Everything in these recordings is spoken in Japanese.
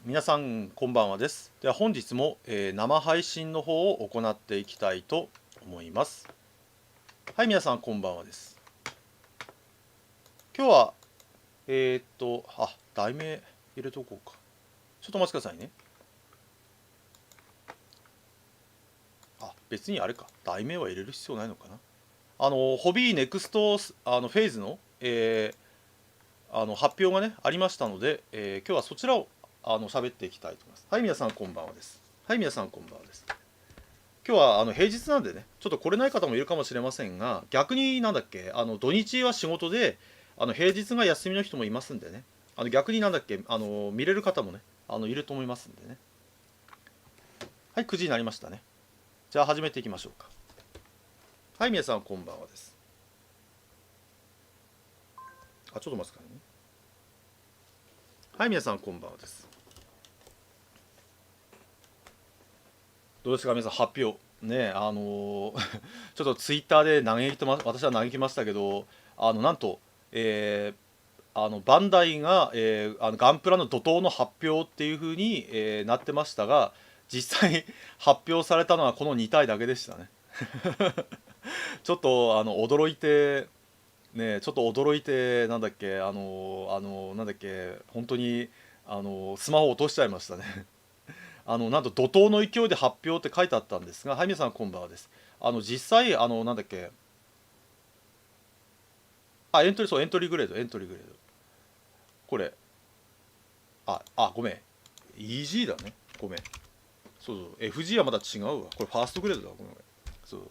皆さんこんばんはです。では本日も、生配信の方を行っていきたいと思います。はい、皆さんこんばんはです。今日は題名入れとこうか。ちょっとお待ちくださいね。別にあれか。題名は入れる必要ないのかな。ホビーネクストフェーズの、発表がねありましたので、今日はそちらを喋っていきたいと思います。はい、皆さんこんばんはです。はい、皆さんこんばんはです。今日は平日なんでね、ちょっと来れない方もいるかもしれませんが、逆になんだっけ、土日は仕事で、平日が休みの人もいますんでね、逆になんだっけ、見れる方もね、いると思いますんでね。はい、9時になりましたね。じゃあ始めていきましょうか。はい、皆さんこんばんはです。ちょっと待ってくださいね。はい、皆さんこんばんはです。どうですか、皆さん発表。ね、ちょっとツイッターで私は嘆きましたけど、なんと、バンダイが、ガンプラの怒涛の発表っていう風に、なってましたが、実際発表されたのはこの2体だけでしたね。ちょっと驚いて、ね、ちょっと驚いて、なんだっけ、なんだっけ、本当にスマホ落としちゃいましたね。なんと怒涛の勢いで発表って書いてあったんですが、はい、皆さんこんばんはです。実際、なんだっけ、エントリーグレード、エントリーグレード。これ、ごめん。EG だね。ごめん。そうそう。FG はまた違うわ。これファーストグレードだ。ごめん。そう。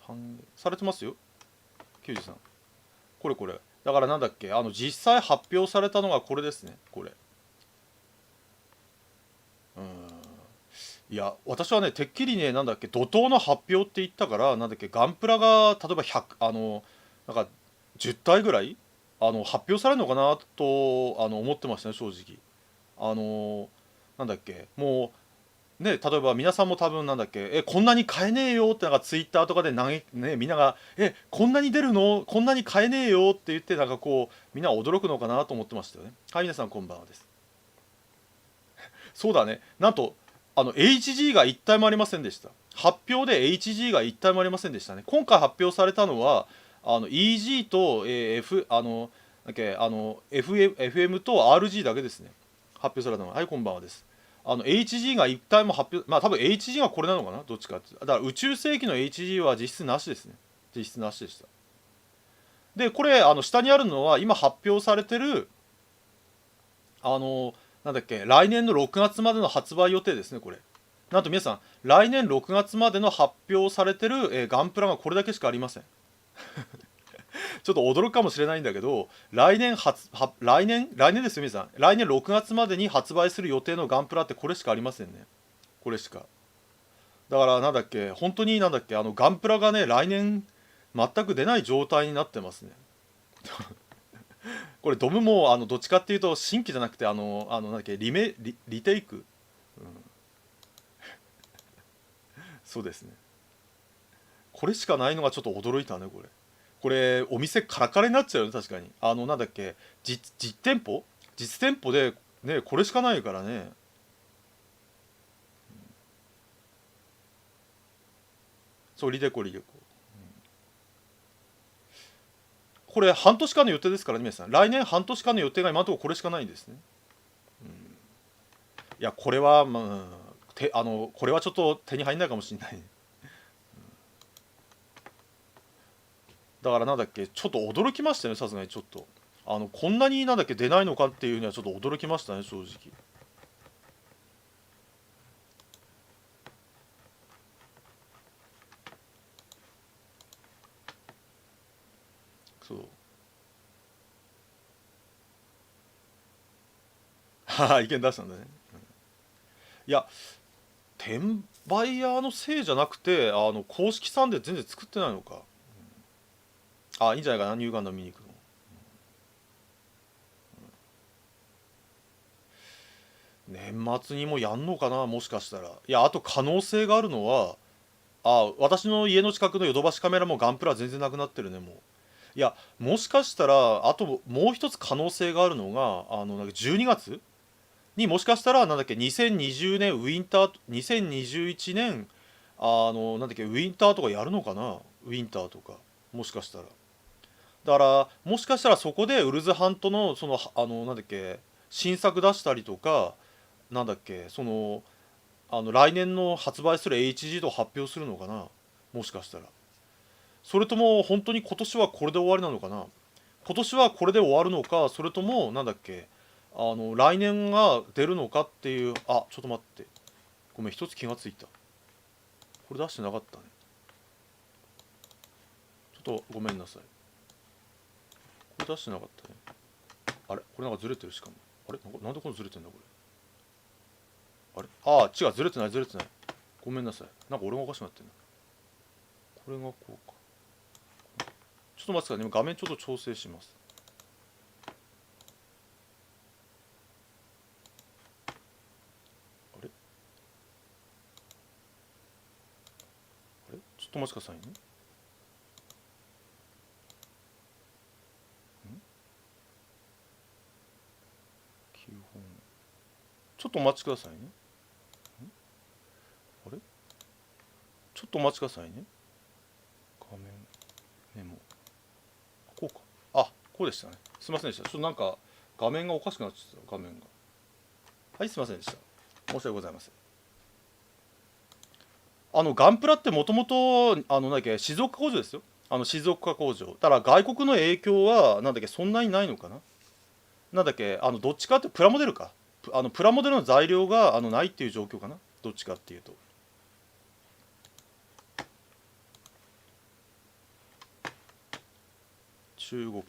反映されてますよ。93。これ。だからなんだっけ、実際発表されたのがこれですね。これ。うん。いや、私はね、てっきりね、なんだっけ、怒涛の発表って言ったから、なんだっけ、ガンプラが、例えば100、なんか、10体ぐらい、発表されるのかなと、思ってましたね、正直。あの、なんだっけ、もう、ね、例えば皆さんも多分なんだっけ、こんなに買えねえよってなんかツイッターとかでみんなが、こんなに出るのこんなに買えねえよって言って、なんかこう、みんな驚くのかなと思ってましたよね。はい、皆さんこんばんはです。そうだね。なんと、HG が1体もありませんでした。発表で HG が1体もありませんでしたね。今回発表されたのは、EG と、だっけ、FM と RG だけですね。発表されたのは。はい、こんばんはです。HG が1体も発表、まあ多分 HG がこれなのかなどっちかって。だから宇宙世紀の HG は実質なしですね。実質なしでした。で、これ、下にあるのは、今発表されてる、あの、なんだっけ、来年の6月までの発売予定ですね、これ。なんと皆さん、来年6月までの発表されてる、ガンプラがこれだけしかありません。ちょっと驚くかもしれないんだけど、来年ですよ、皆さん。来年6月までに発売する予定のガンプラってこれしかありませんね。これしか。だからなんだっけ、本当になんだっけ、ガンプラがね、来年全く出ない状態になってますね。これドムもどっちかっていうと新規じゃなくてなんだっけリテイク、そうですね。これしかないのがちょっと驚いたね、これお店カラカラになっちゃうよね、確かに。なんだっけ、実店舗でね、これしかないからね。そう、リデコ。これ半年間の予定ですからね、皆さん。来年半年間の予定が今のところこれしかないんですね。いや、これは、まあ、これはちょっと手に入んないかもしれない。だからなんだっけ、ちょっと驚きましたね、さすがにちょっと。こんなになんだっけ出ないのかっていうにはちょっと驚きましたね、正直。そう。は意見出したんだね。いや、転売屋のせいじゃなくて、公式さんで全然作ってないのか。いいんじゃないかな、ニューガンダム見に行くの。年末にもやんのかな、もしかしたら。いや、あと可能性があるのは、私の家の近くのヨドバシカメラもガンプラ全然なくなってるね、もう。いや、もしかしたらあともう一つ可能性があるのが、なんか12月にもしかしたらなんだっけ、2020年ウィンター、2021年なんだっけ、ウィンターとかやるのかな、ウィンターとか、もしかしたら。だからもしかしたらそこでウルズハントのそのなんだっけ、新作出したりとか、なんだっけ、その来年の発売する HG と発表するのかな、もしかしたら。それとも本当に今年はこれで終わりなのかな。今年はこれで終わるのか、それともなんだっけ、来年が出るのかっていう。あ、ちょっと待って、ごめん、一つ気がついた。これ出してなかったね。ちょっとごめんなさい。これ出してなかったね。あれ、これなんかずれてる。しかもあれ、なんでこのずれてんだこれ。あれ、違う、ずれてないずれてない。ごめんなさい。なんか俺がおかしくなってんだ。これがこうか。ちょっと待ってくださいね。画面ちょっと調整します。あれ、ちょっとお待ちくださいね。基本、ちょっとお待ちくださいね。あれ、ちょっとお待ちくださいね。画面メモ、こうか。あ、こうでしたね。すいませんでした。ちょっとなんか画面がおかしくなっちゃった。画面が。はい、すいませんでした。申し訳ございません。ガンプラってもともとなんだっけ、静岡工場ですよ。静岡工場だから外国の影響はなんだっけ、そんなにないのかな。なんだっけ、どっちかってプラモデルか。プラモデルの材料がないっていう状況かな、どっちかっていうと。中国、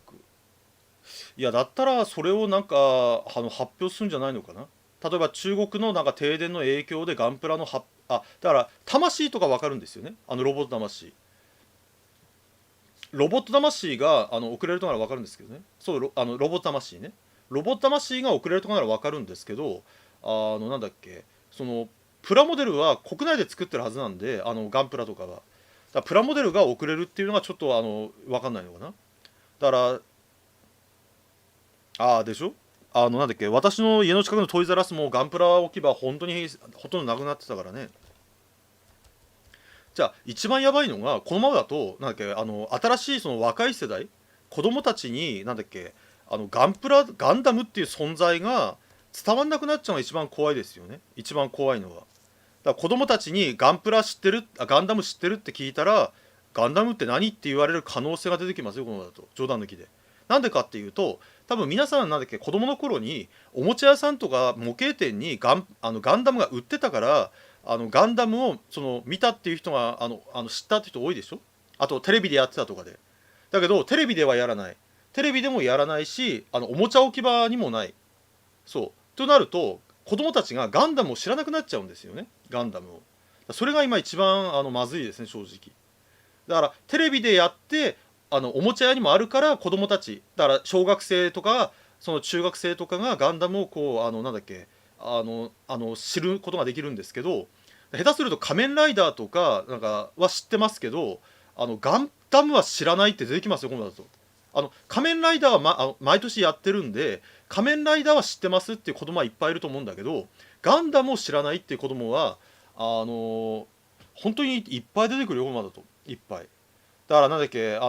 いやだったらそれをなんか発表するんじゃないのかな。例えば中国のなんか停電の影響でガンプラのだから魂とか分かるんですよね。ロボット魂、ロボット魂が遅れるとなら分かるんですけどね。そうロボット魂ね。ロボット魂が遅れるとなら分かるんですけど、なんだっけ、そのプラモデルは国内で作ってるはずなんで、ガンプラとかは。だからプラモデルが遅れるっていうのがちょっと分かんないのかな。だからでしょ。なんだっけ、私の家の近くのトイザラスもガンプラ置き場本当にほとんどなくなってたからね。じゃあ一番やばいのが、このままだとなんだっけ、新しいその若い世代、子供たちになんだっけ、ガンダムっていう存在が伝わんなくなっちゃうのが一番怖いですよね。一番怖いのは。だから子供たちにガンプラ知ってる、ガンダム知ってるって聞いたら、ガンダムって何って言われる可能性が出てきますよ、このままだと。冗談抜きで。なんでかっていうと、多分皆さんなんだっけ、子供の頃におもちゃ屋さんとか模型店にガンダムが売ってたから、ガンダムを見たっていう人が知ったって人多いでしょ。あとテレビでやってたとかで。だけどテレビではやらない。テレビでもやらないし、おもちゃ置き場にもない。そうとなると、子供たちがガンダムを知らなくなっちゃうんですよね、ガンダムを。それが今一番まずいですね、正直。だからテレビでやって、おもちゃ屋にもあるから子供たちだから小学生とかその中学生とかがガンダムをこうなんだっけ、知ることができるんですけど、下手すると仮面ライダーとかなんかは知ってますけど、ガンダムは知らないって出てきますよ、今度だと。仮面ライダーは、毎年やってるんで、仮面ライダーは知ってますっていう子供はいっぱいいると思うんだけど、ガンダムを知らないっていう子供は本当にいっぱい出てくるよ、今だと。いっぱい。だからなんだっけ、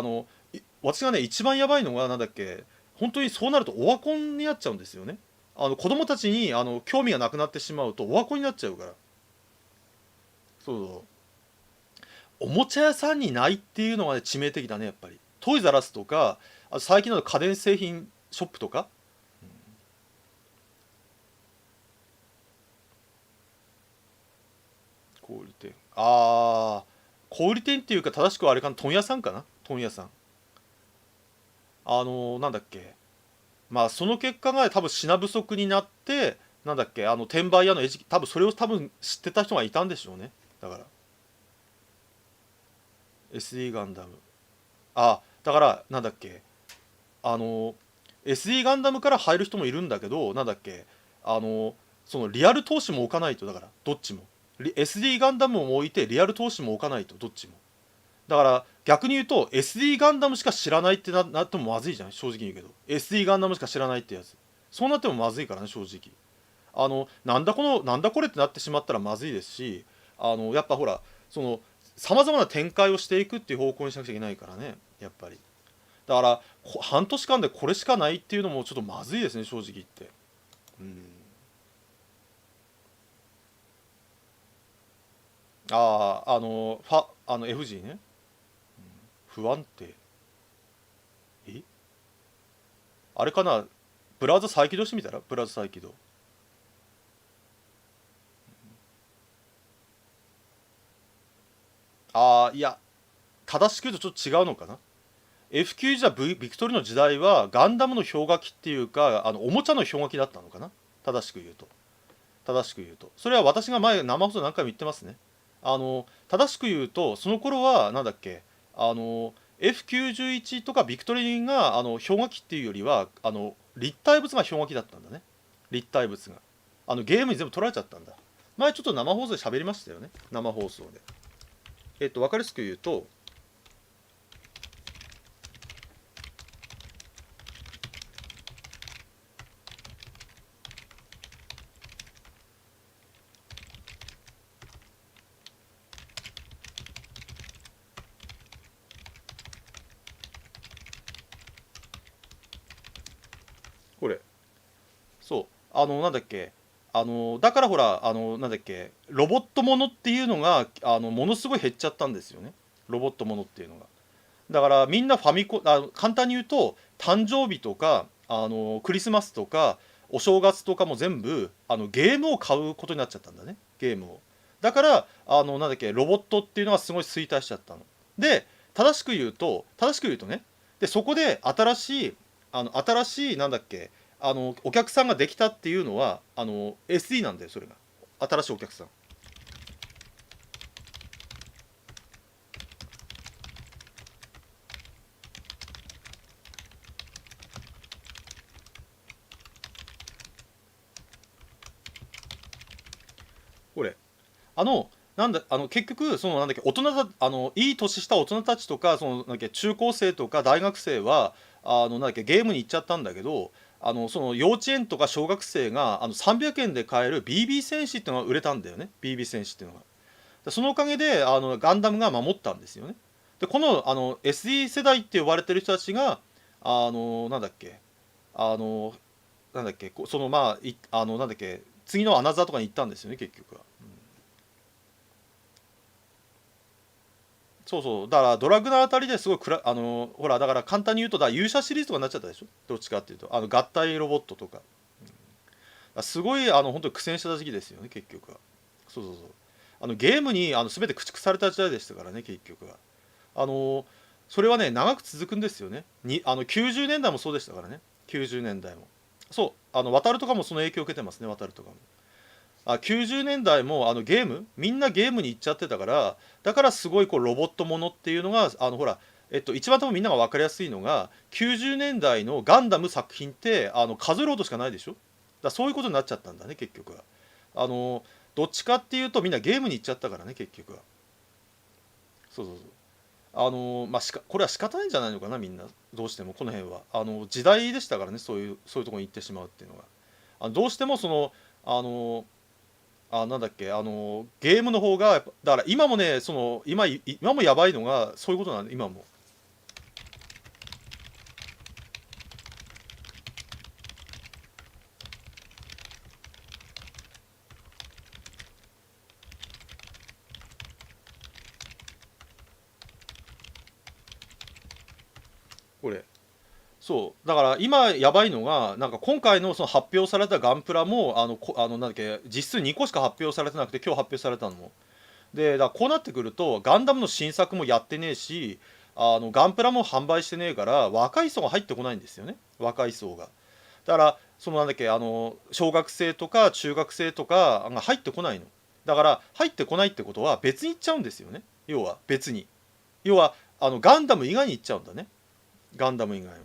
私がね一番やばいのがなんだっけ、本当にそうなるとオワコンになっちゃうんですよね。子供たちに興味がなくなってしまうとオワコンになっちゃうから。そうそう、おもちゃ屋さんにないっていうのがね致命的だね、やっぱり。トイザラスとか、あと最近の家電製品ショップとか。小売店、小売店っていうか正しくはあれかな、問屋さんかな、問屋さん。なんだっけ、まあその結果が多分品不足になって、なんだっけ、転売屋の餌食、多分それを多分知ってた人がいたんでしょうね。だから SD ガンダム、だからなんだっけ、あの SD ガンダムから入る人もいるんだけど、なんだっけ、あのそのリアル投資も置かないと。だからどっちもSD ガンダムを置いてリアル投資も置かないと、どっちも。だから逆に言うと SD ガンダムしか知らないってなってもまずいじゃん、正直に言うけど。 SD ガンダムしか知らないってやつ、そうなってもまずいからね、正直。なんだこれってなってしまったらまずいですし、やっぱほら、そのさまざまな展開をしていくっていう方向にしなくちゃいけないからね、やっぱり。だから半年間でこれしかないっていうのもちょっとまずいですね、正直言って。うん。FG ね。不安定。えあれかな、ブラウザ再起動してみたら、ブラウザ再起動。いや、正しく言うとちょっと違うのかな。 F9 じゃビクトリの時代はガンダムの氷河期っていうか、おもちゃの氷河期だったのかな、正しく言うと。正しく言うと、それは私が前生放送何回も言ってますね。正しく言うと、その頃はなんだっけ、F91 とかビクトリーが氷河期っていうよりは立体物が氷河期だったんだね。立体物がゲームに全部取られちゃったんだ。前ちょっと生放送で喋りましたよね、生放送で。分かりやすく言うと、これ、そうなんだっけ、だからほらなんだっけ、ロボットものっていうのがものすごい減っちゃったんですよね、ロボットものっていうのが。だからみんなファミコン、簡単に言うと誕生日とかクリスマスとかお正月とかも全部ゲームを買うことになっちゃったんだね、ゲームを。だからなんだっけ、ロボットっていうのがすごい衰退しちゃったので。正しく言うとね、でそこで新しいなんだっけ、お客さんができたっていうのはSE なんだよ、それが。新しいお客さん。これなんだ結局そのなんだっけ、大人だいい年した大人たちとか、そのなんだっけ中高生とか大学生はなんだっけゲームに行っちゃったんだけど、その幼稚園とか小学生が300円で買える BB 戦士っていうのが売れたんだよね、 BB 戦士っていうのが。そのおかげでガンダムが守ったんですよね。でこのSE 世代って呼ばれてる人たちがなんだっけ、あのなんだっけ、そのまあなんだっけ、次のアナザーとかに行ったんですよね、結局は。そうそう、だからドラグのあたりですごいほら、だから簡単に言うと勇者シリーズとかになっちゃったでしょ、どっちかっていうと合体ロボットとか。すごい本当に苦戦した時期ですよね、結局は。そうそうそう、ゲームに全て駆逐された時代でしたからね、結局は。あのそれはね長く続くんですよね。90年代もそうでしたからね、90年代も。そう渡るとかもその影響を受けてますね、渡るとかも。90年代もみんなゲームに行っちゃってたから、だからすごいこうロボットものっていうのがほら、一番多分みんなが分かりやすいのが90年代のガンダム作品って数えるほどしかないでしょ。そういうことになっちゃったんだね、結局は。あのどっちかっていうとみんなゲームに行っちゃったからね、結局は。そうそうそう。これは仕方ないんじゃないのかな、みんな。どうしてもこの辺は時代でしたからね、そういうところに行ってしまうっていうのが。どうしてもそのあのなんだっけ、ゲームの方がやっぱだから今もね、今もやばいのがそういうことなんで、今も。これ、そうだから今やばいのが、なんか今回のその発表されたガンプラもなんだっけ、実数2個しか発表されてなくて、今日発表されたのも。でだからこうなってくるとガンダムの新作もやってねえし、ガンプラも販売してねえから、若い層が入ってこないんですよね、若い層が。だからそのなんだっけ、小学生とか中学生とかが入ってこないの。だから入ってこないってことは別に行っちゃうんですよね、要は別に。要はガンダム以外に行っちゃうんだね、ガンダム以外の。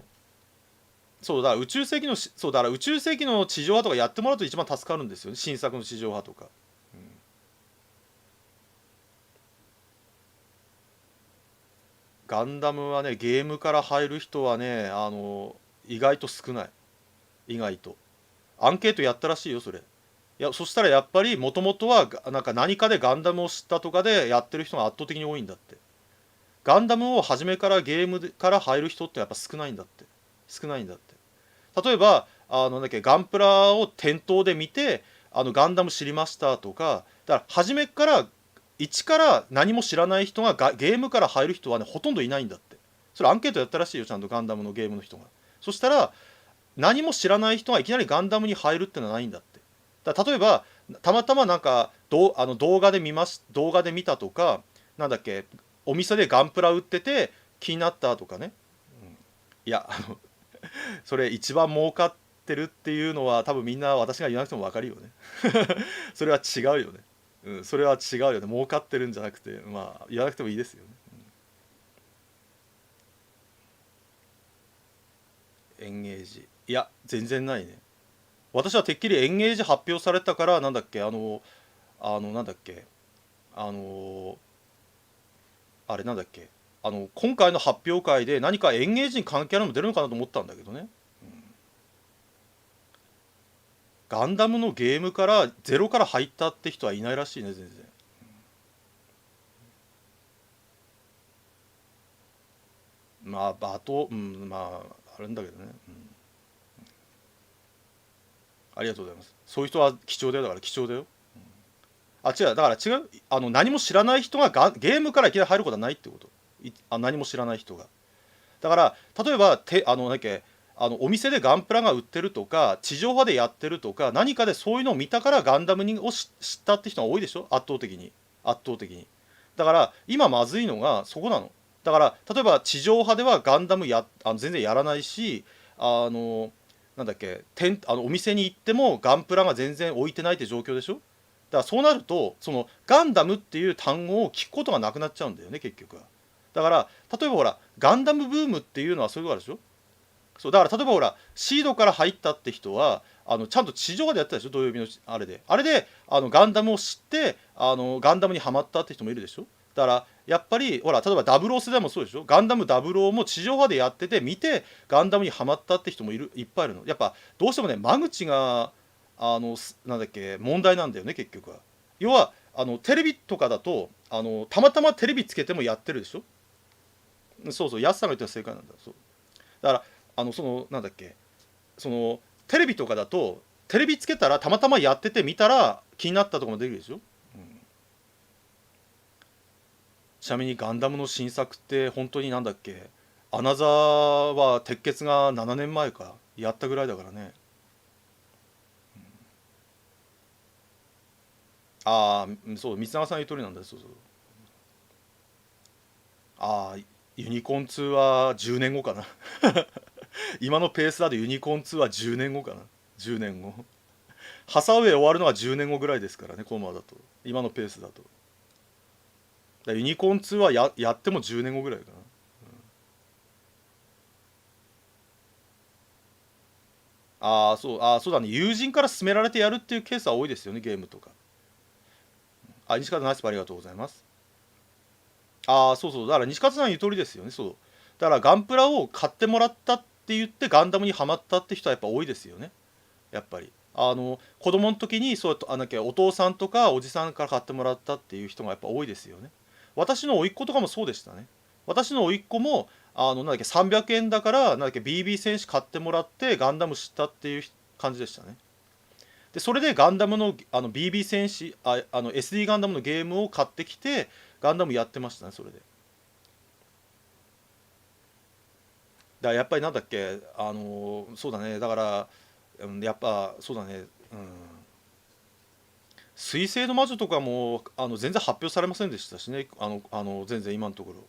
そうだから宇宙世紀のそうだから宇宙世紀の地上波とかやってもらうと一番助かるんですよね、新作の地上波とか。ガンダムはね、ゲームから入る人はね、意外と少ない。意外と。アンケートやったらしいよ、それ。いや、そしたらやっぱり、もともとは、なんか何かでガンダムを知ったとかでやってる人が圧倒的に多いんだって。ガンダムを初めからゲームから入る人ってやっぱ少ないんだって。少ないんだって。例えば、なんだっけ、ガンプラを店頭で見て、ガンダム知りましたとか、だから初めから一から何も知らない人がゲームから入る人はね、ほとんどいないんだって。それアンケートやったらしいよ、ちゃんとガンダムのゲームの人が。そしたら、何も知らない人がいきなりガンダムに入るってのはないんだって。だから例えば、たまたまなんか動画で見たとか、なんだっけ、お店でガンプラ売ってて気になったとかね。いや、それ一番儲かってるっていうのは多分みんな私が言わなくても分かるよね。それは違うよね。うん、それは違うよね。儲かってるんじゃなくて、まあ言わなくてもいいですよね。エンゲージ。いや、全然ないね。私はてっきりエンゲージ発表されたから、なんだっけ、なんだっけ、あの、あれなんだっけ、今回の発表会で何かエンゲージに関係あるのも出るのかなと思ったんだけどね。ガンダムのゲームからゼロから入ったって人はいないらしいね、全然。まあ、まあ、あるんだけどね。うん、ありがとうございます。そういう人は貴重だよ、だから貴重だよ。あ、違う、だから違う、何も知らない人がゲームからいきなり入ることはないってこと。何も知らない人が。だから、例えば、なんだっけ、お店でガンプラが売ってるとか、地上波でやってるとか、何かでそういうのを見たからガンダムを知ったって人が多いでしょ、圧倒的に。圧倒的に。だから、今まずいのがそこなの。だから、例えば地上波ではガンダム全然やらないし、あの、なんだっけ、お店に行ってもガンプラが全然置いてないって状況でしょ。だからそうなると、そのガンダムっていう単語を聞くことがなくなっちゃうんだよね、結局は。だから例えばほらガンダムブームっていうのはそういうことでしょ。そうだから例えばほらシードから入ったって人はちゃんと地上波でやってたでしょ、土曜日のあれでガンダムを知ってガンダムにはまったって人もいるでしょ。だからやっぱりほら例えばダブルオ世代もそうでしょ、ガンダムダブルオも地上波でやってて見てガンダムにはまったって人もいっぱいいるの。やっぱどうしてもね間口がなんだっけ問題なんだよね結局は。要はテレビとかだとたまたまテレビつけてもやってるでしょ。そうそう、安さんが言ったら正解なんだ。そうだからなんだっけ、そのテレビとかだとテレビつけたらたまたまやってて見たら気になったとかもできるでしょ、うん、ちなみにガンダムの新作って本当になんだっけ、アナザーは鉄血が7年前かやったぐらいだからね。ああ、そう、三永さん言う通りなんだよ。そうそう。ああ、ユニコーン2は10年後かな。今のペースだとユニコーン2は10年後かな。10年後。ハサウェイ終わるのは10年後ぐらいですからね、このままだと。今のペースだと。ユニコーン2はやっても10年後ぐらいかな。そうだね。友人から勧められてやるっていうケースは多いですよね、ゲームとか。西方ナイスパありがとうございます。そうそう。だから西方さん言う通りですよね、そう。だからガンプラを買ってもらったって言ってガンダムにはまったって人はやっぱ多いですよね。やっぱり。子供の時にそうなんだっけ、お父さんとかおじさんから買ってもらったっていう人がやっぱ多いですよね。私の甥っ子とかもそうでしたね。私の甥っ子もなんだっけ300円だからなんだっけ BB 戦士買ってもらってガンダム知ったっていう感じでしたね。でそれでガンダムのBB 戦士SD ガンダムのゲームを買ってきてガンダムやってましたね、それで。だからやっぱりなんだっけそうだね、だから、やっぱそうだね、水星の魔女とかも全然発表されませんでしたしね、全然今のところ。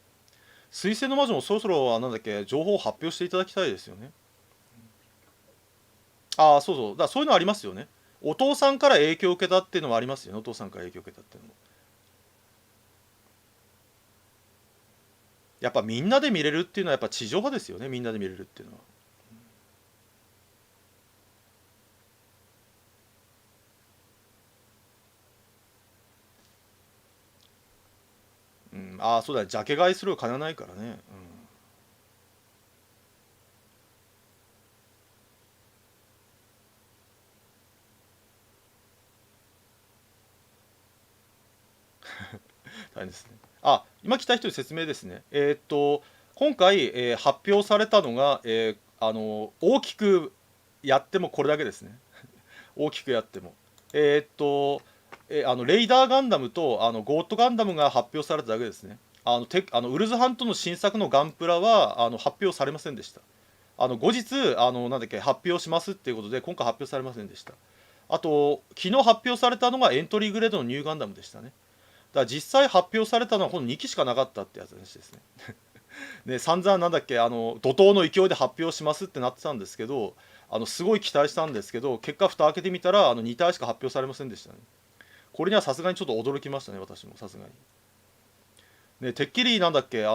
水星の魔女もそろそろなんだっけ情報を発表していただきたいですよね。そうそう、だからそういうのありますよね。お父さんから影響を受けたっていうのもありますよね、お父さんから影響を受けたっていうのも。やっぱみんなで見れるっていうのはやっぱ地上波ですよね、みんなで見れるっていうのは。ああ、そうだね、ジャケ買いする金ないからね。大変ですね。あ、今来た人に説明ですね。今回、発表されたのが、大きくやってもこれだけですね。大きくやっても。えーっと、レイダーガンダムとゴーッドガンダムが発表されただけですね。ウルズハントの新作のガンプラは発表されませんでした。後日なんだっけ発表しますっていうことで今回発表されませんでした。あと昨日発表されたのがエントリーグレードのニューガンダムでしたね。だから実際発表されたのはこの2機しかなかったってやつですね。ね、散々なんだっけ怒涛の勢いで発表しますってなってたんですけど、すごい期待したんですけど、結果蓋開けてみたら2体しか発表されませんでしたね。これにはさすがにちょっと驚きましたね、私もさすがに。ね、てっきりなんだっけ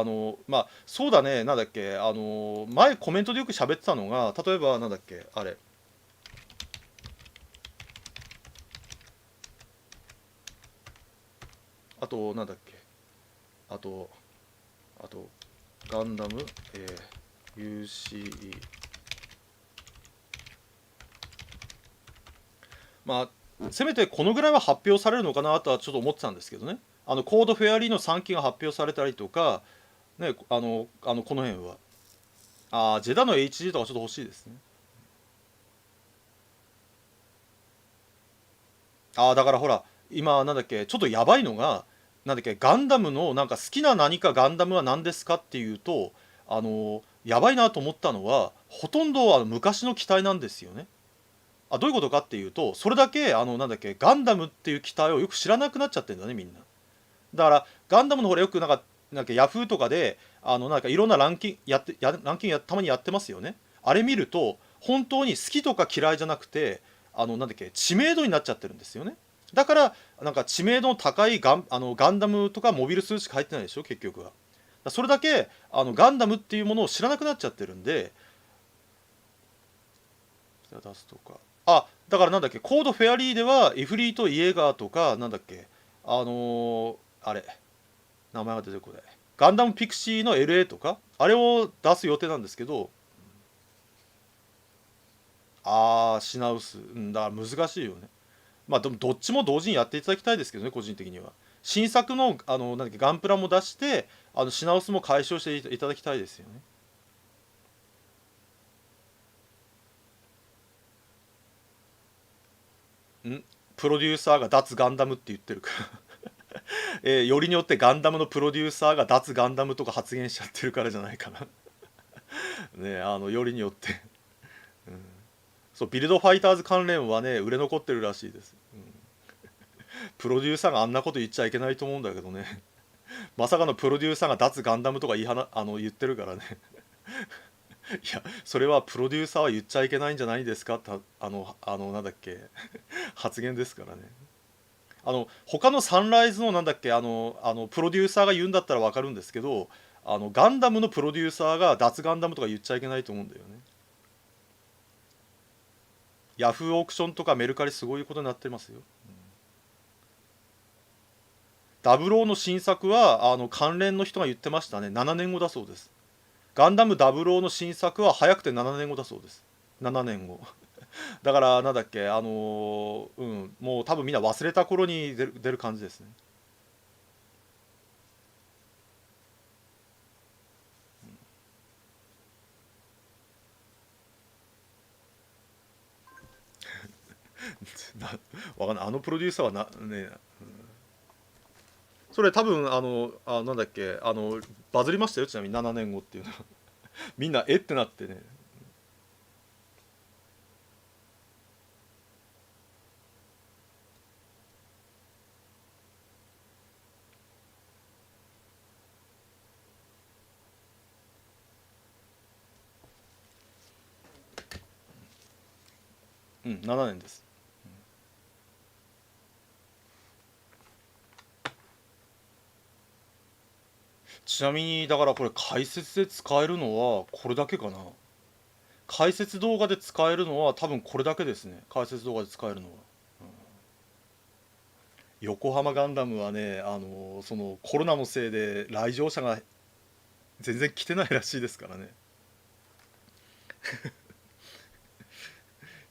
まあそうだね、なんだっけ前コメントでよく喋ってたのが、例えばなんだっけあれ、あとなんだっけあとあとガンダム、UCE、 まあせめてこのぐらいは発表されるのかなとはちょっと思ってたんですけどね。コードフェアリーの3期が発表されたりとかね、この辺はジェダの HG とかちょっと欲しいですね。だからほら今なんだっけちょっとやばいのが、なんだっけガンダムのなんか好きな何かガンダムは何ですかっていうと、やばいなと思ったのはほとんどは昔の機体なんですよね。どういうことかっていうと、それだけなんだっけガンダムっていう機体をよく知らなくなっちゃってるんだね、みんな。だからガンダムのほらよくなんかヤフーとかでなんかいろんなランキングたまにやってますよね。あれ見ると本当に好きとか嫌いじゃなくてなんだっけ知名度になっちゃってるんですよね。だからなんか知名度の高いガンダムとかモビルスーツしか入ってないでしょ結局は。それだけガンダムっていうものを知らなくなっちゃってるんで、出すとか、だからなんだっけコードフェアリーではイフリート・イエーガーとかなんだっけあれ名前が出てこない、ガンダムピクシーの LA とかあれを出す予定なんですけど、品薄、だから難しいよね。まあでもどっちも同時にやっていただきたいですけどね、個人的には。新作のなんだっけガンプラも出して品薄も解消していただきたいですよね。プロデューサーが脱ガンダムって言ってるからよりによってガンダムのプロデューサーが脱ガンダムとか発言しちゃってるからじゃないかなね、よりによってそうビルドファイターズ関連はね売れ残ってるらしいです、プロデューサーがあんなこと言っちゃいけないと思うんだけどねまさかのプロデューサーが脱ガンダムとか言ってるからねいやそれはプロデューサーは言っちゃいけないんじゃないですかってなんだっけ発言ですからね。他のサンライズのなんだっけプロデューサーが言うんだったら分かるんですけど、ガンダムのプロデューサーが脱ガンダムとか言っちゃいけないと思うんだよね。ヤフーオークションとかメルカリすごいことになってますよ。ダブローの新作は関連の人が言ってましたね。7年後だそうです。ガンダムダブローの新作は早くて7年後だそうです。7年後だからなんだっけもう多分みんな忘れた頃に出る感じですね。わかんない、プロデューサーはね、それ多分なんだっけバズりましたよ、ちなみに7年後っていうのはみんなえってなってね。7年です。ちなみにだからこれ解説で使えるのはこれだけかな。解説動画で使えるのは多分これだけですね、解説動画で使えるのは。横浜ガンダムはね、そのコロナのせいで来場者が全然来てないらしいですからね。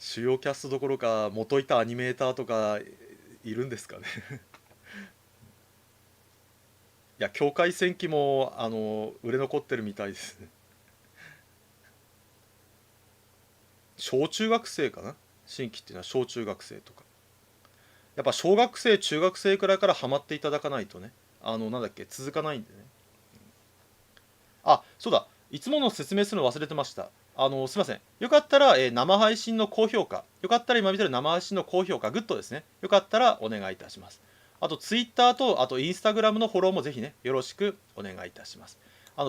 主要キャストどころか元いたアニメーターとかいるんですかね。いや、境界戦記も売れ残ってるみたいですね。小中学生かな。新規っていうのは小中学生とか。やっぱ小学生中学生くらいからハマっていただかないとね、なんだっけ、続かないんでね。あ、そうだ、いつもの説明するの忘れてました。すいません。よかったら、生配信の高評価、よかったら今見てる生配信の高評価、グッドですね。よかったらお願いいたします。あと、ツイッターと、あと、インスタグラムのフォローもぜひね、よろしくお願いいたします。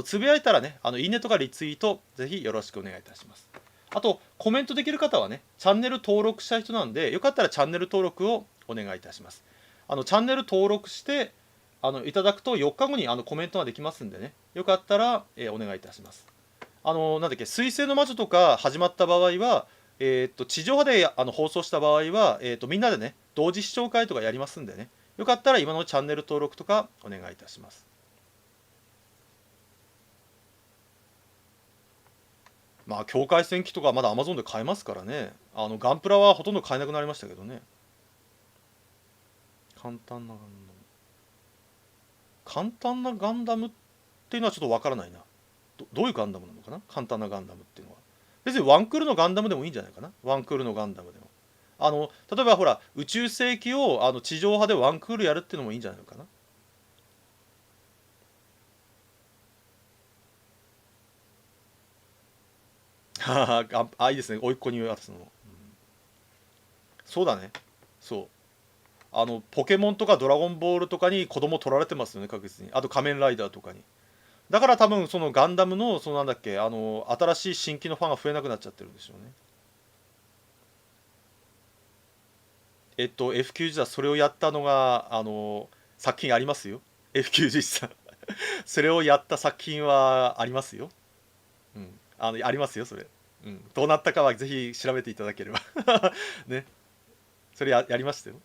つぶやいたらね、いいねとかリツイート、ぜひよろしくお願いいたします。あと、コメントできる方はね、チャンネル登録した人なんで、よかったらチャンネル登録をお願いいたします。チャンネル登録して、いただくと4日後にコメントができますんでね、よかったら、お願いいたします。なんだっけ、水星の魔女とか始まった場合は、地上波で放送した場合は、みんなでね、同時視聴会とかやりますんでね、よかったら今のチャンネル登録とかお願いいたします。まあ、境界線機とかまだ Amazon で買えますからね、ガンプラはほとんど買えなくなりましたけどね。簡単なガンダム。簡単なガンダムっていうのはちょっとわからないな。どういうガンダムなのかな、簡単なガンダムっていうのは。別にワンクールのガンダムでもいいんじゃないかな、ワンクールのガンダムでも。例えばほら、宇宙世紀を地上波でワンクールやるっていうのもいいんじゃないのかな。いいですね、甥っ子に渡すのも、そうだね。そう、ポケモンとかドラゴンボールとかに子供取られてますよね、確実に。あと仮面ライダーとかに。だから多分そのガンダムのそのなんだっけ、新しい新規のファンが増えなくなっちゃってるんでしょうね。F91 はそれをやったのが作品ありますよ。F91 さんそれをやった作品はありますよ。うん、ありますよそれ。うん、どうなったかはぜひ調べていただければね、それやりましたよ。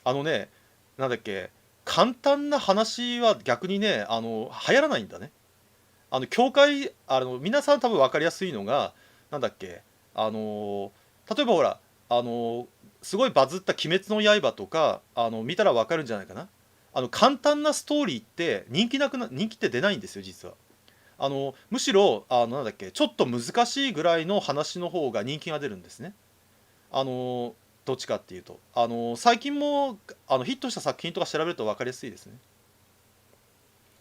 うん、ね、なんだっけ、簡単な話は逆にね、流行らないんだね。教会、皆さん多分分かりやすいのが、なんだっけ、例えばほら、すごいバズった「鬼滅の刃」とか見たら分かるんじゃないかな。簡単なストーリーって人気って出ないんですよ実は。むしろなんだっけ、ちょっと難しいぐらいの話の方が人気が出るんですね。あのどっちかっていうと最近もヒットした作品とか調べると分かりやすいですね。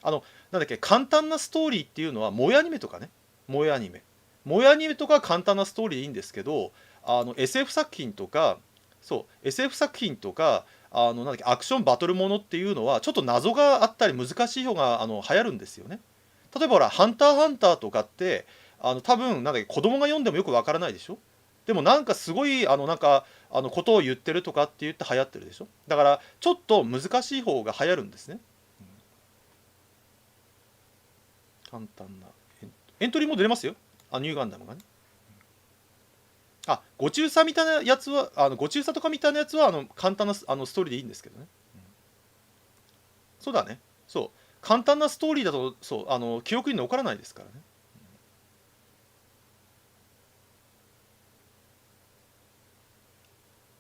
あのなんだっけ、簡単なストーリーっていうのは萌えアニメとかね、萌えアニメ萌えアニメとか簡単なストーリーでいいんですけど、SF 作品とか、そう SF 作品とかなんだっけ、アクションバトルものっていうのはちょっと謎があったり難しい方が流行るんですよね。例えばほら「ハンターハンター」とかって多分なんだっけ、子供が読んでもよくわからないでしょ。でもなんかすごいなんかことを言ってるとかって言って流行ってるでしょ。だからちょっと難しい方が流行るんですね。簡単なエントリーも出れますよ、ニューガンダムがね。ご中佐みたいなやつはご中佐とかみたいなやつは簡単なストーリーでいいんですけどね。そうだね。そう簡単なストーリーだとそう記憶に残らないですからね。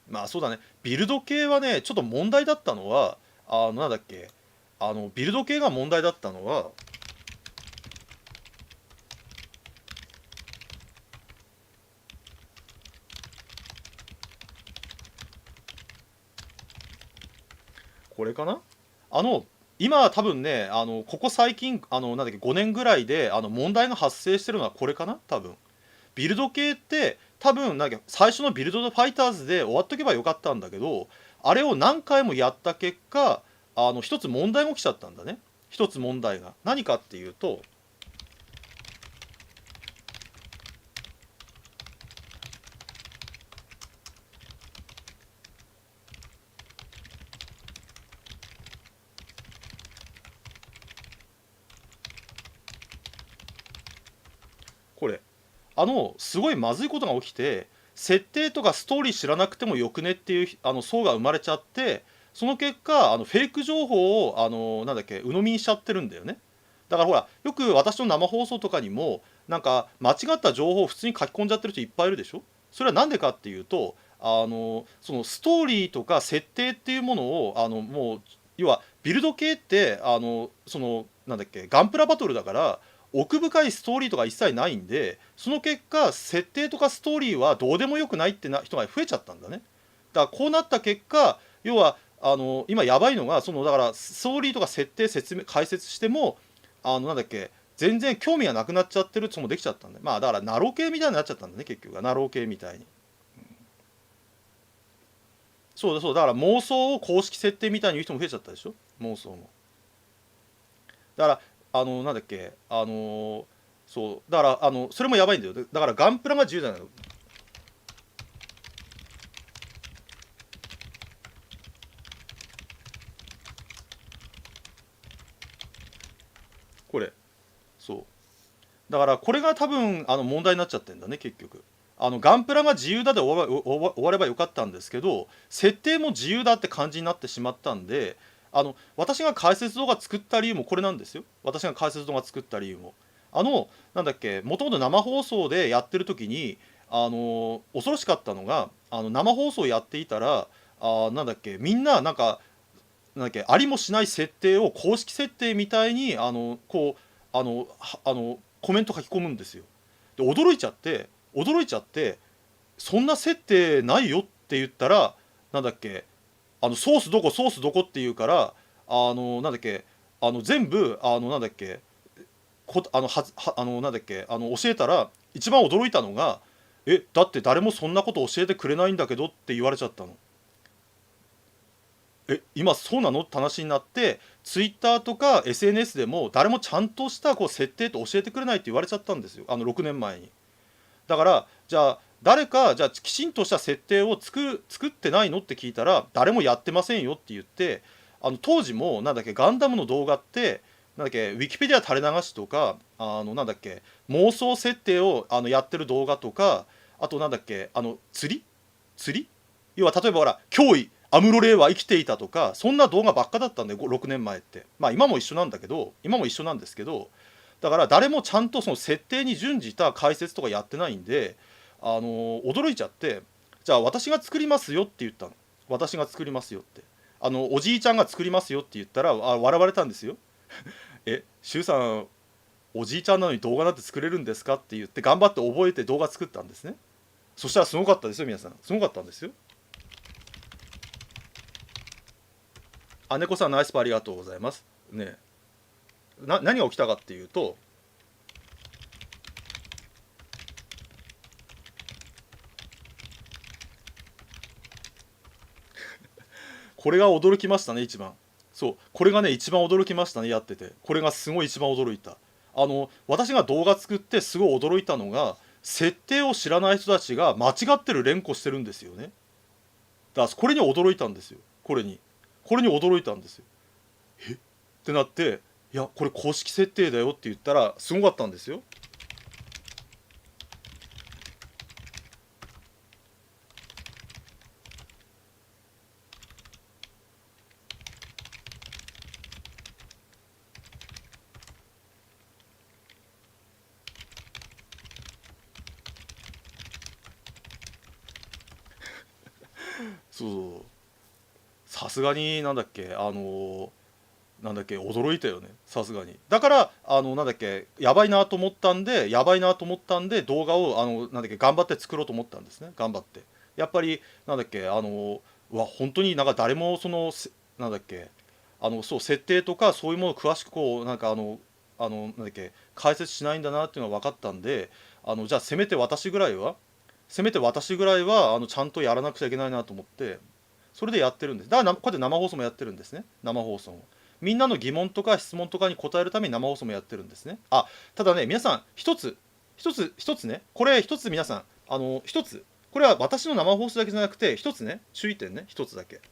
まあそうだね、ビルド系はねちょっと問題だったのはなんだっけ、ビルド系が問題だったのはこれかな。今多分ねここ最近なんだっけ5年ぐらいで問題が発生してるのはこれかな多分。ビルド系って多分なんか最初のビルドファイターズで終わっとけばよかったんだけど、あれを何回もやった結果一つ問題が起きちゃったんだね。一つ問題が何かっていうと、これすごいまずいことが起きて、設定とかストーリー知らなくてもよくねっていう層が生まれちゃって、その結果フェイク情報をなんだっけ鵜呑みにしちゃってるんだよね。だからほら、よく私の生放送とかにもなんか間違った情報を普通に書き込んじゃってる人いっぱいいるでしょ。それはなんでかっていうと、そのストーリーとか設定っていうものをもう要はビルド系ってそのなんだっけガンプラバトルだから、奥深いストーリーとか一切ないんで、その結果設定とかストーリーはどうでもよくないってな人が増えちゃったんだね。だからこうなった結果、要は今やばいのが、そのだからストーリーとか設定説明解説してもなんだっけ全然興味がなくなっちゃってる人もできちゃったんで、まあだからナロー系みたいになっちゃったんだね、結局はナロー系みたいに。そうだそうだ、だから妄想を公式設定みたいに言う人も増えちゃったでしょ、妄想も。だからなんだっけそうだからそれもやばいんだよ。だからガンプラが自由じゃないの。これそうだからこれが多分問題になっちゃってんだね結局。ガンプラが自由だで終わればよかったんですけど、設定も自由だって感じになってしまったんで、私が解説動画作った理由もこれなんですよ。私が解説動画作った理由もなんだっけ、もともと生放送でやってる時に恐ろしかったのが、生放送やっていたらなんだっけみんななんかなんだっけありもしない設定を公式設定みたいにこうコメント書き込むんですよ。で驚いちゃってそんな設定ないよって言ったら、なんだっけソースどこって言うから、なんだっけ全部なんだっけこはずはなんだっけ教えたら、一番驚いたのがだって誰もそんなこと教えてくれないんだけどって言われちゃったの。今そうなのって話になって、ツイッターとか SNS でも誰もちゃんとしたこう設定と教えてくれないって言われちゃったんですよ、6年前に。だからじゃあ誰かじゃあきちんとした設定を作ってないのって聞いたら、誰もやってませんよって言って、当時もなんだっけガンダムの動画ってなんだっけウィキペディア垂れ流しとかなんだっけ妄想設定をやってる動画とか、あとなんだっけ釣り要は例えばほら脅威アムロレイは生きていたとか、そんな動画ばっかだったんで6年前って。まあ今も一緒なんだけど、今も一緒なんですけど、だから誰もちゃんとその設定に準じた解説とかやってないんで驚いちゃって、じゃあ私が作りますよって言ったの。私が作りますよって、おじいちゃんが作りますよって言ったら笑われたんですよ。シュウさんおじいちゃんなのに動画なんて作れるんですかって言って頑張って覚えて動画作ったんですね。そしたらすごかったですよ、皆さん。すごかったんですよ。姉子さんナイスパーありがとうございますね。何が起きたかっていうと、これが驚きましたね一番。そうこれがね一番驚きましたね、やってて。これがすごい一番驚いた。私が動画作ってすごい驚いたのが、設定を知らない人たちが間違ってる連呼してるんですよね。だからこれに驚いたんですよ。これに驚いたんですよ。ってなって、いやこれ公式設定だよって言ったらすごかったんですよ。そうさすがになんだっけなんだっけ驚いたよね、さすがに。だからなんだっけやばいなと思ったんで動画をなんだっけ頑張って作ろうと思ったんですね、頑張って。やっぱりなんだっけ本当になんか誰もなんだっけそう設定とかそういうものを詳しくこうなんかなんだっけ解説しないんだなっていうのが分かったんで、じゃあせめて私ぐらいはちゃんとやらなくちゃいけないなと思って、それでやってるんです。だからこうやって生放送もやってるんですね、生放送も。みんなの疑問とか質問とかに答えるために生放送もやってるんですね。ただね皆さん一つね、これ一つ皆さん一つ、これは私の生放送だけじゃなくて一つね注意点ね、一つだけ。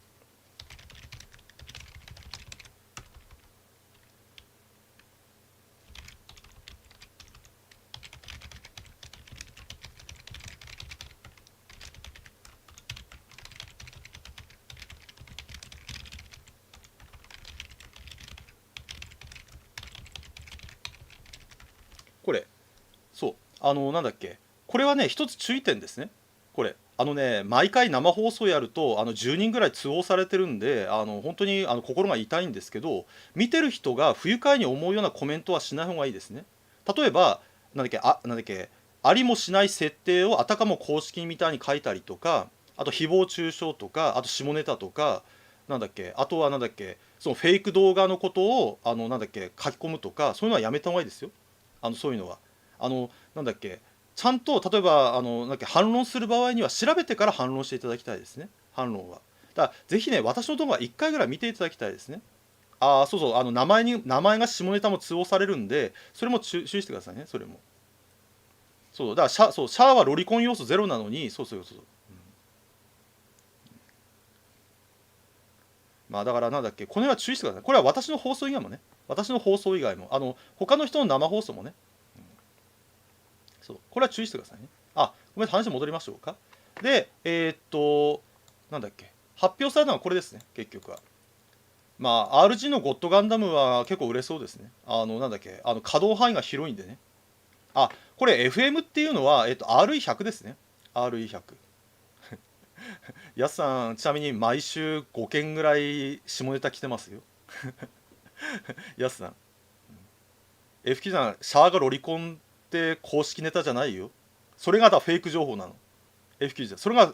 これ、そうなんだっけ、これはね一つ注意点ですね。これ毎回生放送やると10人ぐらい通報されてるんで、本当に心が痛いんですけど、見てる人が不愉快に思うようなコメントはしない方がいいですね。例えばなんだっけ、ありもしない設定をあたかも公式みたいに書いたりとか、あと誹謗中傷とか、あと下ネタとか、なんだっけ、あとはなんだっけ、そのフェイク動画のことをなんだっけ書き込むとか、そういうのはやめた方がいいですよ。そういうのはなんだっけ、ちゃんと例えばなんだっけ反論する場合には調べてから反論していただきたいですね。反論はだからぜひね、私の動画は1回ぐらい見ていただきたいですね。そうそう、名前が下ネタも通報されるんで、それも注意してくださいね。それもそうだからシャアはロリコン要素ゼロなのに、そう、まあだからなんだっけ、これは注意してください。これは私の放送以外もね、私の放送以外も他の人の生放送もね、そうこれは注意してくださいね。ごめん、話戻りましょうか。でなんだっけ、発表されたのはこれですね、結局は。まあ RG のゴッドガンダムは結構売れそうですね。なんだっけ、稼働範囲が広いんでね。これ FM っていうのは、RE100 ですね。RE100。やすさん、ちなみに毎週5件ぐらい下ネタ来てますよ。やすさん。FQ さん、シャアがロリコンって公式ネタじゃないよ。それがフェイク情報なの。FQ さん。それがフ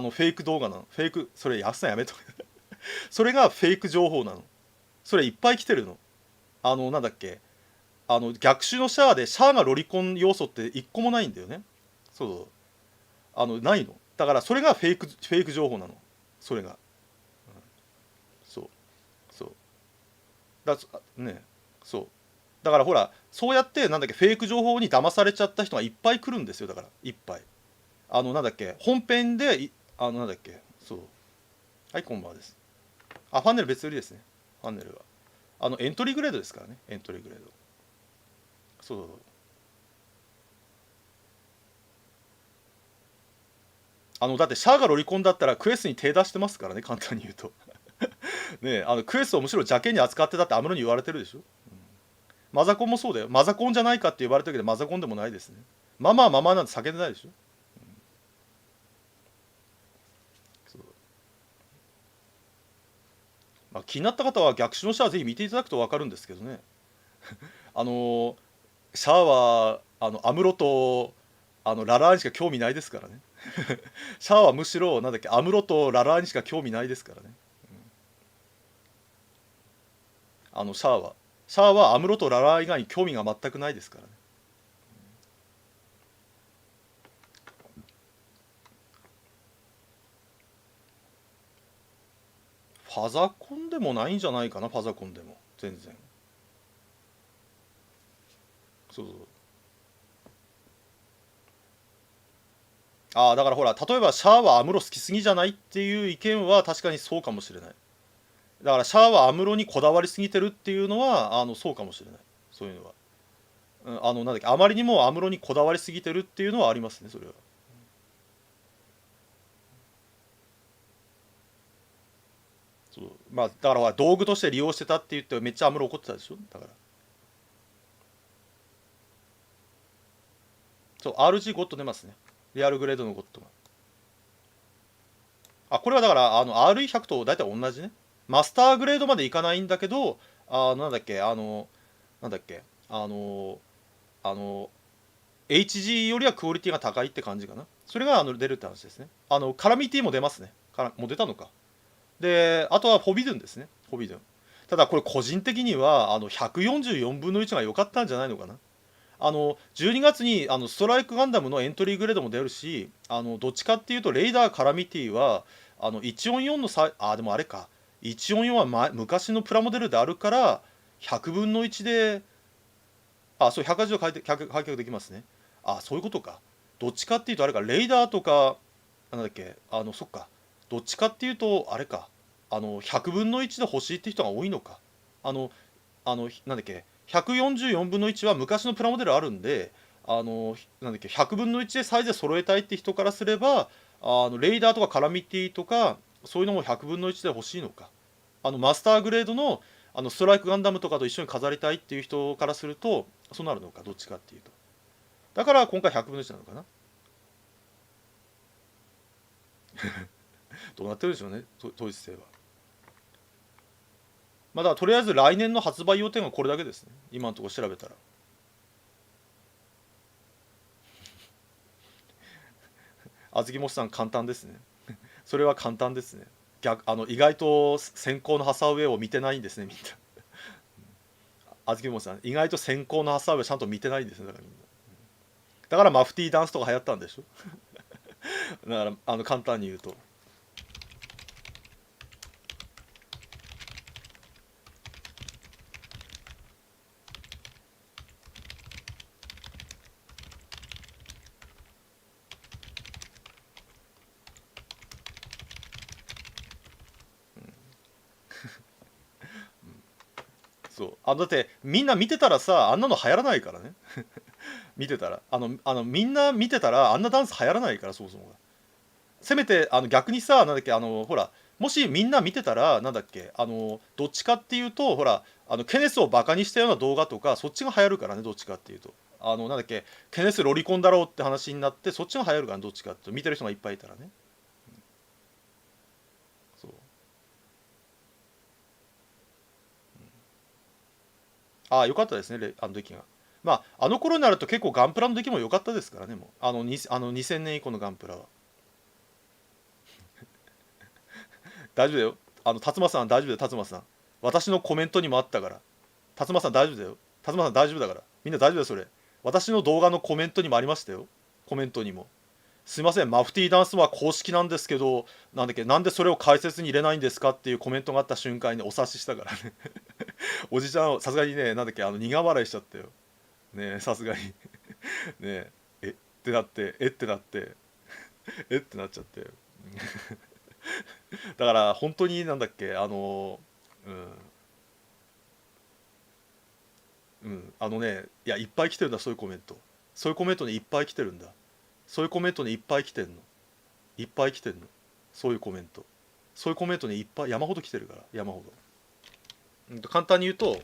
ェイク動画なの。フェイク、それやすさんやめとけ。それがフェイク情報なの。それいっぱい来てるの。なんだっけ、逆襲のシャアでシャアがロリコン要素って一個もないんだよね。そうないの。だからそれがフェイク情報なの。それが、そうそうだね、そうだからほら、そうやってなんだっけ、フェイク情報に騙されちゃった人がいっぱい来るんですよ。だからいっぱいなんだっけ、本編でなんだっけ、そう、はい、こんばんはです。ファンネル別売りですね。ファンネルはエントリーグレードですからね。エントリーグレード、そうだってシャアがロリコンだったらクエスに手出してますからね、簡単に言うと。ね、クエスをむしろ邪険に扱ってたってアムロに言われてるでしょ。マザコンもそうだよ。マザコンじゃないかって言われたけど、マザコンでもないですね。ママはママなんて叫んでないでしょ。そう、まあ、気になった方は逆襲のシャアぜひ見ていただくと分かるんですけどね。あのーシャアはアムロとララーにしか興味ないですからね。シャアはむしろなんだっけ、アムロとララーにしか興味ないですからね。シャアはアムロとララー以外に興味が全くないですからね。ファザコンでもないんじゃないかな。ファザコンでも全然。そうそう。だからほら、例えばシャアはアムロ好きすぎじゃないっていう意見は確かにそうかもしれない。だからシャアはアムロにこだわりすぎてるっていうのはそうかもしれない。そういうのは、なんだっけ、あまりにもアムロにこだわりすぎてるっていうのはありますね、それは。そうまあだからほら、道具として利用してたって言ってめっちゃアムロ怒ってたでしょ。だからそう、 RG ゴッド出ますね。リアルグレードのゴッドが。これはだからRE100 と大体同じね。マスターグレードまでいかないんだけど、なんだっけ、なんだっけ、あの HG よりはクオリティが高いって感じかな。それが出るって話ですね。カラミティも出ますね。もう出たのか。で、あとはフォビドゥンですね。フォビドゥン。ただこれ個人的には144分の1が良かったんじゃないのかな。12月にストライクガンダムのエントリーグレードも出るし、どっちかっていうとレイダーカラミティは144のでもあれか、144は、昔のプラモデルであるから100分の1で、そう、180度開脚できますね。そういうことか。どっちかっていうとあれか、レイダーとか、なんだっけ、そっか。どっちかっていうとあれか、100分の1で欲しいって人が多いのか。あのなんだっけ、144分の1は昔のプラモデルあるんで、なんだっけ、100分の1でサイズで揃えたいって人からすれば、レイダーとかカラミティとかそういうのも100分の1で欲しいのか。マスターグレードのストライクガンダムとかと一緒に飾りたいっていう人からするとそうなるのか、どっちかっていうと。だから今回100分の1なのかな。どうなってるでしょうね、統一性は。まあだからとりあえず来年の発売予定がこれだけですね、今のところ調べたら。あずきもちさん簡単ですね。それは簡単ですね。意外と先行のハサウェイを見てないんですね、みんな。あずきもちさん意外と先行のハサウェイちゃんと見てないんですね、だからみんな。だからマフティーダンスとか流行ったんでしょ。だから簡単に言うと。そうだってみんな見てたらさ、あんなの流行らないからね。見てたらみんな見てたらあんなダンス流行らないから、そもそもが。せめて逆にさ、なんだっけ、ほら、もしみんな見てたらなんだっけ、どっちかっていうと、ほら、ケネスをバカにしたような動画とかそっちが流行るからね、どっちかっていうと。なんだっけ、ケネスロリコンだろうって話になって、そっちが流行るから、ね、どっちかっていうと、見てる人がいっぱいいたらね。そう、ああよかったですね、あの時が。まあ、あの頃になると結構ガンプラの出来も良かったですからね、もう2000年以降のガンプラは。大丈夫だよ。辰馬さん大丈夫だよ、辰馬さん。私のコメントにもあったから。辰馬さん大丈夫だよ。辰馬さん大丈夫だから。みんな大丈夫だよ、それ。私の動画のコメントにもありましたよ。コメントにも。すいません、マフティーダンスは公式なんですけど、なんだっけ、なんでそれを解説に入れないんですかっていうコメントがあった瞬間にお察ししたからね。おじちゃん、さすがにね、なんだっけ、苦笑いしちゃったよ。ねえ、さすがに。ねえ、ってなって、ってなって、ってなっちゃって。だから本当になんだっけ、いやいっぱい来てるんだ、そういうコメント。そういうコメントにいっぱい来てるんだ。そういうコメントにいっぱい来てんの。いっぱい来てんの。そういうコメント。そういうコメントにいっぱい山ほど来てるから、山ほど。簡単に言うと、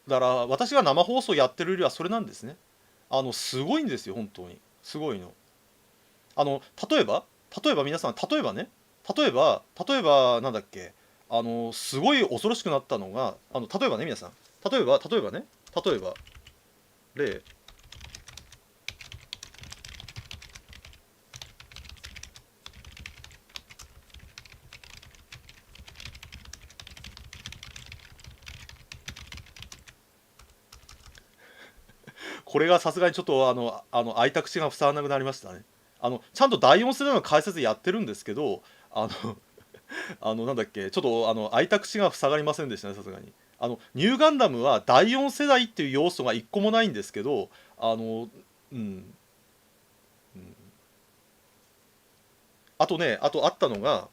だから私が生放送やってるよりはそれなんですね。すごいんですよ、本当に。すごいの。あの例えば例えば皆さん、例えばね、例えばなんだっけ、すごい恐ろしくなったのが、例えばね、皆さん、例えばね、例えば例、これがさすがにちょっと開いた口が塞がなくなりましたね。ちゃんと第4世代の解説やってるんですけど、あのなんだっけ、ちょっと開いた口が塞がりませんでしたね、さすがに。ニューガンダムは第4世代っていう要素が一個もないんですけど、うん、うん、あとね、あとあったのが、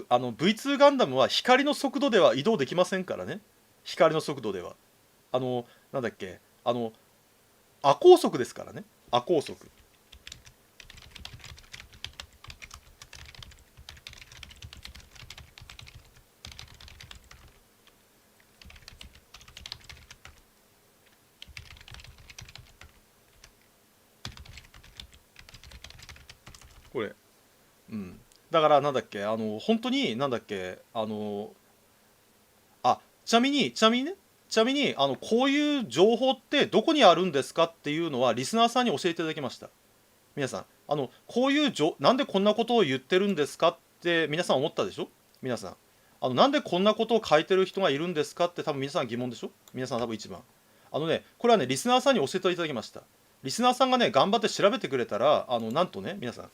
あのV2 ガンダムは光の速度では移動できませんからね。光の速度では。なんだっけ、亜光速ですからね。亜光速。これ。うん。だからなんだっけ、本当になんだっけ、ちなみにこういう情報ってどこにあるんですかっていうのはリスナーさんに教えていただきました。皆さん、こういうなんでこんなことを言ってるんですかって皆さん思ったでしょ。皆さん、なんでこんなことを書いてる人がいるんですかって多分皆さん疑問でしょ。皆さん多分一番。これはね、リスナーさんに教えていただきました。リスナーさんがね、頑張って調べてくれたら、なんとね、皆さん、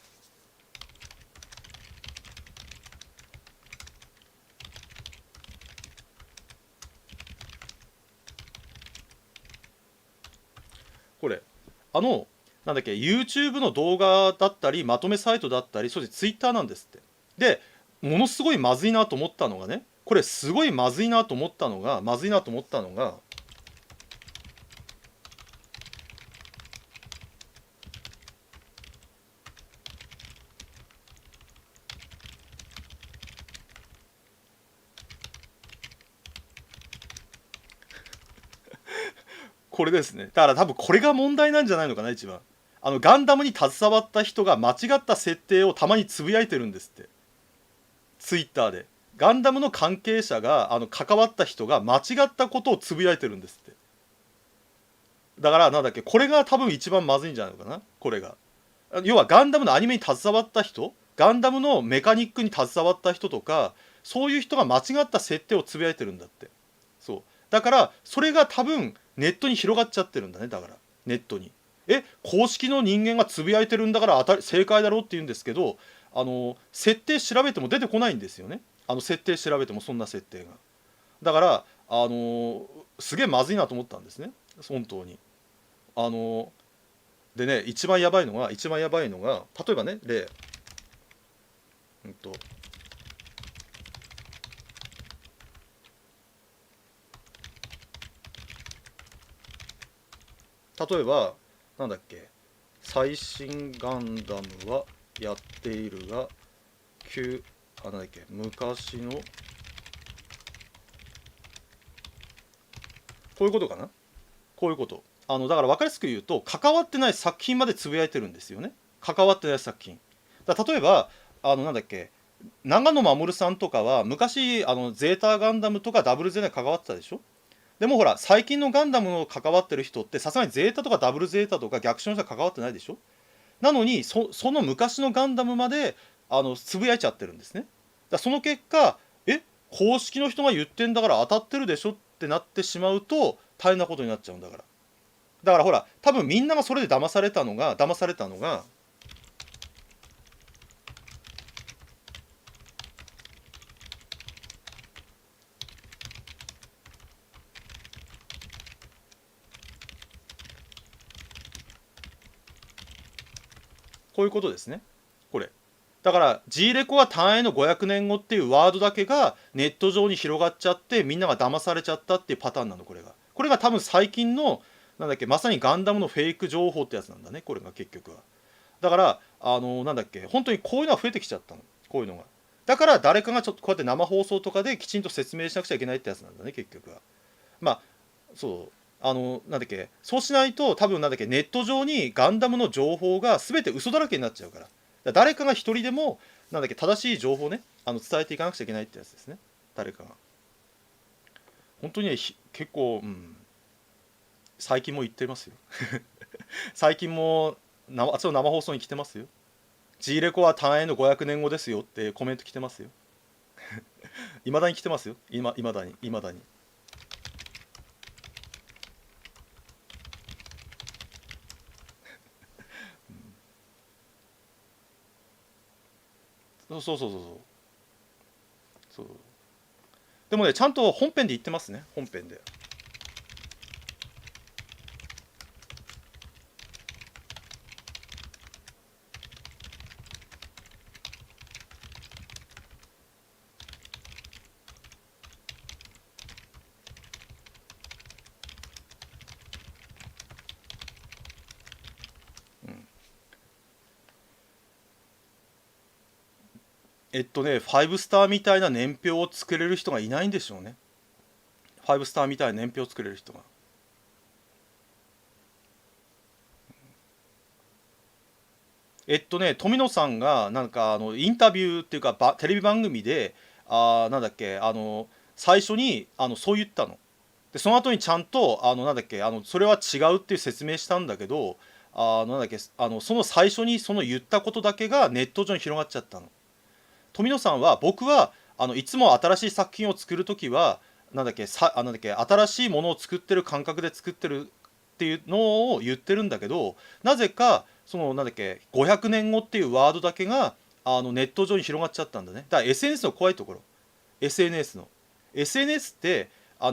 これなんだっけ YouTube の動画だったりまとめサイトだったりそして Twitter なんですって。でものすごいまずいなと思ったのがね、これすごいまずいなと思ったのがこれですね。だから多分これが問題なんじゃないのかな、一番。ガンダムに携わった人が間違った設定をたまにつぶやいてるんですって。ツイッターで。ガンダムの関係者が、関わった人が間違ったことをつぶやいてるんですって。だからなんだっけ、これが多分一番まずいんじゃないのかな、これが。要はガンダムのアニメに携わった人、ガンダムのメカニックに携わった人とか、そういう人が間違った設定をつぶやいてるんだって。そう。だから、それが多分、ネットに広がっちゃってるんだね、だから。ネットに。公式の人間がつぶやいてるんだから正解だろうって言うんですけど、設定調べても出てこないんですよね。設定調べてもそんな設定が。だから、すげえまずいなと思ったんですね。本当に。あのでね、一番やばいのが、例えばね、うんと、例えば、なんだっけ、最新ガンダムはやっているが、なんだっけ、昔の、こういうことかな、こういうこと。だから分かりやすく言うと、関わってない作品までつぶやいてるんですよね。関わってない作品。例えば、なんだっけ、長野守さんとかは、昔、ゼータガンダムとかダブルゼータに関わってたでしょ。でもほら、最近のガンダムの関わってる人って、さすがにゼータとかダブルゼータとか逆襲の人は関わってないでしょ。なのにその昔のガンダムまでつぶやいちゃってるんですね。その結果、公式の人が言ってんだから当たってるでしょってなってしまうと大変なことになっちゃうんだから。だからほら、多分みんながそれで騙されたのが、こういうことですね。これ。だから G レコは単影の500年後っていうワードだけがネット上に広がっちゃってみんなが騙されちゃったっていうパターンなの、これが。これが多分最近のなんだっけ、まさにガンダムのフェイク情報ってやつなんだね、これが結局は。だからなんだっけ、本当にこういうのは増えてきちゃったの、こういうのが。だから誰かがちょっとこうやって生放送とかできちんと説明しなくちゃいけないってやつなんだね、結局は。まあそうなんだっけ、そうしないと多分なんだっけ、ネット上にガンダムの情報が全て嘘だらけになっちゃうから。誰かが一人でもなんだっけ、正しい情報をね伝えていかなくちゃいけないってやつですね、誰かが。本当にね、結構、最近も言ってますよ最近も生放送に来てますよ。 G レコは単影の500年後ですよってコメント来てますよ。いまだに来てますよ、いまだにそう。でもね、ちゃんと本編で言ってますね、本編で。5スターみたいな年表を作れる人がいないんでしょうね。5スターみたいな年表を作れる人が。富野さんがなんかインタビューっていうかテレビ番組で、なんだっけ、最初にそう言ったの。でその後にちゃんとなんだっけ、それは違うっていう説明したんだけど、なんだっけ、その最初にその言ったことだけがネット上に広がっちゃったの。富野さんは、僕はいつも新しい作品を作るときはなんだっけ、なんだっけ、新しいものを作ってる感覚で作ってるっていうのを言ってるんだけど、なぜかそのなんだっけ500年後っていうワードだけがネット上に広がっちゃったんだね。だから SNS の怖いところ、 SNS って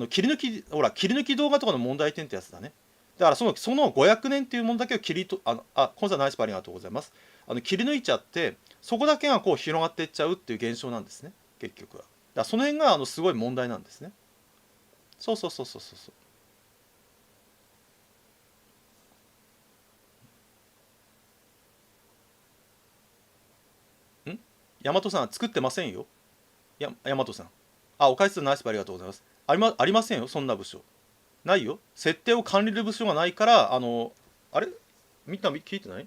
切り抜き動画とかの問題点ってやつだね。だからその500年っていうものだけを切りとコンさんナイスパーありがとうございます。切り抜いちゃってそこだけがこう広がっていっちゃうっていう現象なんですね、結局は。だからその辺がすごい問題なんですね。そうそうそうそうそうそう。大和さん作ってませんよ。大和さん。お返しナイスパーありがとうございます。ありませんよ、そんな部署。ないよ。設定を管理する部署がないから、あれみんな聞いてない？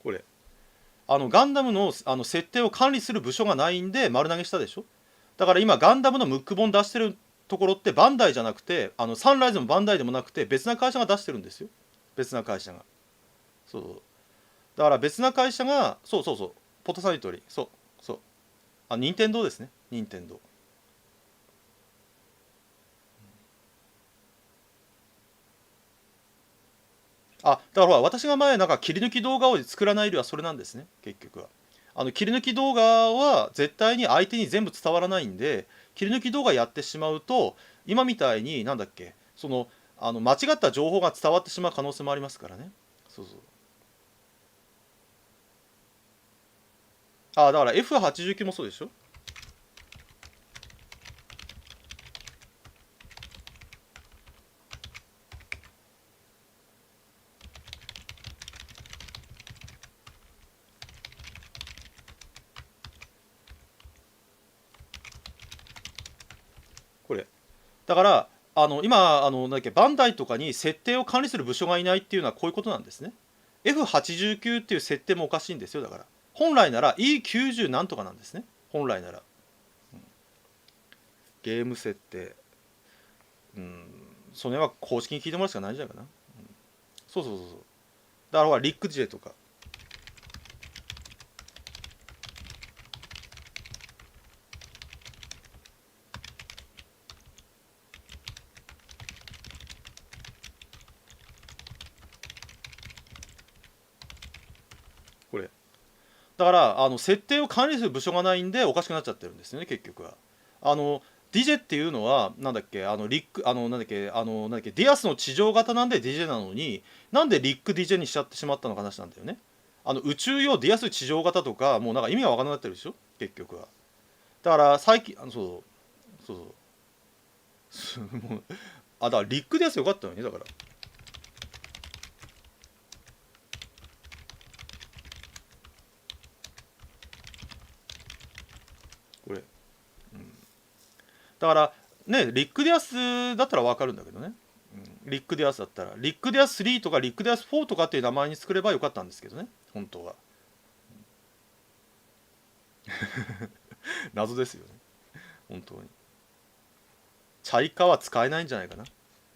これ。ガンダムの設定を管理する部署がないんで丸投げしたでしょ。だから今ガンダムのムック本出してるところってバンダイじゃなくて、サンライズもバンダイでもなくて別な会社が出してるんですよ。別な会社が。そうそう。だから別な会社が、そうそうそう、ポトさん言う通り、そうそう。任天堂ですね。任天堂。だからほら私が前なんか切り抜き動画を作らない理由はそれなんですね、結局は。切り抜き動画は絶対に相手に全部伝わらないんで、切り抜き動画やってしまうと今みたいになんだっけ、間違った情報が伝わってしまう可能性もありますからね。そうそう。だから F89 もそうでしょ。これだから今なんだっけ、バンダイとかに設定を管理する部署がいないっていうのはこういうことなんですね。 F89 っていう設定もおかしいんですよ。だから本来なら E90 なんとかなんですね、本来なら。ゲーム設定、それは公式に聞いてもらうしかないんじゃないかな。そうそうそうそう。だからほらリック J とか。これだから設定を管理する部署がないんでおかしくなっちゃってるんですよね、結局は。DJ っていうのはなんだっけ、リックなんだっけなんだっけ、ディアスの地上型なんで DJ なのに、なんでリック DJ にしちゃってしまったのか話なんだよね。宇宙用ディアス地上型とかもうなんか意味が分からなくなってるでしょ、結局は。だから最近そうそうもうだからリックディアスよかったのに。だからこれだからね、リックディアスだったら分かるんだけどね。リックディアスだったらリックディアス3とかリックディアス4とかっていう名前に作ればよかったんですけどね、本当は。謎ですよね、本当に。チャイカは使えないんじゃないかな。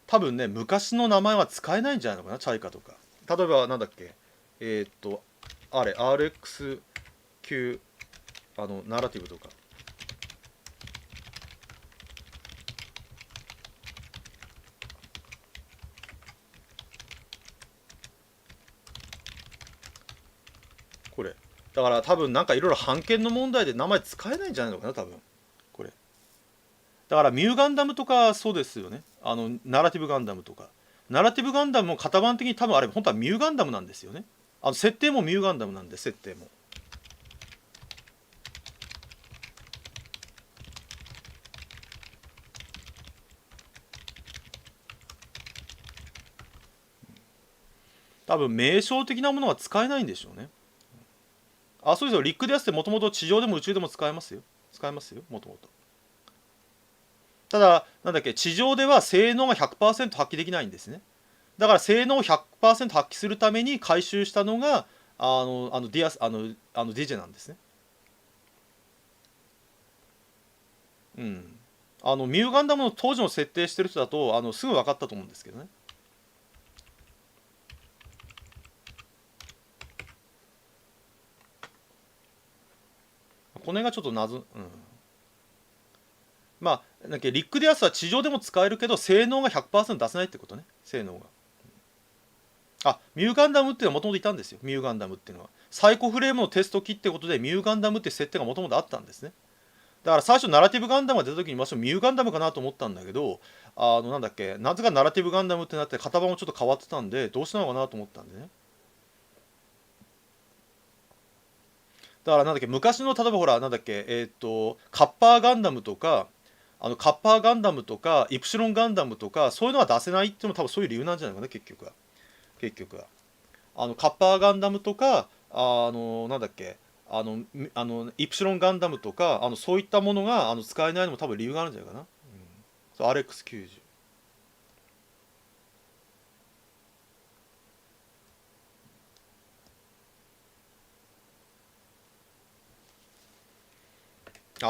多分ね、昔の名前は使えないんじゃないのかな、チャイカとか。例えばなんだっけ、あれ RX9 ナラティブとか。これだから多分なんかいろいろ版権の問題で名前使えないんじゃないのかな、多分。これだからミューガンダムとかそうですよね。ナラティブガンダムとか。ナラティブガンダムも型番的に多分あれ本当はミューガンダムなんですよね。設定もミューガンダムなんで、設定も。多分名称的なものは使えないんでしょうね。そうですよ。リックディアスってもともと地上でも宇宙でも使えますよ。使えますよ、もともと。ただなんだっけ、地上では性能が100%発揮できないんですね。だから性能を100%発揮するために回収したのがディアスディジェなんですね。うん。ミューガンダムの当時の設定してる人だとすぐ分かったと思うんですけどね。この辺がちょっと謎。まあなんかリックディアスは地上でも使えるけど性能が100%出せないってことね、性能が。ミューガンダムっていうのはもともといたんですよ、ミューガンダムっていうのは。サイコフレームのテスト機ってことでミューガンダムって設定がもともとあったんですね。だから最初ナラティブガンダムが出た時にミューガンダムかなと思ったんだけど、なんだっけ、なぜかナラティブガンダムってなって型番もちょっと変わってたんで、どうしたのかなと思ったんでね。だからなんだっけ、昔の例えばほらなんだっけ、カッパーガンダムとか、カッパーガンダムとかイプシロンガンダムとかそういうのは出せないっていうのも多分そういう理由なんじゃないかな、結局はカッパーガンダムとかなんだっけ、イプシロンガンダムとかそういったものが使えないのも多分理由があるんじゃないかな、そう RX90。ミ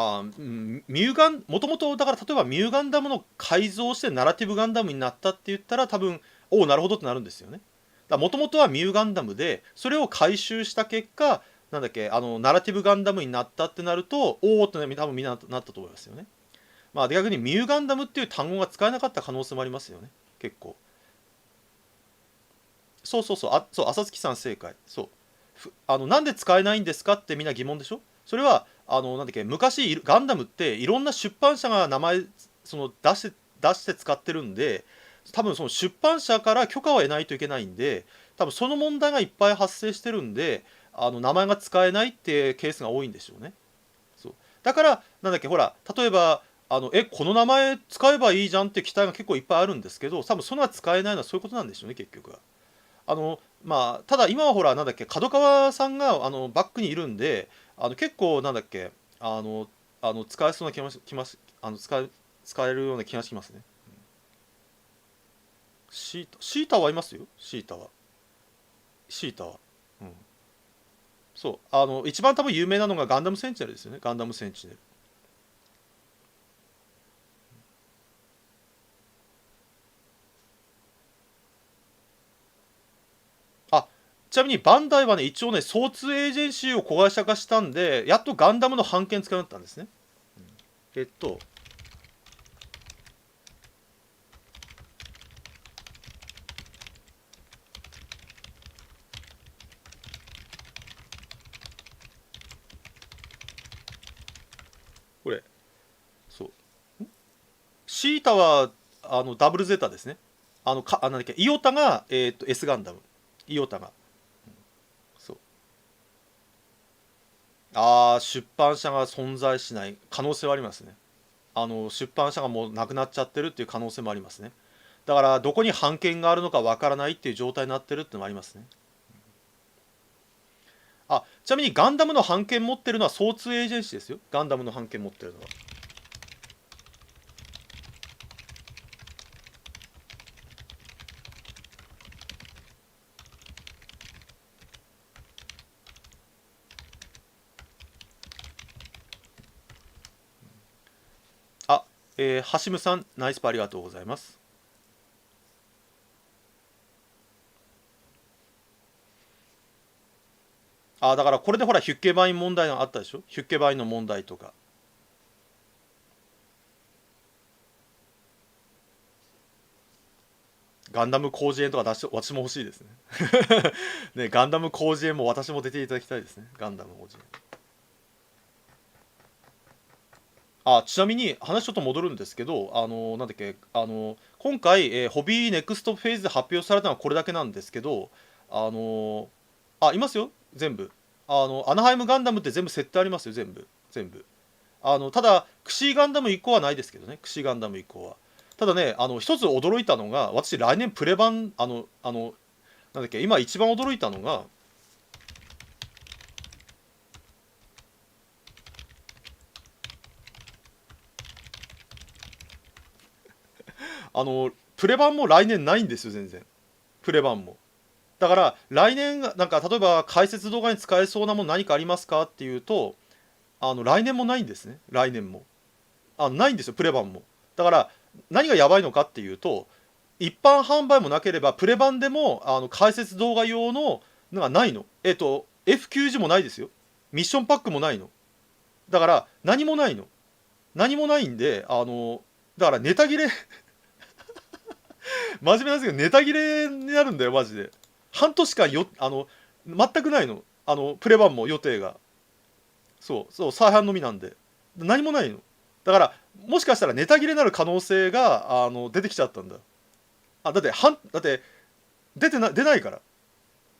ューガン、もともとだから例えばミューガンダムの改造してナラティブガンダムになったって言ったら多分、おお、なるほどってなるんですよね。もともとはミューガンダムで、それを回収した結果、なんだっけ、ナラティブガンダムになったってなると、おおって多分みんななったと思いますよね。まあ、逆にミューガンダムっていう単語が使えなかった可能性もありますよね。結構。そうそうそう、そう、浅月さん正解。そう。なんで使えないんですかってみんな疑問でしょ。それはなんだっけ、昔ガンダムっていろんな出版社が名前出して使ってるんで、多分その出版社から許可を得ないといけないんで、多分その問題がいっぱい発生してるんで、名前が使えないってケースが多いんでしょうね。そうだからなんだっけ、ほら例えばこの名前使えばいいじゃんって期待が結構いっぱいあるんですけど、多分そのは使えないのはそういうことなんでしょうね、結局は。まあただ今はほらなんだっけ、角川さんがバックにいるんで、結構なんだっけ、使えそうな気ます使えるような気がしますね。シータはいますよ、シータは。うん、そう一番多分有名なのがガンダムセンチネルですよね、ガンダムセンチネル。あ、ちなみにバンダイはね、一応ね、ソーツエージェンシーを子会社化したんで、やっとガンダムの版権使うようになったんですね。えっと、これ、そう。シータはダブルゼータですね。なんだっけ、イオタが、S ガンダム。イオタが。そう。出版社が存在しない可能性はありますね。出版社がもうなくなっちゃってるっていう可能性もありますね。だからどこに版権があるのかわからないっていう状態になってるっていうのもありますね。ちなみにガンダムの版権持ってるのはソーツエージェンシーですよ。ガンダムの版権持ってるのは。あ、ハシムさん、ナイスパありがとうございます。だからこれでほらヒュッケバイン問題があったでしょ、ヒュッケバインの問題とか。ガンダム広辞苑とか出して、私も欲しいですね。ね、ガンダム広辞苑も私も出ていただきたいですね、ガンダム広辞苑。ちなみに話ちょっと戻るんですけど、なんだっけ、今回、ホビーネクストフェーズで発表されたのはこれだけなんですけど、いますよ、全部。アナハイムガンダムって全部設定ありますよ、全部。全部。ただ、クシーガンダム以降はないですけどね、クシーガンダム以降は。ただね、一つ驚いたのが、私、来年プレ版、なんだっけ、今一番驚いたのが、プレ版も来年ないんですよ、全然。プレ版も。だから来年なんか例えば解説動画に使えそうなもの何かありますかっていうと、来年もないんですね、来年も。ないんですよ、プレ版も。だから何がやばいのかっていうと、一般販売もなければプレ版でも解説動画用のがないの。F90 もないですよ。ミッションパックもないの。だから何もないの。何もないんでだからネタ切れ真面目なんですけどネタ切れになるんだよマジで。半年間全くないの。プレ版も予定が、そうそう、再販のみなんで何もないの。だからもしかしたらネタ切れになる可能性が出てきちゃったんだ。だって出ないから、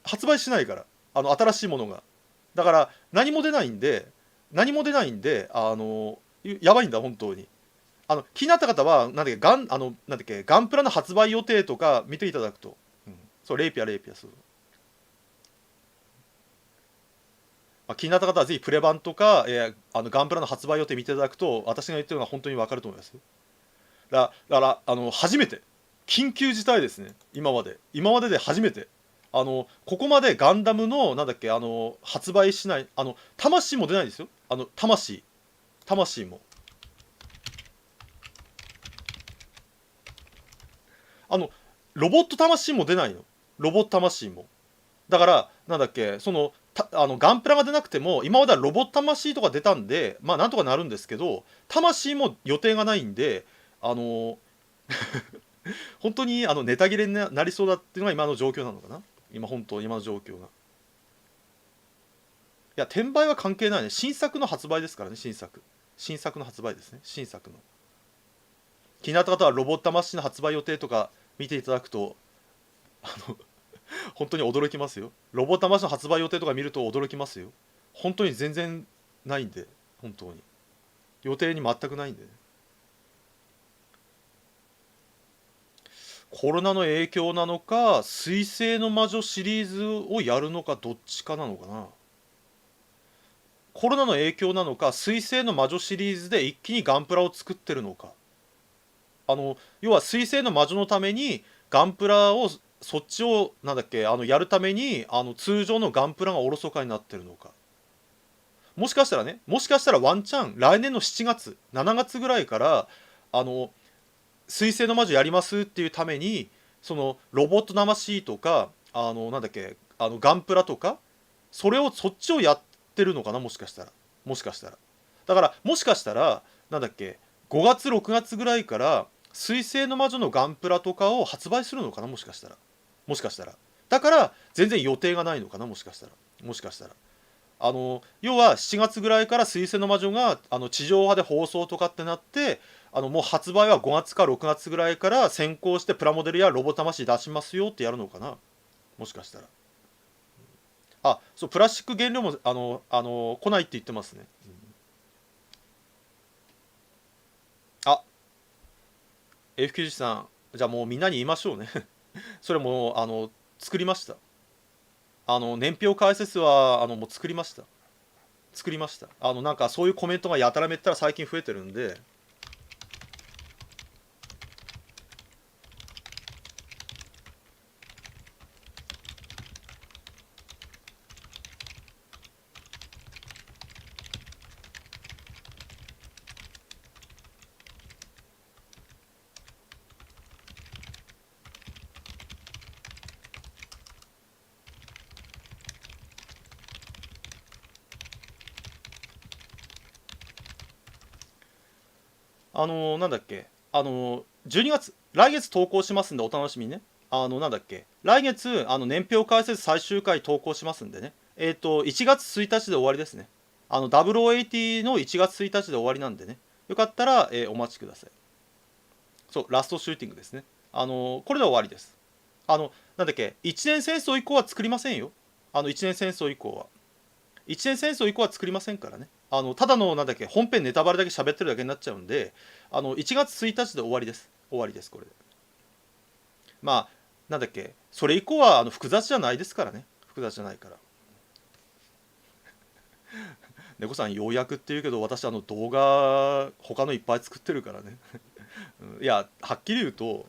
発売しないから、新しいものが。だから何も出ないんでやばいんだ本当に。気になった方はなんだっけガンプラの発売予定とか見ていただくと、そうレイピアそう、気になった方はぜひプレ版とか、ガンプラの発売予定見ていただくと私が言ってるのが本当に分かると思います。だから初めて緊急事態ですね。今までで初めてここまでガンダムのなんだっけ発売しない、魂も出ないですよ。魂もあのロボット魂も出ないの。ロボット魂も。だからなんだっけそのガンプラが出なくても今まではロボット魂とか出たんでまあなんとかなるんですけど、魂も予定がないんで本当にネタ切れになりそうだっていうのが今の状況なのかな。今の状況が。いや転売は関係ないね。新作の発売ですからね。新作の発売ですね。新作の。気になった方はロボット魂の発売予定とか見ていただくと本当に驚きますよ。ロボット魂の発売予定とか見ると驚きますよ。本当に全然ないんで、本当に予定に全くないんでね。コロナの影響なのか水星の魔女シリーズをやるのかどっちかなのかな。コロナの影響なのか水星の魔女シリーズで一気にガンプラを作ってるのか。要は水星の魔女のためにガンプラをそっちをなんだっけやるために通常のガンプラがおろそかになってるのか。もしかしたらワンチャン来年の7月7月ぐらいから水星の魔女やりますっていうためにそのロボット魂とかなんだっけガンプラとかそっちをやってるのかな。もしかしたらだからもしかしたらなんだっけ5月6月ぐらいから水星の魔女のガンプラとかを発売するのかな。もしかしたらだから全然予定がないのかな。もしかしたら要は7月ぐらいから水星の魔女が地上波で放送とかってなってもう発売は5月か6月ぐらいから先行してプラモデルやロボ魂出しますよってやるのかな。もしかしたらそうプラスチック原料も来ないって言ってますね。FQG さんじゃあもうみんなに言いましょうねそれも作りました。年表解説はもう作りました。なんかそういうコメントがやたらめったら最近増えてるんで、なんだっけ12月来月投稿しますんでお楽しみにね。なんだっけ来月年表解説最終回投稿しますんでね。1月1日で終わりですね。0080の1月1日で終わりなんでね。よかったら、お待ちください。そうラストシューティングですね。これで終わりです。なんだっけ1年戦争以降は作りませんよ。1年戦争以降は作りませんからね。ただのなんだっけ本編ネタバレだけ喋ってるだけになっちゃうんで1月1日で終わりですこれで。まあなんだっけそれ以降は複雑じゃないですからね。複雑じゃないから猫さんようやくって言うけど私動画他のいっぱい作ってるからねいやはっきり言うと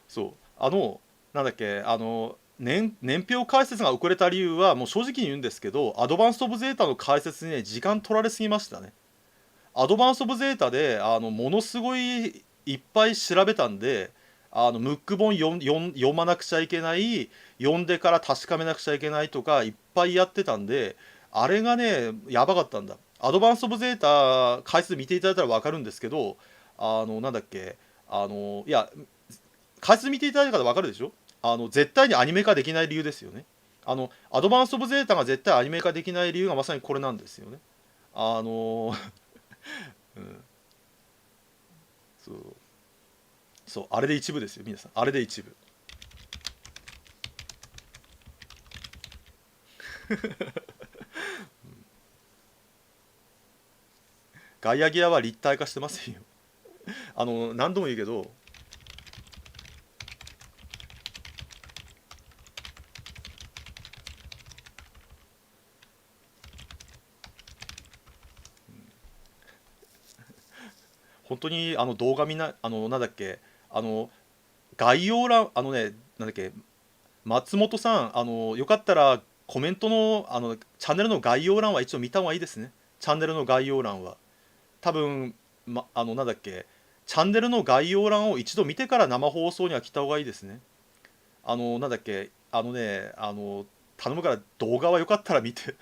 そうなんだっけ年表解説が遅れた理由はもう正直に言うんですけどアドバンスト・オブ・ゼータの解説にね時間取られすぎましたね。アドバンス・オブ・ゼータでものすごいいっぱい調べたんでムック本読まなくちゃいけない、読んでから確かめなくちゃいけないとかいっぱいやってたんで、あれがねやばかったんだ。アドバンス・オブ・ゼータ回数見ていただいたら分かるんですけど、なんだっけ、いや、回数見ていただいたら分かるでしょ。絶対にアニメ化できない理由ですよね。アドバンス・オブ・ゼータが絶対アニメ化できない理由がまさにこれなんですよね。あのうん、そうそう、あれで一部ですよ皆さん、あれで一部。ガイアギアは立体化してませんよ。何度も言うけど、本当に動画見な、なんだっけ、あの概要欄、なんだっけ、松本さん、よかったらコメントの、チャンネルの概要欄は一応見た方がいいですね。チャンネルの概要欄は。多分、なんだっけ、チャンネルの概要欄を一度見てから生放送には来た方がいいですね。なんだっけ、頼むから動画はよかったら見て。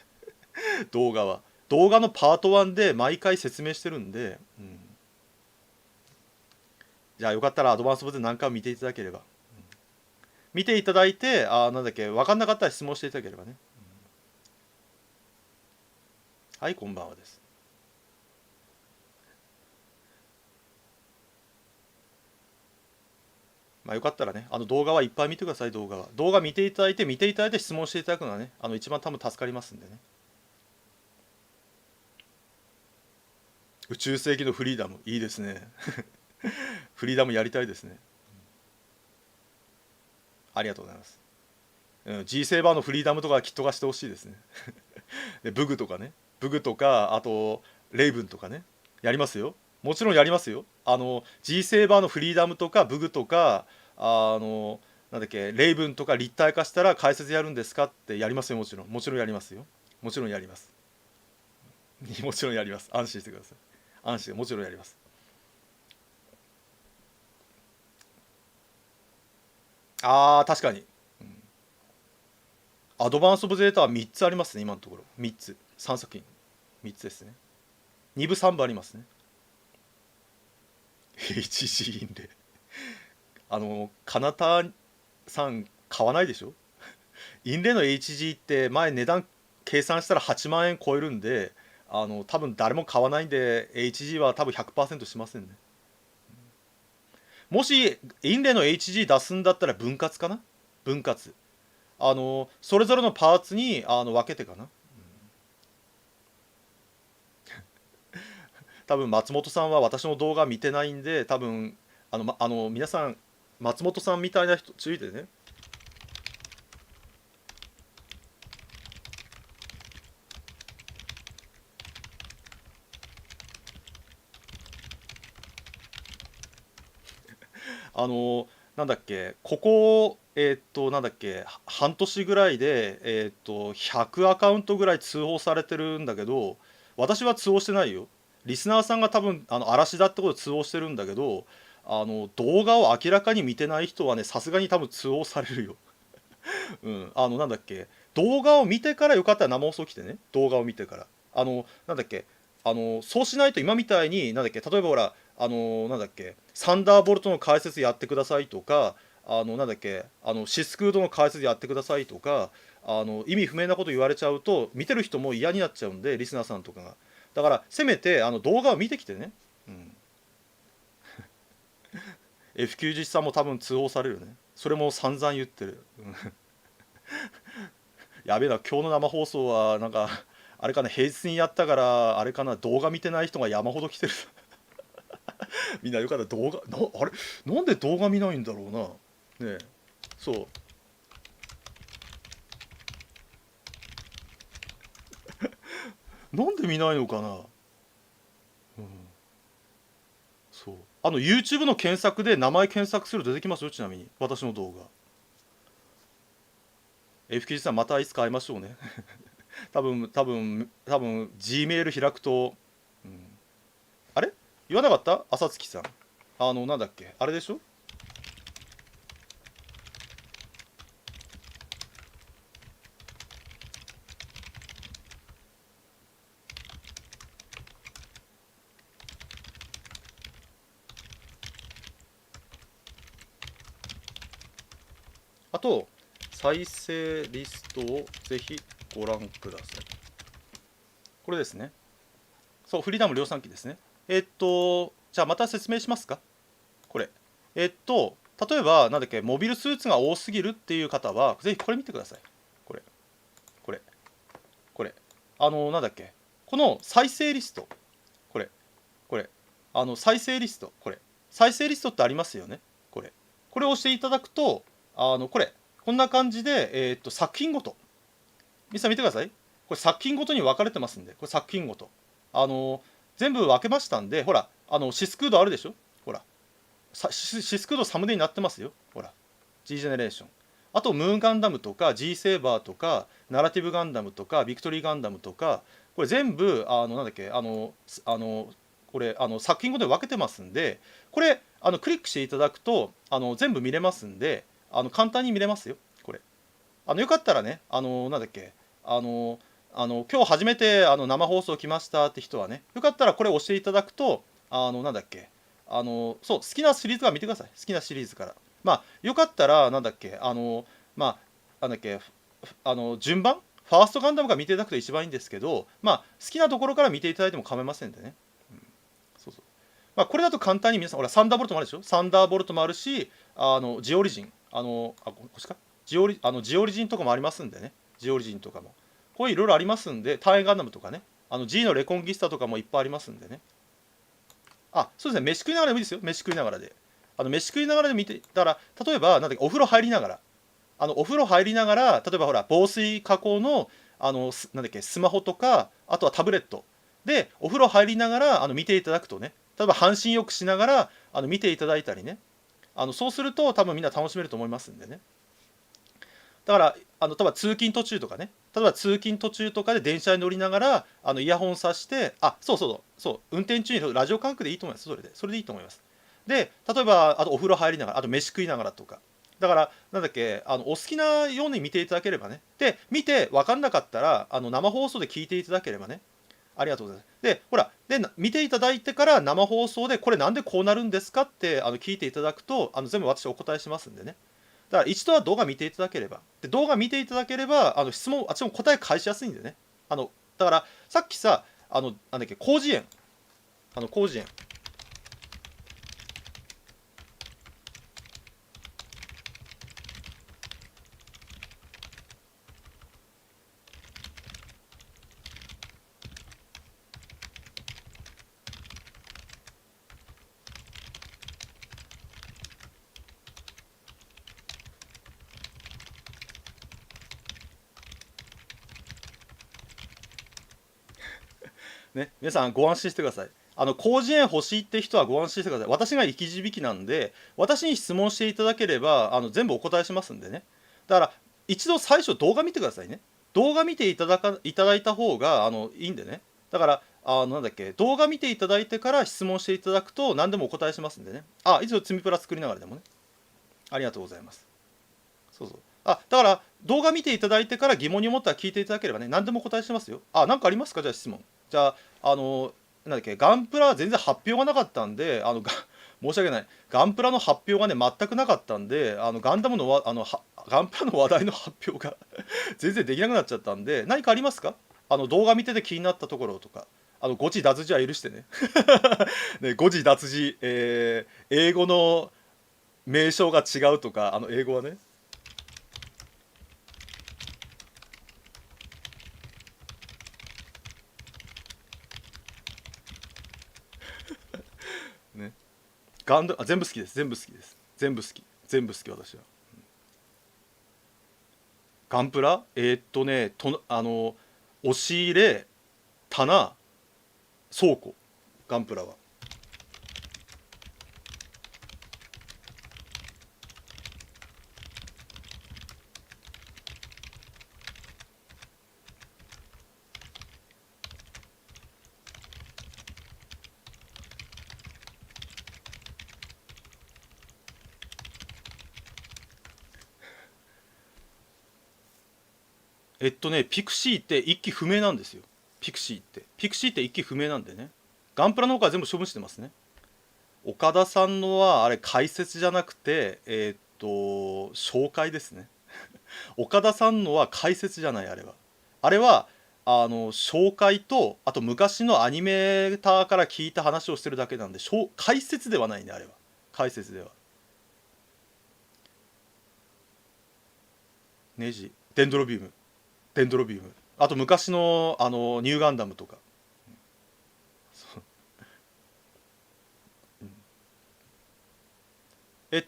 動画は。動画のパート1で毎回説明してるんで、じゃあよかったらアドバンス部で何回も見ていただければ。見ていただいて、なんだっけ、分かんなかったら質問していただければね。はい、こんばんはです。まあ、よかったらね、動画はいっぱい見てください、動画は。動画見ていただいて、見ていただいて質問していただくのはね、一番多分助かりますんでね。宇宙世紀のフリーダム、いいですね。フリーダムやりたいですね。ありがとうございます。G セーバーのフリーダムとかキット化してほしいですね。で、ブグとかね。ブグとか、あと、レイブンとかね。やりますよ。もちろんやりますよ。G セーバーのフリーダムとか、ブグとか、なんだっけ、レイブンとか立体化したら解説やるんですかってやりますよ、もちろん。もちろんやりますよ。もちろんやります。もちろんやります。安心してください。安心、もちろんやります。確かに。アドバンス・オブ・ゼータは3つありますね、今のところ。3つ。3作品。3つですね。2部、3部ありますね。HG インレイ。かなたさん買わないでしょ。インレイの HG って前値段計算したら8万円超えるんで、多分誰も買わないんで HG は多分100%しませんね。もしインレイの HG 出すんだったら分割かな。分割。それぞれのパーツに分けてかな。多分松本さんは私の動画見てないんで、多分皆さん松本さんみたいな人注意でね。あのなんだっけ、ここなんだっけ、半年ぐらいで100アカウントぐらい通報されてるんだけど、私は通報してないよ。リスナーさんが多分嵐だってことで通報してるんだけど、動画を明らかに見てない人はね、さすがに多分通報されるよ。なんだっけ、動画を見てからよかったら生放送来てね。動画を見てから、なんだっけ、そうしないと今みたいに、なんだっけ、例えばほら、なんだっけ、サンダーボルトの解説やってくださいとか、なんだっけ、シスクードの解説やってくださいとか、意味不明なこと言われちゃうと見てる人も嫌になっちゃうんで、リスナーさんとかが。だからせめて動画を見てきてね。F91 さんも多分通報されるね。それも散々言ってる。やべえな、今日の生放送はなんかあれかな、平日にやったからあれかな、動画見てない人が山ほど来てる。みんなよかったら動画あれ、なんで動画見ないんだろうな。ねえ、そう、なんで見ないのかな。そう、YouTube の検索で名前検索すると出てきますよ。ちなみに私の動画。FK さんまたいつか会いましょうね。多分 G メール開くと、あれ言わなかった朝月さん。なんだっけ、あれでしょ。と再生リストをぜひご覧ください。これですね。そう、フリーダム量産機ですね。じゃあまた説明しますか。これ。例えば、なんだっけ、モビルスーツが多すぎるっていう方は、ぜひこれ見てください。これ。これ。これ。なんだっけ。この再生リスト。これ。これ。再生リスト。これ。再生リストってありますよね。これ。これを押していただくと、これ。こんな感じで、作品ごと。皆さん見てください。これ作品ごとに分かれてますんで、これ作品ごと。全部分けましたんで、ほら、シスクードあるでしょ。ほら。シスクードサムネになってますよ。ほら。G ジェネレーション。あと、ムーンガンダムとか、G セーバーとか、ナラティブガンダムとか、ビクトリーガンダムとか、これ全部、なんだっけ、これ、作品ごとに分けてますんで、これ、クリックしていただくと、全部見れますんで、簡単に見れますよ。これ。よかったらね、なんだっけ、今日初めて生放送来ましたって人はね、よかったらこれ押していただくと、なんだっけ、そう、好きなシリーズから見てください。好きなシリーズから。まあ、よかったら、なんだっけ、まあ、なんだっけ、順番ファーストガンダムから見ていただくと一番いいんですけど、まあ、好きなところから見ていただいても構いませんでね。うん、そうそう。まあ、これだと簡単に皆さん、ほら、サンダーボルトもあるでしょ。サンダーボルトもあるし、ジオリジン、こっちかジオリジンとかもありますんでね。ジオリジンとかも。こういういろいろありますんで、単影ガンダムとかね、G のレコンギスタとかもいっぱいありますんでね。そうですね、飯食いながらでもいいですよ、飯食いながらで。飯食いながらで見てたら、例えば、なんだっけ、お風呂入りながら、お風呂入りながら、例えばほら、防水加工の、なんだっけ、スマホとか、あとはタブレットで、お風呂入りながら、見ていただくとね、例えば半身浴しながら、見ていただいたりね、そうすると、多分みんな楽しめると思いますんでね。だから例えば通勤途中とかね、例えば通勤途中とかで電車に乗りながらイヤホンさして、そう運転中にラジオ感覚でいいと思います。それでいいと思います。で、例えばあとお風呂入りながら、あと飯食いながらとか、だからなんだっけ、お好きなように見ていただければね、で見て分かんなかったら生放送で聞いていただければね、ありがとうございます。で、ほら、で見ていただいてから生放送でこれなんでこうなるんですかって聞いていただくと全部私お答えしますんでね。だから一度は動画見ていただければ、で動画見ていただければ質問、私も答え返しやすいんでね。だからさっきさ、なんだっけ、広辞苑、広辞苑ね、皆さんご安心してください。広辞苑欲しいって人はご安心してください。私が生き字引なんで、私に質問していただければ全部お答えしますんでね。だから一度最初動画見てくださいね。動画見ていただいた方がいいんでね。だからなんだっけ、動画見ていただいてから質問していただくと何でもお答えしますんでね。一度積みプラ作りながらでもね。ありがとうございます。そうそう。だから動画見ていただいてから疑問に思ったら聞いていただければね、何でもお答えしますよ。何かありますか、じゃあ質問。じゃあ、なんだっけ、ガンプラは全然発表がなかったんで、申し訳ない。ガンプラの発表がね、全くなかったんで、ガンダムのガンプラの話題の発表が全然できなくなっちゃったんで、何かありますか。動画見てて気になったところとか、誤字脱字は許してね。ね、誤字脱字、英語の名称が違うとか、英語はね。ね、全部好きです。全部好きです。全部好き。全部好き、私は。ガンプラ押し入れ、棚、倉庫。ガンプラは。ピクシーって一気不明なんですよ。ピクシーって。ピクシーって一気不明なんでね。ガンプラの方から全部処分してますね。岡田さんのは、あれ、解説じゃなくて、紹介ですね。岡田さんのは解説じゃない、あれは。あれは紹介と、あと昔のアニメーターから聞いた話をしてるだけなんで、解説ではないね、あれは。解説では。ネジ、デンドロビウム、デンドロビウム。あと昔のニューガンダムとか。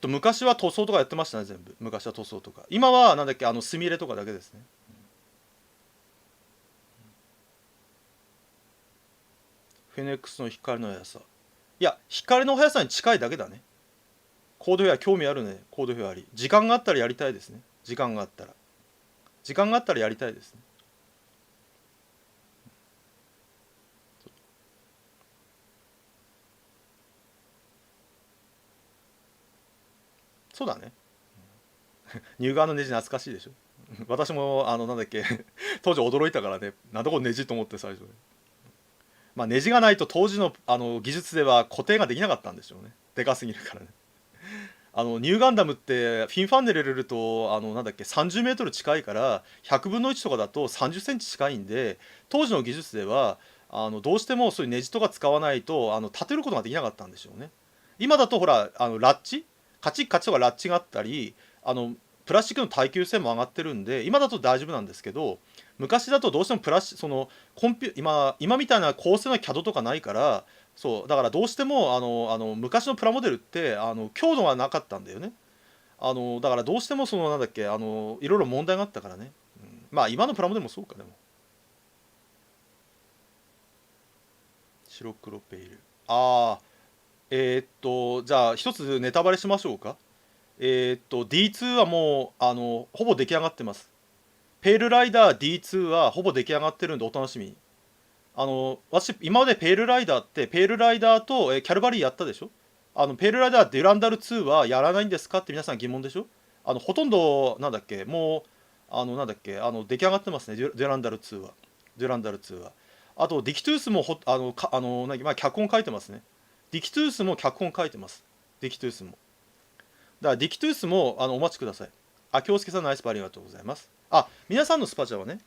昔は塗装とかやってましたね、全部。昔は塗装とか。今はなんだっけ、スミレとかだけですね。フェネックスの光の速さ。いや、光の速さに近いだけだね。コードフェア興味あるね。コードフェアあり。時間があったらやりたいですね。時間があったら。時間があったらやりたいですね。そうだね。ニューガーのネジ懐かしいでしょ。私もなんだっけ当時驚いたからね、なんだこのネジと思って最初ね。まあネジがないと当時の技術では固定ができなかったんでしょうね。でかすぎるからね。ニューガンダムってフィンファンネル入れるとなんだっけ30メートル近いから100分の1とかだと30センチ近いんで、当時の技術ではどうしてもそういうネジとか使わないと立てることができなかったんでしょうね。今だとほらラッチカチッカチとかラッチがあったりプラスチックの耐久性も上がってるんで今だと大丈夫なんですけど、昔だとどうしてもその今みたいな高性能な CAD とかないから、そうだからどうしても昔のプラモデルって強度がなかったんだよね。だからどうしてもそのなんだっけいろいろ問題があったからね、まあ今のプラモデルもそうか。でも白黒ペイル、ああじゃあ一つネタバレしましょうか。D2 はもうほぼ出来上がってます。ペールライダー D2 はほぼ出来上がってるんでお楽しみに。私今までペールライダーってペールライダーと、キャルバリーやったでしょ。ペールライダーデュランダル2はやらないんですかって皆さん疑問でしょ。ほとんどなんだっけもうなんだっけ出来上がってますね、デュランダル2は。デュランダル2は。あとディキトゥースもまあ、脚本書いてますね。ディキトゥースも脚本書いてます。ディキトゥースも。だからディキトゥースもお待ちください。あ、京介さんナイスパーありがとうございます。あ、皆さんのスパチャはね、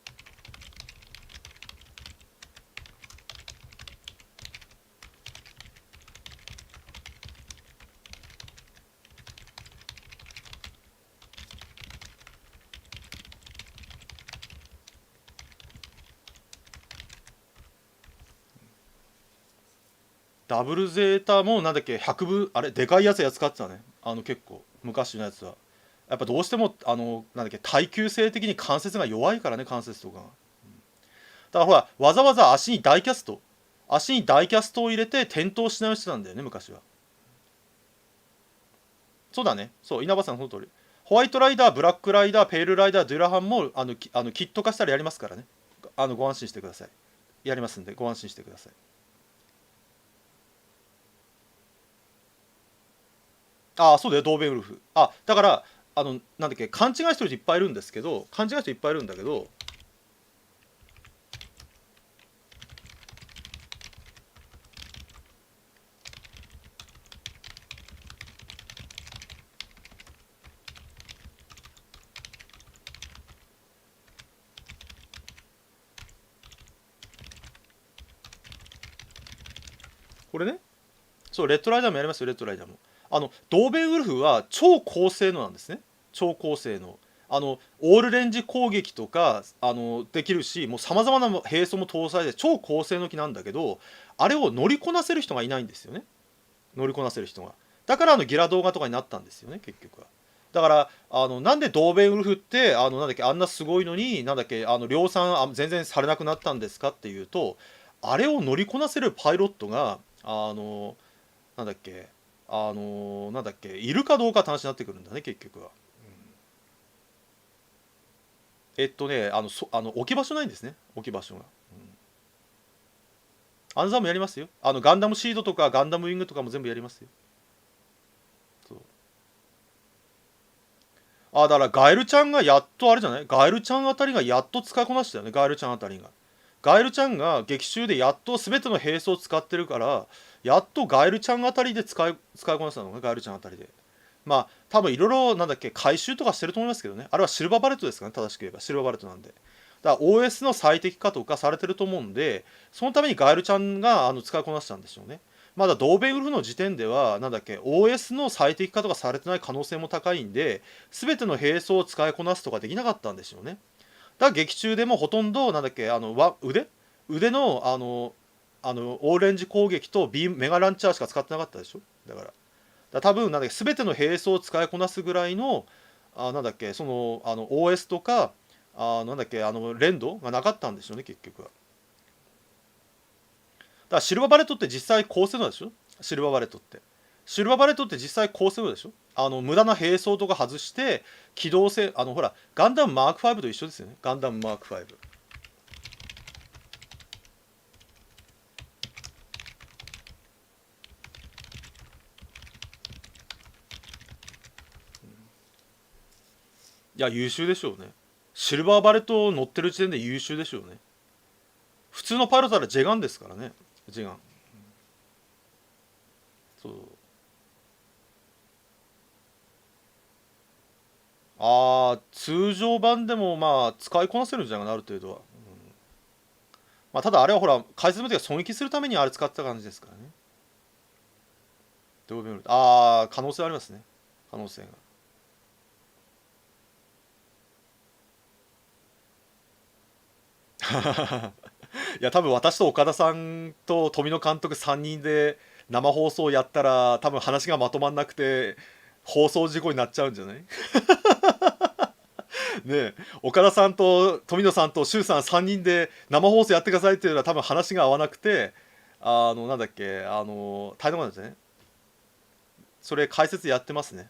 ダブルゼータもなんだっけ100部あれでかいやつ使ってたね。結構昔のやつはやっぱどうしてもなんだっけ耐久性的に関節が弱いからね、関節とかが。だからほらわざわざ足にダイキャストを入れて転倒しないようにしてたんだよね、昔は。そうだね、そう稲葉さんその通り。ホワイトライダー、ブラックライダー、ペールライダー、デュラハンもキット化したらやりますからね。ご安心してください。やりますんでご安心してください。ああ、そうだよ、ドーベンウルフ。あ、だから、なんだっけ、勘違いしてる人いっぱいいるんですけど、勘違いしてる人いっぱいいるんだけど、これね、そう、レッドライダーもやりますよ、レッドライダーも。ドーベンウルフは超高性能なんですね。超高性能。オールレンジ攻撃とか、できるし、もう様々な兵装も搭載で超高性能機なんだけど、あれを乗りこなせる人がいないんですよね。乗りこなせる人が。だからギラ動画とかになったんですよね、結局は。だからなんでドーベンウルフってなんだっけあんなすごいのになんだっけ量産全然されなくなったんですかっていうと、あれを乗りこなせるパイロットがなんだっけなんだっけいるかどうかって話になってくるんだね、結局は。置き場所ないんですね、置き場所が。アンザーもやりますよ。ガンダムシードとかガンダムウィングとかも全部やりますよ。そう。だからガエルちゃんがやっとあれじゃない、ガエルちゃんあたりがやっと使いこなしたよね、ガエルちゃんあたりが。ガエルちゃんが劇中でやっと全ての兵装を使ってるから、やっとガエルちゃんあたりで使いこなしたのね、ガエルちゃんあたりで。まあ多分いろいろなんだっけ回収とかしてると思いますけどね。あれはシルバーバレットですかね、正しく言えばシルバーバレットなんで。だから OS の最適化とかされてると思うんで、そのためにガエルちゃんが使いこなしたんでしょうね。まだドーベンウルフの時点ではなんだっけ OS の最適化とかされてない可能性も高いんで、全ての兵装を使いこなすとかできなかったんでしょうね。だから劇中でもほとんどなんだっけ腕のオーレンジ攻撃とビームメガランチャーしか使ってなかったでしょ。だから多分なんだっけ全ての兵装を使いこなすぐらいのなんだっけOS とかなんだっけ連動がなかったんでしょうね結局は。だからシルバーバレットって実際高性能でしょ。シルバーバレットって実際高性能でしょ。無駄な兵装とか外して機動性ほらガンダムマーク5と一緒ですよね。ガンダムマーク5。いや優秀でしょうね。シルバーバレット乗ってる時点で優秀でしょうね。普通のパイロットはジェガンですからね。ジェガン。そう。通常版でもまあ使いこなせるんじゃないかな、ある程度は。まあ、ただあれはほら、解説無敵が損撃するためにあれ使った感じですからね。どういう可能性ありますね。可能性が。いや、多分私と岡田さんと富野監督3人で生放送やったら、多分話がまとまんなくて、放送事故になっちゃうんじゃない？ねえ、岡田さんと富野さんと周さん3人で生放送やってくださいっていうのは多分話が合わなくて、なんだっけ、大変なことなんですね。それ解説やってますね。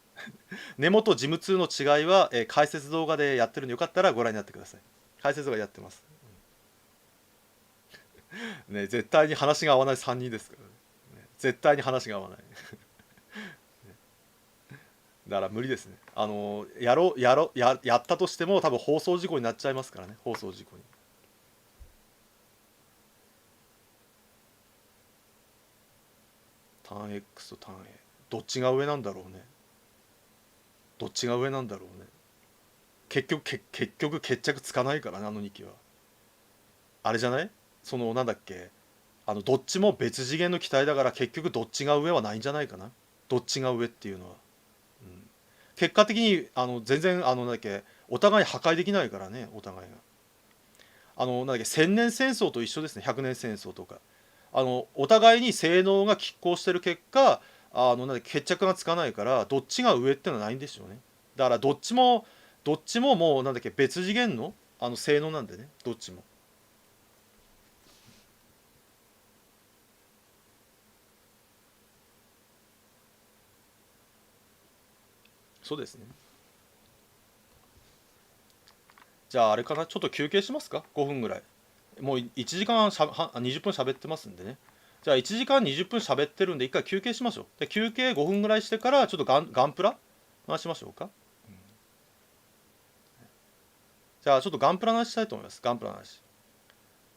根元事務通の違いは、解説動画でやってるんでよかったらご覧になってください。解説動画やってます。ね、絶対に話が合わない3人ですからね。絶対に話が合わない。だから無理ですね。やったとしても多分放送事故になっちゃいますからね。放送事故に。ターン X とターン A。どっちが上なんだろうね。どっちが上なんだろうね。結局決着つかないからね、あの2機は。あれじゃない？なんだっけ、どっちも別次元の機体だから結局どっちが上はないんじゃないかな。どっちが上っていうのは。うん、結果的に全然なんだっけお互い破壊できないからね、お互いが。なんだっけ千年戦争と一緒ですね。百年戦争とか。お互いに性能が拮抗してる結果なんだっけ決着がつかないからどっちが上ってのはないんでしょうね。だからどっちももうなんだっけ別次元の性能なんでね、どっちも。そうですね。じゃああれかな、ちょっと休憩しますか、5分ぐらい。もう1時間20分喋ってますんでね。じゃあ1時間20分喋ってるんで一回休憩しましょう。で休憩5分ぐらいしてからちょっとガンプラ話しましょうか。じゃあちょっとガンプラの話したいと思います。ガンプラの話。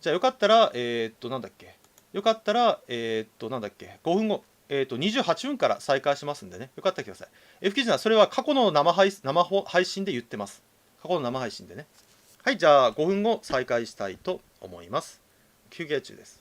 じゃあよかったらなんだっけ、よかったらなんだっけ、5分後28分から再開しますんでね、よかったら来てください。F 記事はそれは過去の生配信で言ってます。過去の生配信でね。はい、じゃあ5分後再開したいと思います。休憩中です。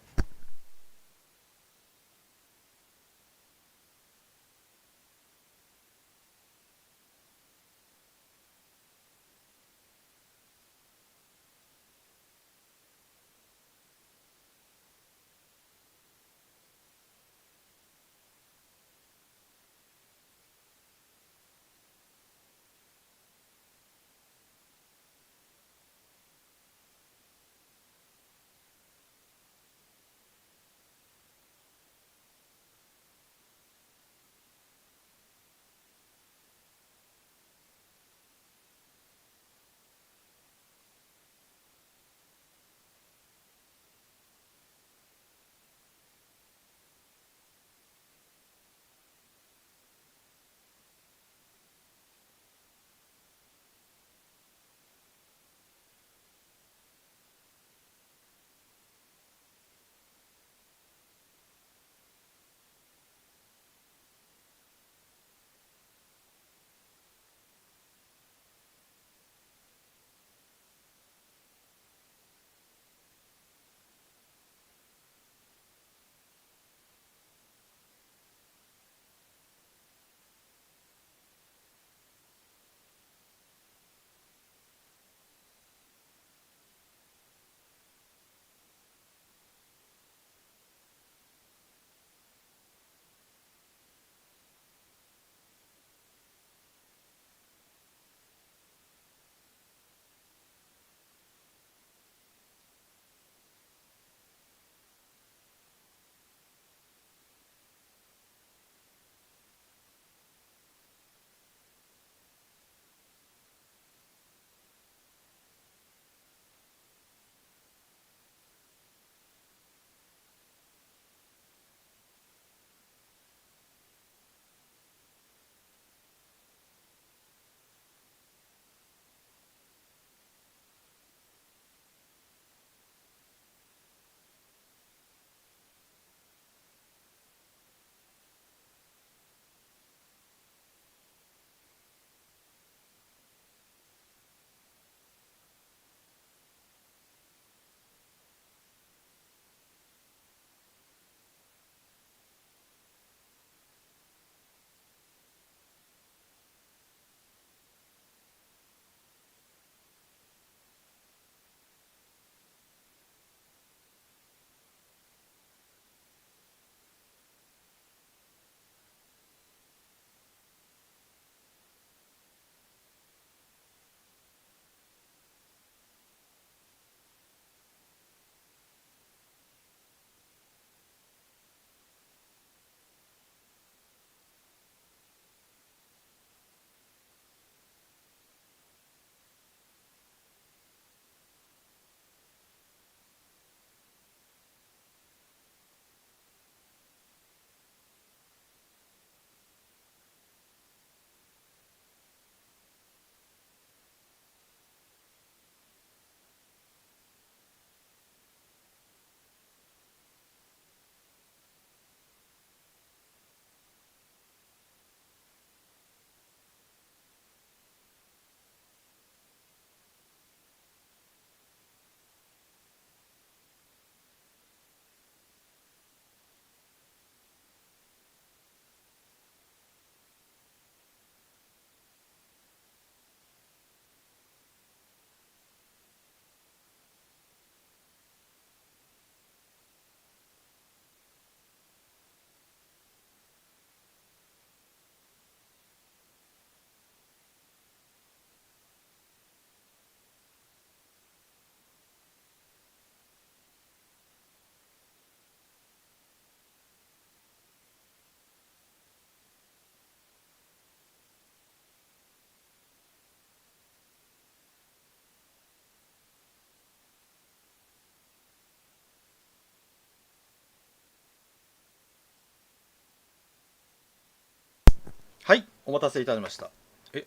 はい、お待たせいたしました。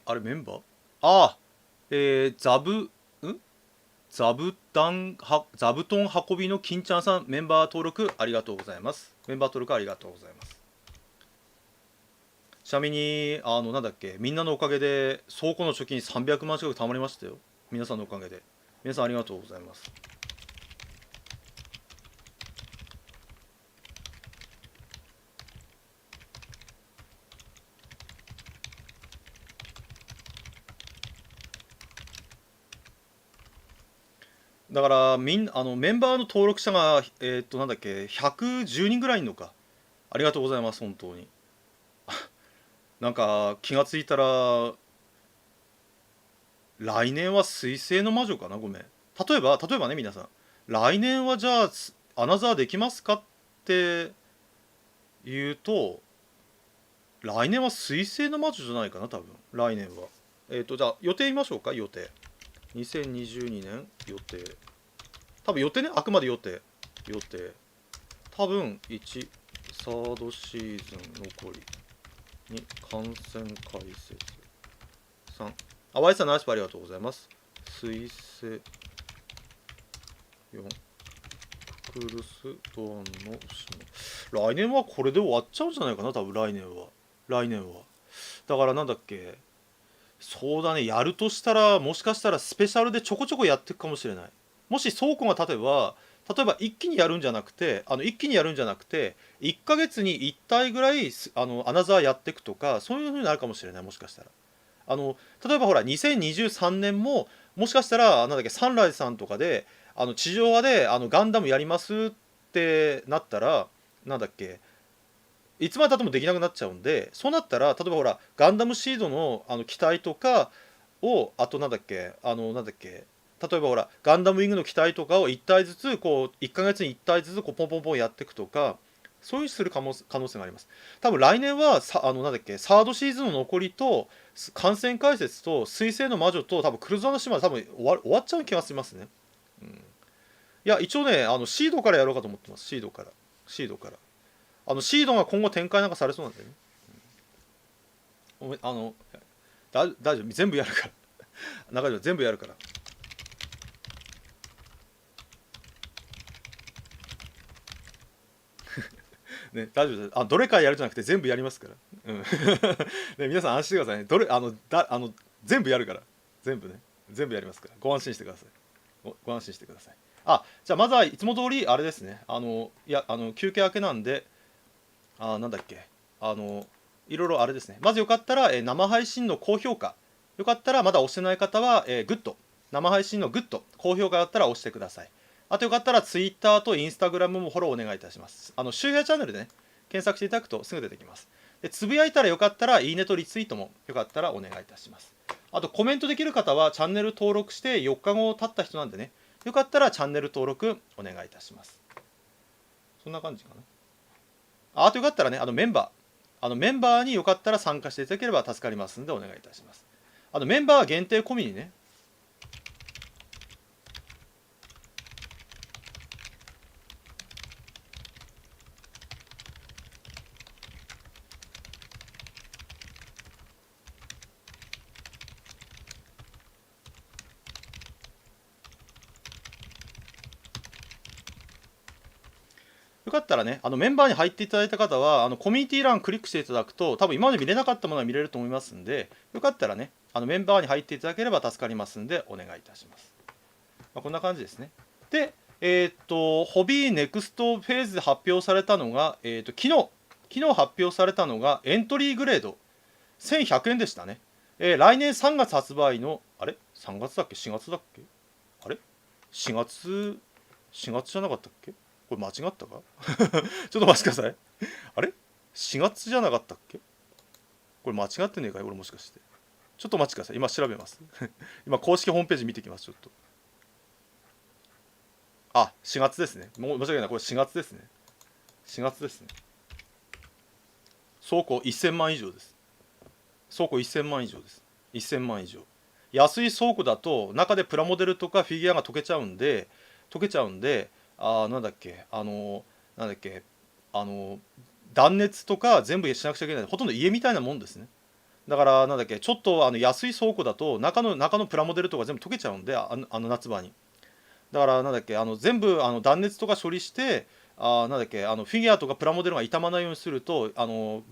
あれメンバー、ああザブ座布団運びの金ちゃんさん、メンバー登録ありがとうございます。メンバー登録ありがとうございます。ちなみになんだっけ、みんなのおかげで倉庫の貯金300万近く貯まりましたよ。皆さんのおかげで。皆さんありがとうございます。だからメンバーの登録者がなんだっけ、110人ぐらいいるのか。ありがとうございます、本当に。なんか気がついたら来年は水星の魔女かな。ごめん、例えばね、皆さん、来年はじゃあアナザーできますかって言うと、来年は水星の魔女じゃないかな、多分。来年はじゃあ予定見ましょうか。予定2022年予定、多分予定ね、あくまで予定多分1サードシーズン残り2観戦解説3、ワイさんナイスパありがとうございます。水星4クルスドアンの島、来年はこれで終わっちゃうんじゃないかな、多分。来年はだからなんだっけ、そうだね、やるとしたらもしかしたらスペシャルでちょこちょこやっていくかもしれない。もし倉庫が例えば一気にやるんじゃなくて1ヶ月に1体ぐらいアナザーやっていくとか、そういう風になるかもしれない。もしかしたら例えばほら2023年ももしかしたらなんだっけ、サンライズさんとかで地上波でガンダムやりますってなったら、なんだっけ、いつまでたってもできなくなっちゃうんで、そうなったら例えばほらガンダムシードの機体とかを、あとなんだっけ、例えばほらガンダムウィングの機体とかを1体ずつこう1ヶ月に1体ずつこうポンポンポンやっていくとか、そういうにする可能性があります。多分来年はなんだっけ、サードシーズンの残りと感染解説と水星の魔女と多分クルゾーの島で多分終わっちゃう気がしますね。うん、いや一応ねシードからやろうかと思ってます。シードからシードが今後展開なんかされそうなんでね。大丈夫、全部やるから中島全部やるからね、大丈夫です。どれかやるじゃなくて全部やりますから。うんね、皆さん安心してくださいね。全部やるから。全部ね、全部やりますから。ご安心してください。ご安心してください。じゃあまずはいつも通りあれですね。休憩明けなんで、なんだっけ、いろいろあれですね。まずよかったら、生配信の高評価、よかったらまだ押してない方は、グッド、生配信のグッド、高評価だったら押してください。あとよかったら Twitter と Instagram もフォローお願いいたします。周平チャンネルでね、検索していただくとすぐ出てきます。でつぶやいたらよかったらいいねとリツイートもよかったらお願いいたします。あとコメントできる方はチャンネル登録して4日後経った人なんでね、よかったらチャンネル登録お願いいたします。そんな感じかな。あとよかったらね、メンバーによかったら参加していただければ助かりますんでお願いいたします。メンバー限定込みにね、よかったらね、メンバーに入っていただいた方はコミュニティ欄クリックしていただくと多分今まで見れなかったものが見れると思いますんで、よかったらねメンバーに入っていただければ助かりますんでお願いいたします。こんな感じですね。で、ホビーネクストフェーズで発表されたのが、昨日発表されたのがエントリーグレード1100円でしたね。来年3月発売の、あれ ?3 月だっけ ?4 月だっけ、あれ ?4 月、4月じゃなかったっけ、これ間違ったかちょっと待ってください。あれ ?4 月じゃなかったっけ、これ間違ってねえかい俺、もしかして。ちょっと待ってください。今調べます今公式ホームページ見てきます。ちょっと。4月ですね。もう申し訳ない。これ4月ですね。4月ですね。倉庫1000万以上です。倉庫1000万以上です。1000万以上。安い倉庫だと中でプラモデルとかフィギュアが溶けちゃうんで、なんだっけ、断熱とか全部しなくちゃいけない。ほとんど家みたいなもんですね。だからなんだっけ、ちょっと安い倉庫だと中のプラモデルとか全部溶けちゃうんで、夏場に。だからなんだっけ、全部断熱とか処理して、なんだっけ、フィギュアとかプラモデルが傷まないようにすると、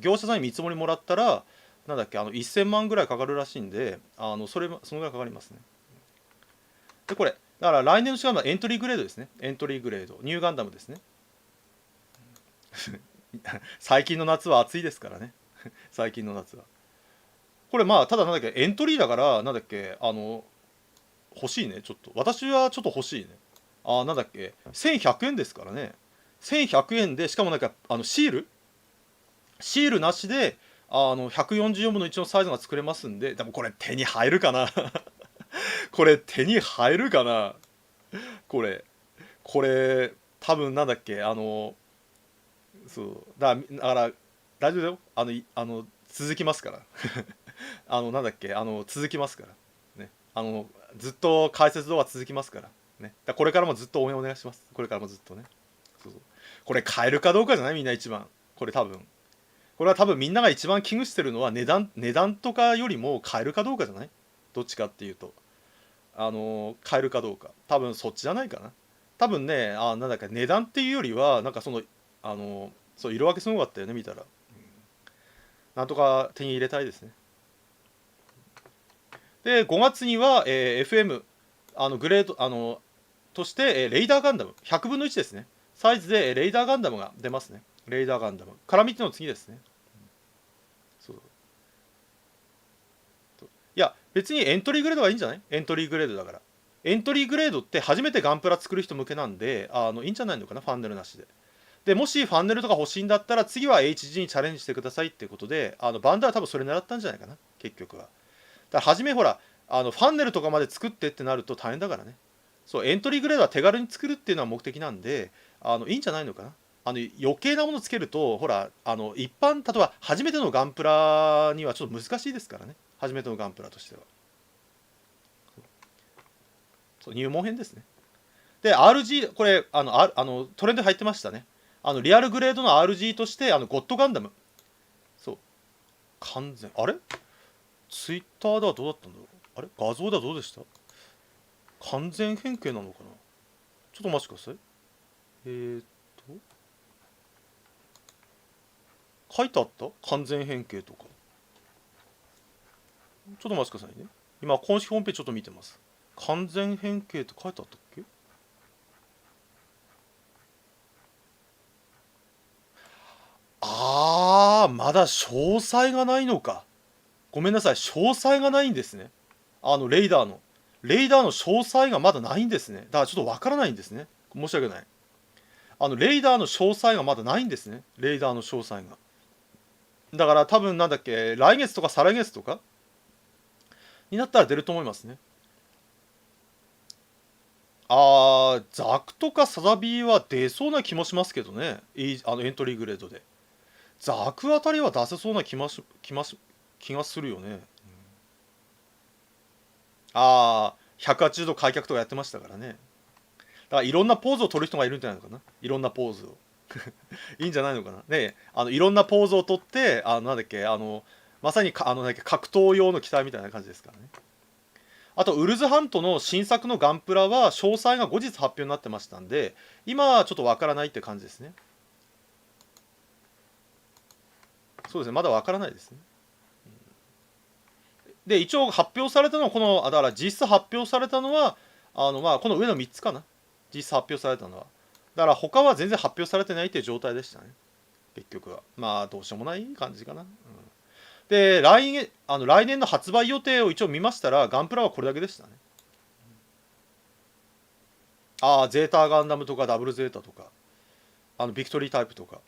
業者さんに見積もりもらったら、なんだっけ、1000万ぐらいかかるらしいんで、そのぐらいかかりますね。でこれだから来年の4月はエントリーグレードですね。エントリーグレードニューガンダムですね。最近の夏は暑いですからね。最近の夏はこれまあただなんだっけ、エントリーだからなんだっけ、欲しいね。ちょっと私はちょっと欲しいね。なんだっけ、1100円ですからね。1100円でしかもなんかシールなしで144分の1のサイズが作れますんで、でもこれ手に入るかな。これ手に入るかな。これこれ多分なんだっけ、そうだから大丈夫だよ。続きますから。なんだっけ、続きますからね。ずっと解説動画続きますからね。これからもずっと応援お願いします。これからもずっとね。そうそう、これ買えるかどうかじゃない、みんな一番。これは多分みんなが一番危惧してるのは値段とかよりも買えるかどうかじゃない。どっちかっていうと買えるかどうか、多分そっちじゃないかな。多分ね、なんだっけ、値段っていうよりはなんかそう色分けすごかったよね、見たら。なんとか手に入れたいですね。で5月には、FM グレードとして、レイダーガンダム100分の1ですね。サイズで、レイダーガンダムが出ますね。レイダーガンダムから見ての次ですね。そういや別にエントリーグレードがいいんじゃない。エントリーグレードだから。エントリーグレードって初めてガンプラ作る人向けなんで、いいんじゃないのかな、ファンネルなしで。でもしファンネルとか欲しいんだったら次は HG にチャレンジしてくださいっていうことで、バンダーは多分それ狙ったんじゃないかな、結局は。だから初めほらファンネルとかまで作ってってなると大変だからね。そう、エントリーグレードは手軽に作るっていうのは目的なんで、いいんじゃないのかな。余計なものつけるとほら一般、例えば初めてのガンプラにはちょっと難しいですからね。初めてのガンプラとしては。そう、入門編ですね。で RG、 これトレンド入ってましたね。リアルグレードの RG としてゴッドガンダム。そう、完全あれツイッターではどうだったんだろう。あれ画像ではどうでした。完全変形なのかな。ちょっとお待ちください。と書いてあった完全変形とか。ちょっとお待ちくださいね。今公式ホームページちょっと見てます。完全変形って書いてあったっけ。まだ詳細がないのか。ごめんなさい、詳細がないんですね。レイダーの詳細がまだないんですね。だからちょっとわからないんですね。申し訳ない。レイダーの詳細がまだないんですね。レイダーの詳細が。だから多分なんだっけ、来月とか再来月とかになったら出ると思いますね。ザクとかサザビーは出そうな気もしますけどね。エントリーグレードで。ザクあたりは出せそうな気がするよね。180度開脚とかやってましたからね。だからいろんなポーズを取る人がいるんじゃないのかな。いろんなポーズを。いいんじゃないのかな。ね、いろんなポーズを取って、なんだっけ、まさになんだっけ、格闘用の機体みたいな感じですからね。あと、ウルズハントの新作のガンプラは、詳細が後日発表になってましたんで、今はちょっとわからないって感じですね。そうですね、まだわからないですね。で、一応発表されたのは、だから実質発表されたのは、この上の3つかな。実質発表されたのは。だから他は全然発表されてないっていう状態でしたね。結局は。まあ、どうしようもない感じかな。で、来年の発売予定を一応見ましたら、ガンプラはこれだけでしたね。ゼータガンダムとかダブルゼータとか、ビクトリータイプとか。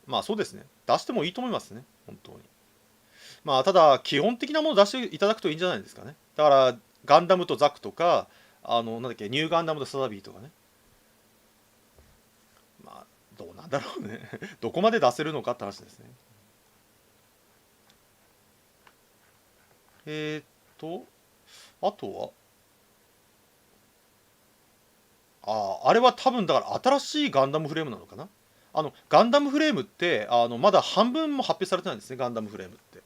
まあそうですね。出してもいいと思いますね。本当に。まあただ、基本的なものを出していただくといいんじゃないですかね。だから、ガンダムとザクとか、なんだっけ、ニューガンダムとサザビーとかね。まあ、どうなんだろうね。どこまで出せるのかって話ですね。えーっと、あとは、あれは多分だから新しいガンダムフレームなのかな。ガンダムフレームってまだ半分も発表されてないんですね。ガンダムフレームって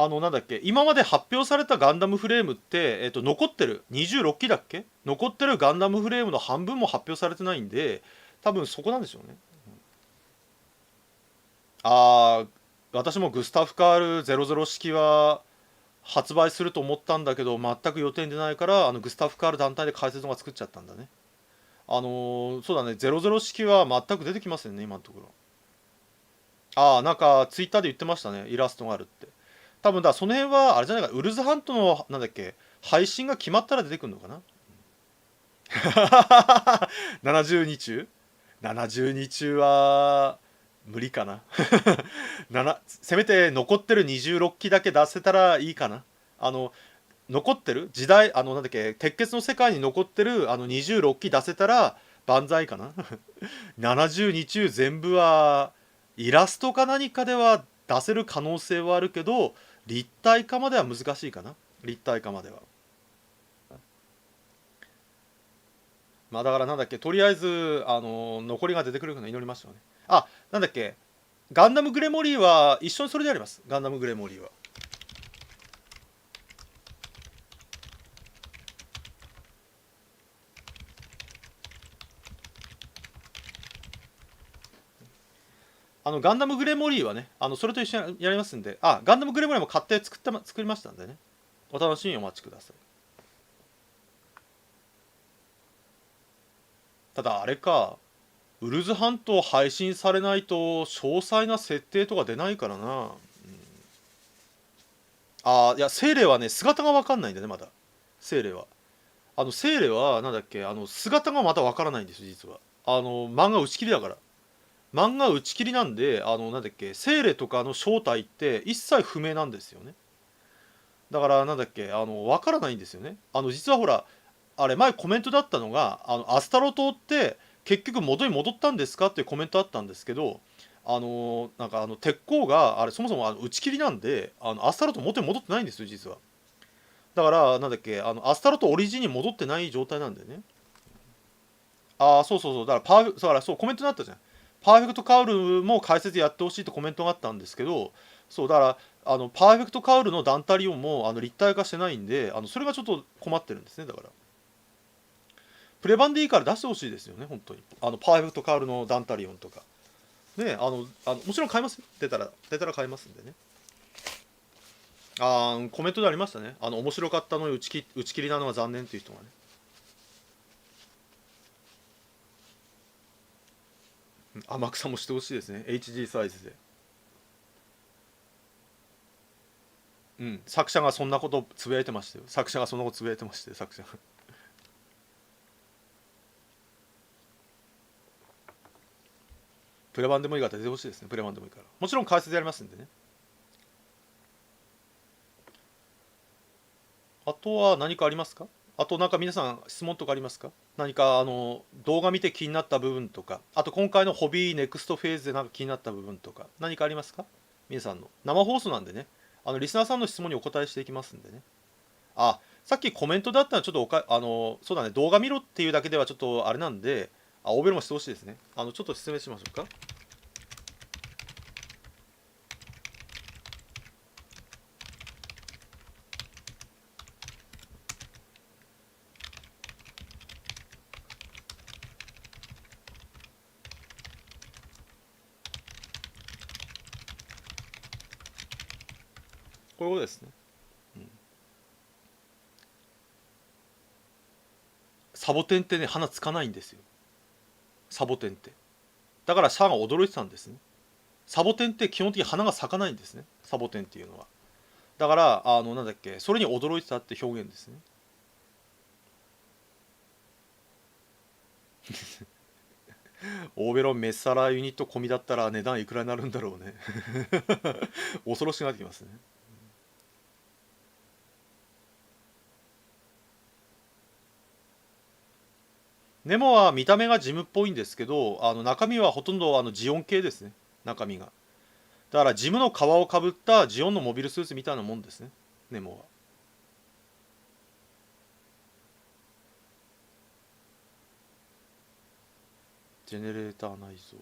なんだっけ、今まで発表されたガンダムフレームって、残ってる26機だっけ、残ってるガンダムフレームの半分も発表されてないんで、多分そこなんでしょうね。ああ、私もグスタフ・カール00式は発売すると思ったんだけど、全く予定に出ないから、グスタフ・カール団体で解説のが作っちゃったんだね。そうだね、00式は全く出てきませんね、今のところ。ああ、なんかツイッターで言ってましたね、イラストがあるって。多分だ、その辺はあれじゃないか、ウルズハントのなんだっけ、配信が決まったら出てくるのかな。72中 ?72 中は無理かな。せめて残ってる26機だけ出せたらいいかな。あの残ってる時代、なんだっけ、鉄血の世界に残ってる26機出せたら万歳かな。72中全部はイラストか何かでは出せる可能性はあるけど、立体化までは難しいかな。立体化までは。まあだからなんだっけ、とりあえず残りが出てくるのを祈りましょうね。あ、なんだっけ、ガンダムグレモリーは一緒にそれでやります。ガンダムグレモリーは。ガンダムグレモリーはね、それと一緒にやりますんで、ガンダムグレモリーも買って作りましたんでね。お楽しみにお待ちください。ただあれか、ウルズハント配信されないと詳細な設定とか出ないからな。いや、精霊はね、姿が分かんないんだね、まだ。精霊は。精霊は、なんだっけ、姿がまだ分からないんですよ、実は。漫画打ち切りだから。漫画打ち切りなんで、なんだっけ、精霊とかの正体って一切不明なんですよね。だから、なんだっけ、分からないんですよね。実はほら、あれ、前コメントだったのが、アスタロ島って結局元に戻ったんですかっていうコメントあったんですけど、なんか鉄鋼が、あれ、そもそも打ち切りなんで、アスタロ島元に戻ってないんですよ、実は。だから、なんだっけ、アスタロとオリジンに戻ってない状態なんでね。そうそうそう、だからだからそう、コメントになったじゃん。パーフェクトカウルも解説やってほしいとコメントがあったんですけど、そう、だから、パーフェクトカウルのダンタリオンも立体化してないんで、それがちょっと困ってるんですね、だから。プレ版でいいから出してほしいですよね、本当に。パーフェクトカウルのダンタリオンとか。ね、もちろん買います。出たら買いますんでね。コメントでありましたね。面白かったのに打ち切りなのは残念っていう人がね。天草もしてほしいですね。HG サイズで。うん、作者がそんなことつぶやいてましたよ。作者がそんなことつぶやいてましたよ、作者が。プレ版でもいいから出てほしいですね、プレ版でもいいから。もちろん解説やりますんでね。あとは何かありますか？あとなんか皆さん質問とかありますか？何か動画見て気になった部分とか、あと今回のホビーネクストフェーズでなんか気になった部分とか、何かありますか？皆さんの。生放送なんでね、リスナーさんの質問にお答えしていきますんでね。さっきコメントだったらちょっとそうだね、動画見ろっていうだけではちょっとあれなんで、欧米もしてほしいですね。ちょっと説明しましょうか。こういうことですね。サボテンってね、花つかないんですよ。サボテンって。だからシャアが驚いてたんですね。サボテンって基本的に花が咲かないんですね。サボテンっていうのは。だから、なんだっけ、それに驚いてたって表現ですね。オーベロンメッサラーユニット込みだったら値段いくらになるんだろうね。恐ろしくなってきますね。ネモは見た目がジムっぽいんですけど、中身はほとんどジオン系ですね。中身が。だからジムの皮をかぶったジオンのモビルスーツみたいなもんですね。ネモは。ジェネレーター内蔵。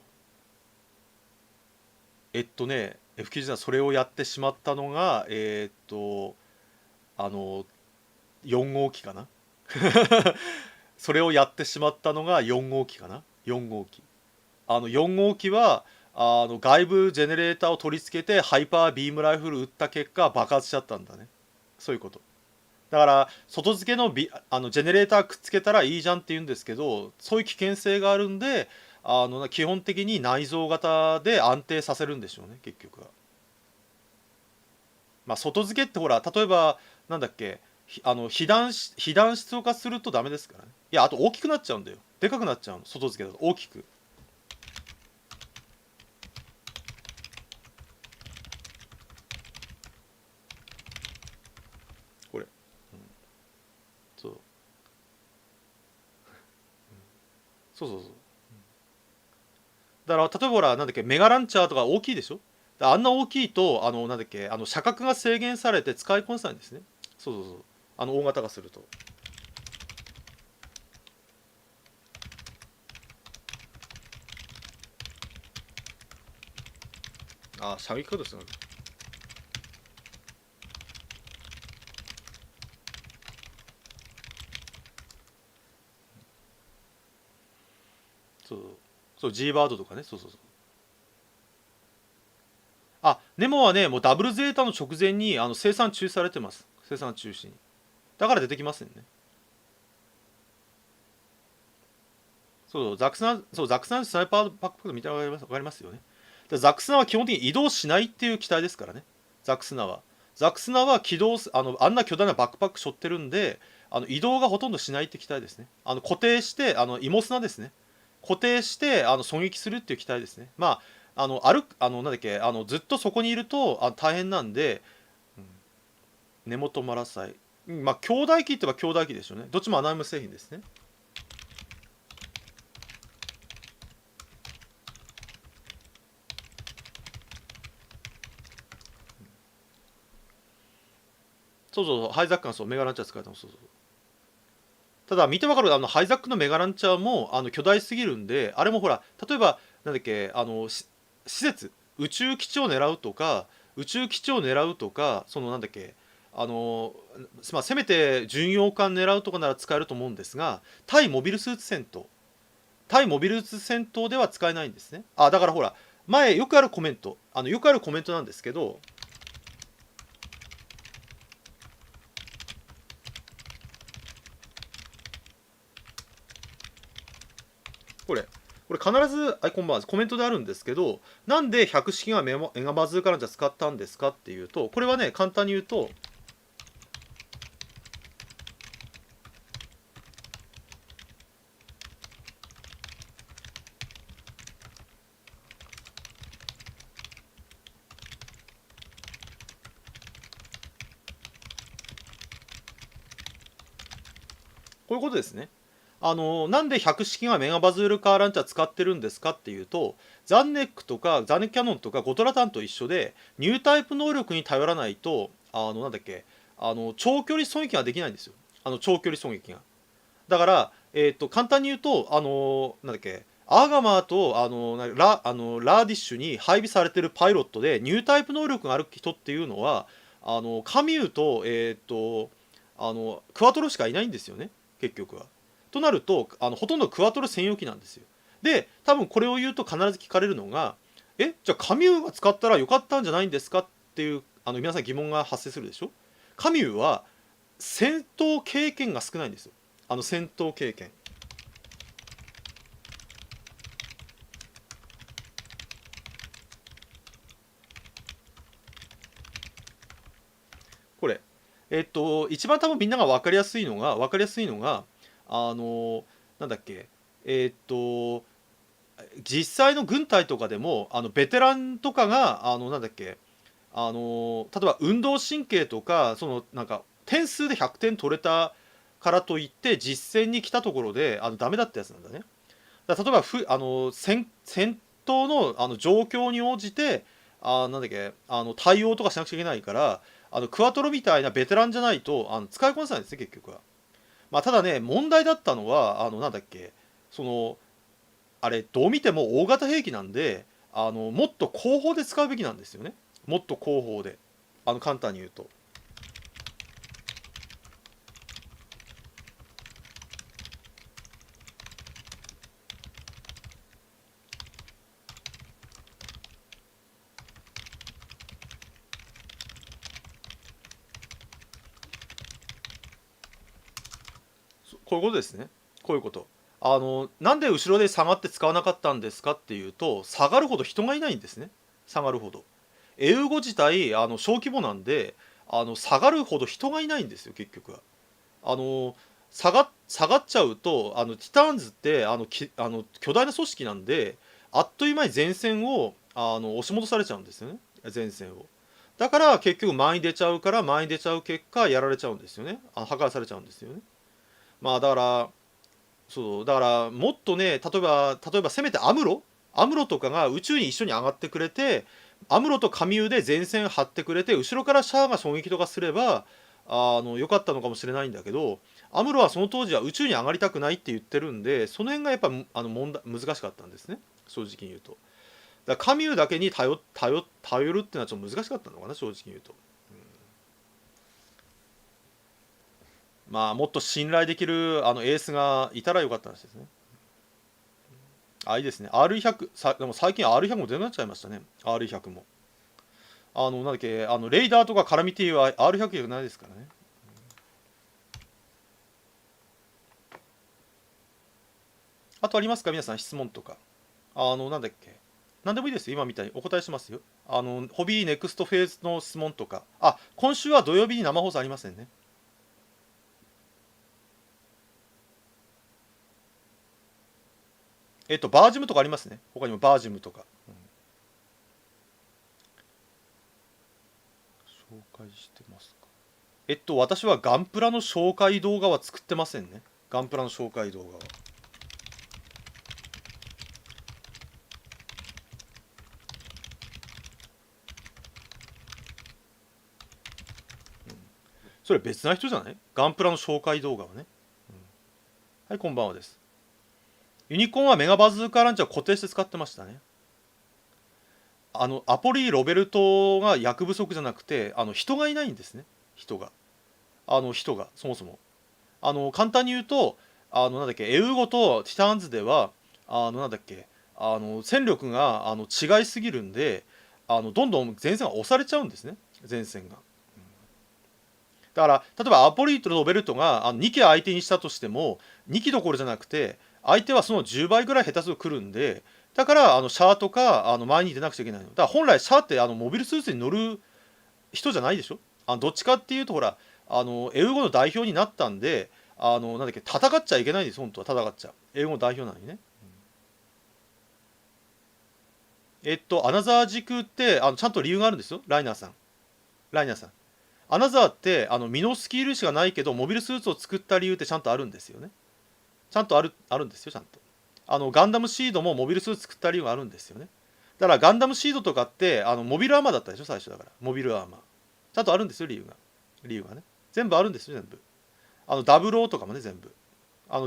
えっとね、F97 それをやってしまったのがあの4号機かなそれをやってしまったのが4号機かな。4号機、4号機は外部ジェネレーターを取り付けてハイパービームライフル撃った結果爆発しちゃったんだね。そういうこと。だから外付けのジェネレーターくっつけたらいいじゃんって言うんですけど、そういう危険性があるんで基本的に内蔵型で安定させるんでしょうね結局は。まあ外付けってほら例えばなんだっけ、被弾質を化するとダメですからね。いやあと大きくなっちゃうんだよ、でかくなっちゃうの外付けだと大きく。これ、そうそうそうそう。だから例えばほらなんだっけメガランチャーとか大きいでしょ。あんな大きいとなんだっけ射角が制限されて使いこなせないんですね。そうそうそう。大型化すると。射撃角ですよね。そうそう G バードとかね。そうそうそう。ネモはねもうダブルゼータの直前に生産中止されてます。生産中止に。だから出てきませんね。そうザクスナのスナイパーバックパック見たら分かりますよね。ザクスナは基本的に移動しないっていう機体ですからね。ザクスナは起動あんな巨大なバックパック背負ってるんで移動がほとんどしないって機体ですね。固定してイモスナですね。固定して狙撃するっていう機体ですね。まあ歩くなんだっけずっとそこにいると大変なんで、うん、根元マラサイ、まあ兄弟機って言えば兄弟機でしょうね。どっちもアナイム製品ですね。そうそうそう、ハイザックがそうメガランチャー使えたの。そうそう。ただ見てわかるハイザックのメガランチャーも巨大すぎるんで、あれもほら例えばなんだっけ施設宇宙基地を狙うとかそのなんだっけまあ、せめて巡洋艦狙うとかなら使えると思うんですが、対モビルスーツ戦闘では使えないんですね。だからほら前よくあるコメントよくあるコメントなんですけど、これ必ずアイコンバーズコメントであるんですけど、なんで100式がメガバズーカランチャー使ったんですかっていうと、これはね簡単に言うと、こういうことですね。なんで100式がメガバズールカーランチャー使ってるんですかっていうと、ザンネックとかザネキャノンとかゴトラタンと一緒でニュータイプ能力に頼らないとなんだっけ長距離狙撃ができないんですよ。長距離狙撃が。だから、簡単に言うとなんだっけアーガマーとラーディッシュに配備されてるパイロットでニュータイプ能力がある人っていうのはカミューとクワトロしかいないんですよね結局は。となるとほとんどクワトロ専用機なんですよ。で多分これを言うと必ず聞かれるのがじゃあカミューが使ったらよかったんじゃないんですかっていう皆さん疑問が発生するでしょ。カミューは戦闘経験が少ないんですよ。戦闘経験。これ一番多分みんなが分かりやすいのがなんだっけ実際の軍隊とかでもベテランとかがなんだっけ例えば運動神経とかそのなんか点数で100点取れたからといって実戦に来たところでダメだったやつなんだね。だから例えば戦闘の状況に応じてなんだっけ対応とかしなくちゃいけないからクワトロみたいなベテランじゃないと使いこなせないんですね結局は。まあ、ただね問題だったのはなんだっけそのあれどう見ても大型兵器なんでもっと後方で使うべきなんですよね。もっと後方で、簡単に言うと。こういうことですね。こういうこと。なんで後ろで下がって使わなかったんですかっていうと、下がるほど人がいないんですね。下がるほど。エウゴ自体、小規模なんで、下がるほど人がいないんですよ、結局は。あの、下がっちゃうと、ティターンズって、巨大な組織なんで、あっという間に前線を、押し戻されちゃうんですよね。前線を。だから結局前に出ちゃうから、前に出ちゃう結果、やられちゃうんですよね。破壊されちゃうんですよね。まあだから、そうだからもっとね、例えばせめてアムロとかが宇宙に一緒に上がってくれて、アムロとカミューで前線張ってくれて、後ろからシャアが狙撃とかすれば良かったのかもしれないんだけど、アムロはその当時は宇宙に上がりたくないって言ってるんで、その辺がやっぱ難しかったんですね、正直に言うと。だからカミューだけに頼るっていうのはちょっと難しかったのかな、正直に言うと。まあもっと信頼できるエースがいたらよかったんですね。いいですね。R100、でも最近 R100 も出なくなっちゃいましたね。R100 も。なんだっけ、レイダーとかカラミティは R100 じゃないですからね。あとありますか皆さん、質問とか。なんだっけ。なんでもいいですよ。今みたいにお答えしますよ。ホビーネクストフェーズの質問とか。今週は土曜日に生放送ありませんね。バージムとかありますね。他にもバージムとか。紹介してますか。私はガンプラの紹介動画は作ってませんね。ガンプラの紹介動画は。それ別な人じゃない？ガンプラの紹介動画はね。はい、こんばんはです。ユニコーンはメガバズーカランチャーを固定して使ってましたね。アポリ・ロベルトが役不足じゃなくて、人がいないんですね。人が。人が、そもそも。簡単に言うと、なんだっけ、エウゴとティターンズでは、なんだっけ、戦力が違いすぎるんで、どんどん前線が押されちゃうんですね。前線が。だから例えばアポリとロベルトが2機相手にしたとしても2機どころじゃなくて相手はその10倍ぐらい下手すると来るんで、だからシャアとか前に出なくちゃいけないのだから本来シャアってモビルスーツに乗る人じゃないでしょ。どっちかっていうとほらエウゴの代表になったんでなんだっけ戦っちゃいけないんです本当は戦っちゃエウゴの代表なのにね。アナザー軸ってちゃんと理由があるんですよライナーさん。ライナーさんアナザーってミノスキルしかないけどモビルスーツを作った理由ってちゃんとあるんですよね。ちゃんとあるんですよちゃんと。ガンダムシードもモビルスーツ作った理由があるんですよね。だからガンダムシードとかってモビルアーマーだったでしょ最初だからモビルアーマーちゃんとあるんですよ理由がね全部あるんですよ全部。ダブルオーとかもね全部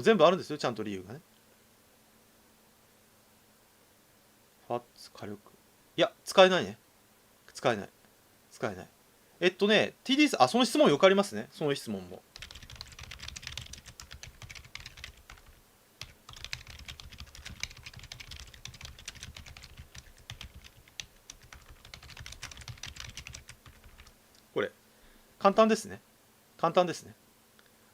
全部あるんですよちゃんと理由がね。ファッツ火力いや使えないね使えない使えない。TD さんその質問よくありますねその質問も。これ簡単ですね簡単ですね。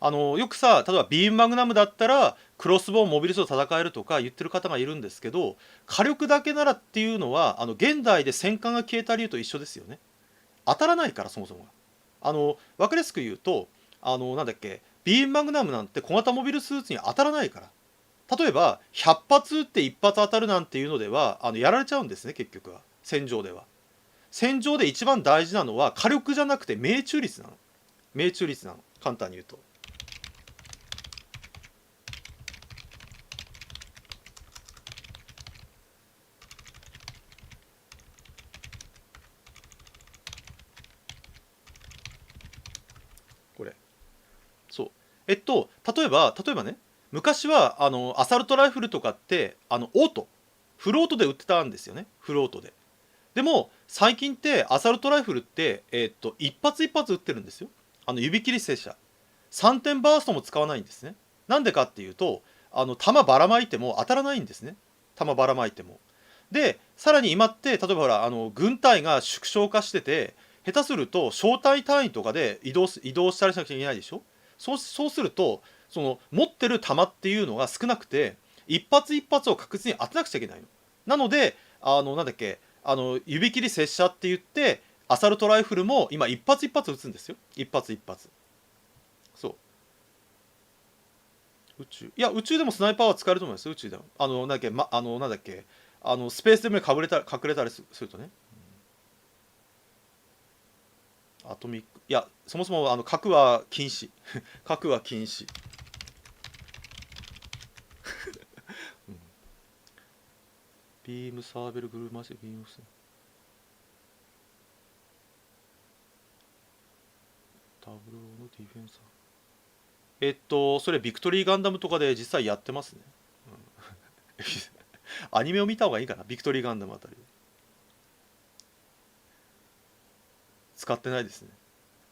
よくさ例えばビームマグナムだったらクロスボウンモビルスーツと戦えるとか言ってる方がいるんですけど、火力だけならっていうのは現代で戦艦が消えた理由と一緒ですよね。当たらないからそもそもが。分かりやすく言うとなんだっけビームマグナムなんて小型モビルスーツに当たらないから。例えば100発撃って1発当たるなんていうのではやられちゃうんですね結局は戦場では。戦場で一番大事なのは火力じゃなくて命中率なの。命中率なの簡単に言うと。これそう例えばね昔はアサルトライフルとかってオートフルオートで売ってたんですよねフルオートで。でも最近ってアサルトライフルって、一発一発撃ってるんですよ。指切り戦車。3点バーストも使わないんですね。なんでかっていうと、弾ばらまいても当たらないんですね。弾ばらまいても。で、さらに今って、例えばほら、軍隊が縮小化してて、下手すると小隊単位とかで移動したりしなきゃいけないでしょ。そうすると、その持ってる弾っていうのが少なくて、一発一発を確実に当てなくちゃいけないの。なので、なんだっけ、指切り拙者って言って、アサルトライフルも今一発一発撃つんですよ。一発一発。そう。宇宙でもスナイパーは使えると思いますよ。宇宙でもなんだっけ、なんだっけ、スペースでも隠れたりするとね。アトミック、いや、そもそも核は禁止。核は禁止。うん、ビームサーベルグルマジビームスダブルのディフェンサー、それビクトリーガンダムとかで実際やってますね。うん、アニメを見た方がいいかな、ビクトリーガンダムあたり。使ってないですね。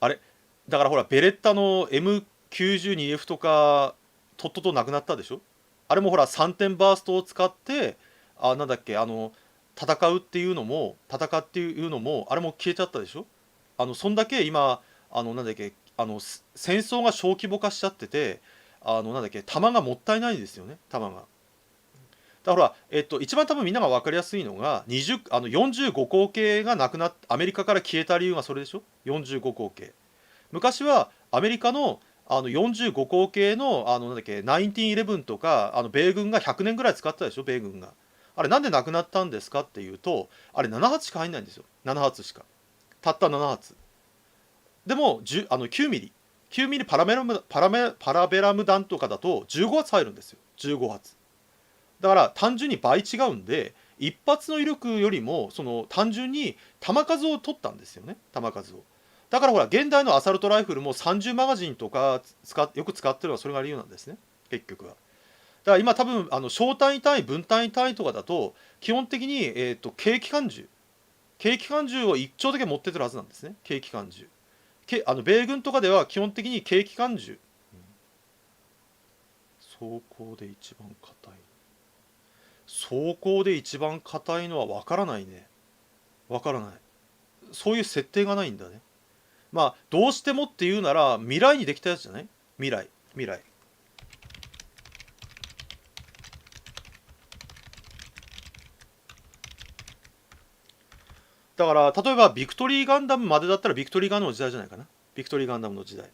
あれだからほら、ベレッタの M92F とか、とっととなくなったでしょ。あれもほら、3点バーストを使って、なんだっけ、戦っていうのも、あれも消えちゃったでしょ。そんだけ今、なんだっけ、戦争が小規模化しちゃってて、なんだっけ、弾がもったいないんですよね、弾が。だからほら、一番多分みんなが分かりやすいのが2045口径がなくなっアメリカから消えた理由がそれでしょ。45口径。昔はアメリカの45口径のなんだっけ1911とか米軍が100年ぐらい使ってたでしょ、米軍が。あれなんでなくなったんですかっていうと、あれ7発しか入んないんですよ。7発しか。たった7発。でも9ミリ9ミリパラベラム弾とかだと15発入るんですよ。15発。だから単純に倍違うんで、一発の威力よりもその単純に弾数を取ったんですよね、弾数を。だからほら、現代のアサルトライフルも30マガジンとかよく使ってるのはそれが理由なんですね、結局は。だから今多分小単位単位分単位単位とかだと基本的に、軽機関銃を1丁だけ持っててるはずなんですね、軽機関銃。米軍とかでは基本的に軽機関銃、装甲で一番硬い、装甲で一番硬いのは分からないね。分からない。そういう設定がないんだね。まあどうしてもっていうなら未来にできたやつじゃない。未来。だから例えばビクトリーガンダムまでだったらビクトリーガンダムの時代じゃないかな。ビクトリーガンダムの時代。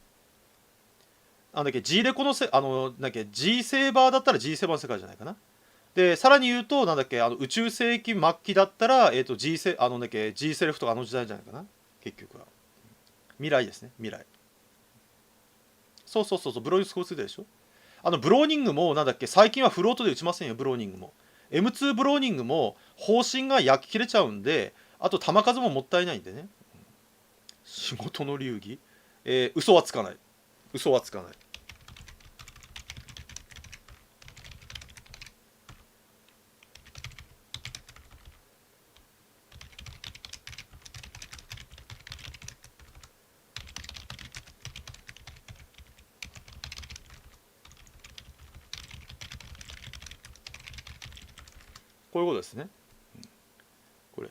なんだっけ G レコのなんだっけ G セーバーだったら G セーバーの世界じゃないかな。でさらに言うとなんだっけ宇宙世紀末期だったら、なんだっけ G セルフとか時代じゃないかな、結局は。未来ですね、未来。そう、ブローニングスコーついてるでしょ。ブローニングもなんだっけ、最近はフロートで撃ちませんよ、ブローニングも。M2 ブローニングも方針が焼き切れちゃうんで、あと弾数ももったいないんでね。仕事の流儀、嘘はつかない。嘘はつかない。こういうことですね。これ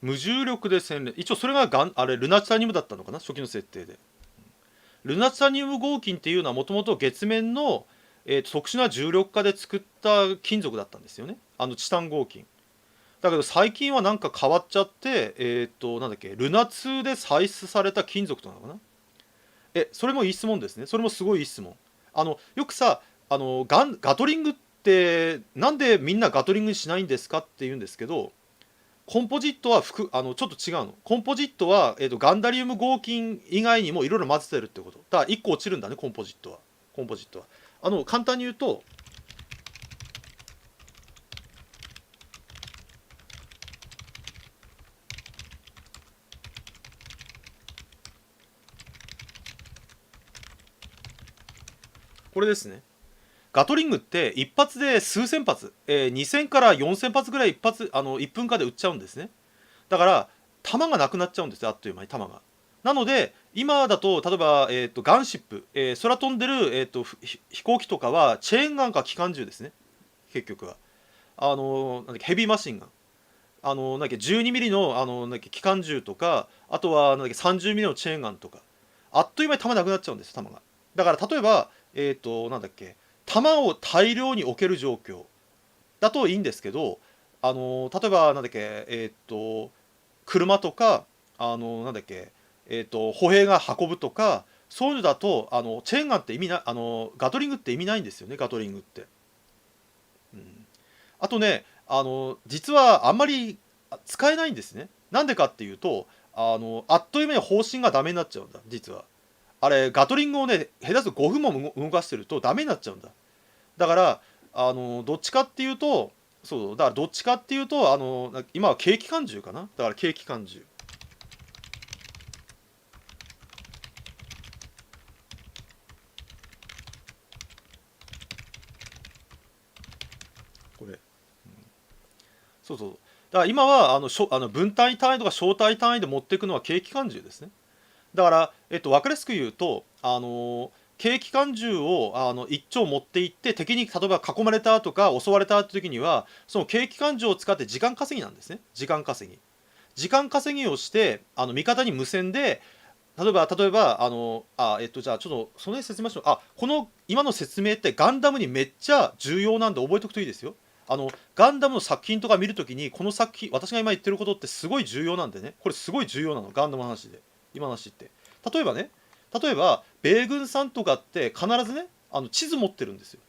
無重力で洗練、一応それがあれルナチタニウムだったのかな、初期の設定で。ルナチタニウム合金っていうのはもともと月面の、特殊な重力化で作った金属だったんですよね、チタン合金。だけど最近はなんか変わっちゃって、なんだっけルナ2で採出された金属となのかな。それもいい質問ですね。それもすごいいい質問。よくさ、ガトリングってなんでみんなガトリングにしないんですかって言うんですけど、コンポジットはちょっと違うの。コンポジットは、ガンダリウム合金以外にもいろいろ混ぜてるってこと。だから1個落ちるんだね、コンポジットは。簡単に言うと、これですね。ガトリングって一発で数千発、2000から4000発ぐらい一発1分間で撃っちゃうんですね。だだから弾がなくなっちゃうんですよ、あっという間に弾が。なので今だと例えば、ガンシップ、空飛んでる、飛行機とかはチェーンガンか機関銃ですね、結局は。なんだっけヘビーマシンガン、なんだっけ12ミリのなんだっけ機関銃とか、あとはなんだっけ30ミリのチェーンガンとか、あっという間に弾なくなっちゃうんです、弾が。だから例えばなんだっけ弾を大量に置ける状況だといいんですけど、例えばなんだっけ車とか、なんだっけ歩兵が運ぶとか、そういうのだとチェーンガンって意味なガトリングって意味ないんですよね、ガトリングって。うん、あとね、実はあんまり使えないんですね。なんでかっていうと、あっという間に方針がダメになっちゃうんだ、実は。あれ、ガトリングをね、下手すると5分も動かしてるとダメになっちゃうんだ。だから、どっちかっていうと、そう、だからどっちかっていうと、今は軽機関銃かな。だから軽機関銃。これ。そうそう。だから今は分単位単位とか小単位単位で持っていくのは軽機関銃ですね。だから、分かりやすく言うと、軽機関銃を一丁持っていって敵に例えば囲まれたとか襲われた時にはその軽機関銃を使って時間稼ぎなんですね。時間稼ぎをして味方に無線で例えばじゃあちょっとその辺説明しましょう。この今の説明ってガンダムにめっちゃ重要なんで覚えておくといいですよ。ガンダムの作品とか見るときにこの作品私が今言ってることってすごい重要なんでね、これすごい重要なの、ガンダムの話で。今の話って例えばね、例えば米軍さんとかって必ずね地図持ってるんですよ。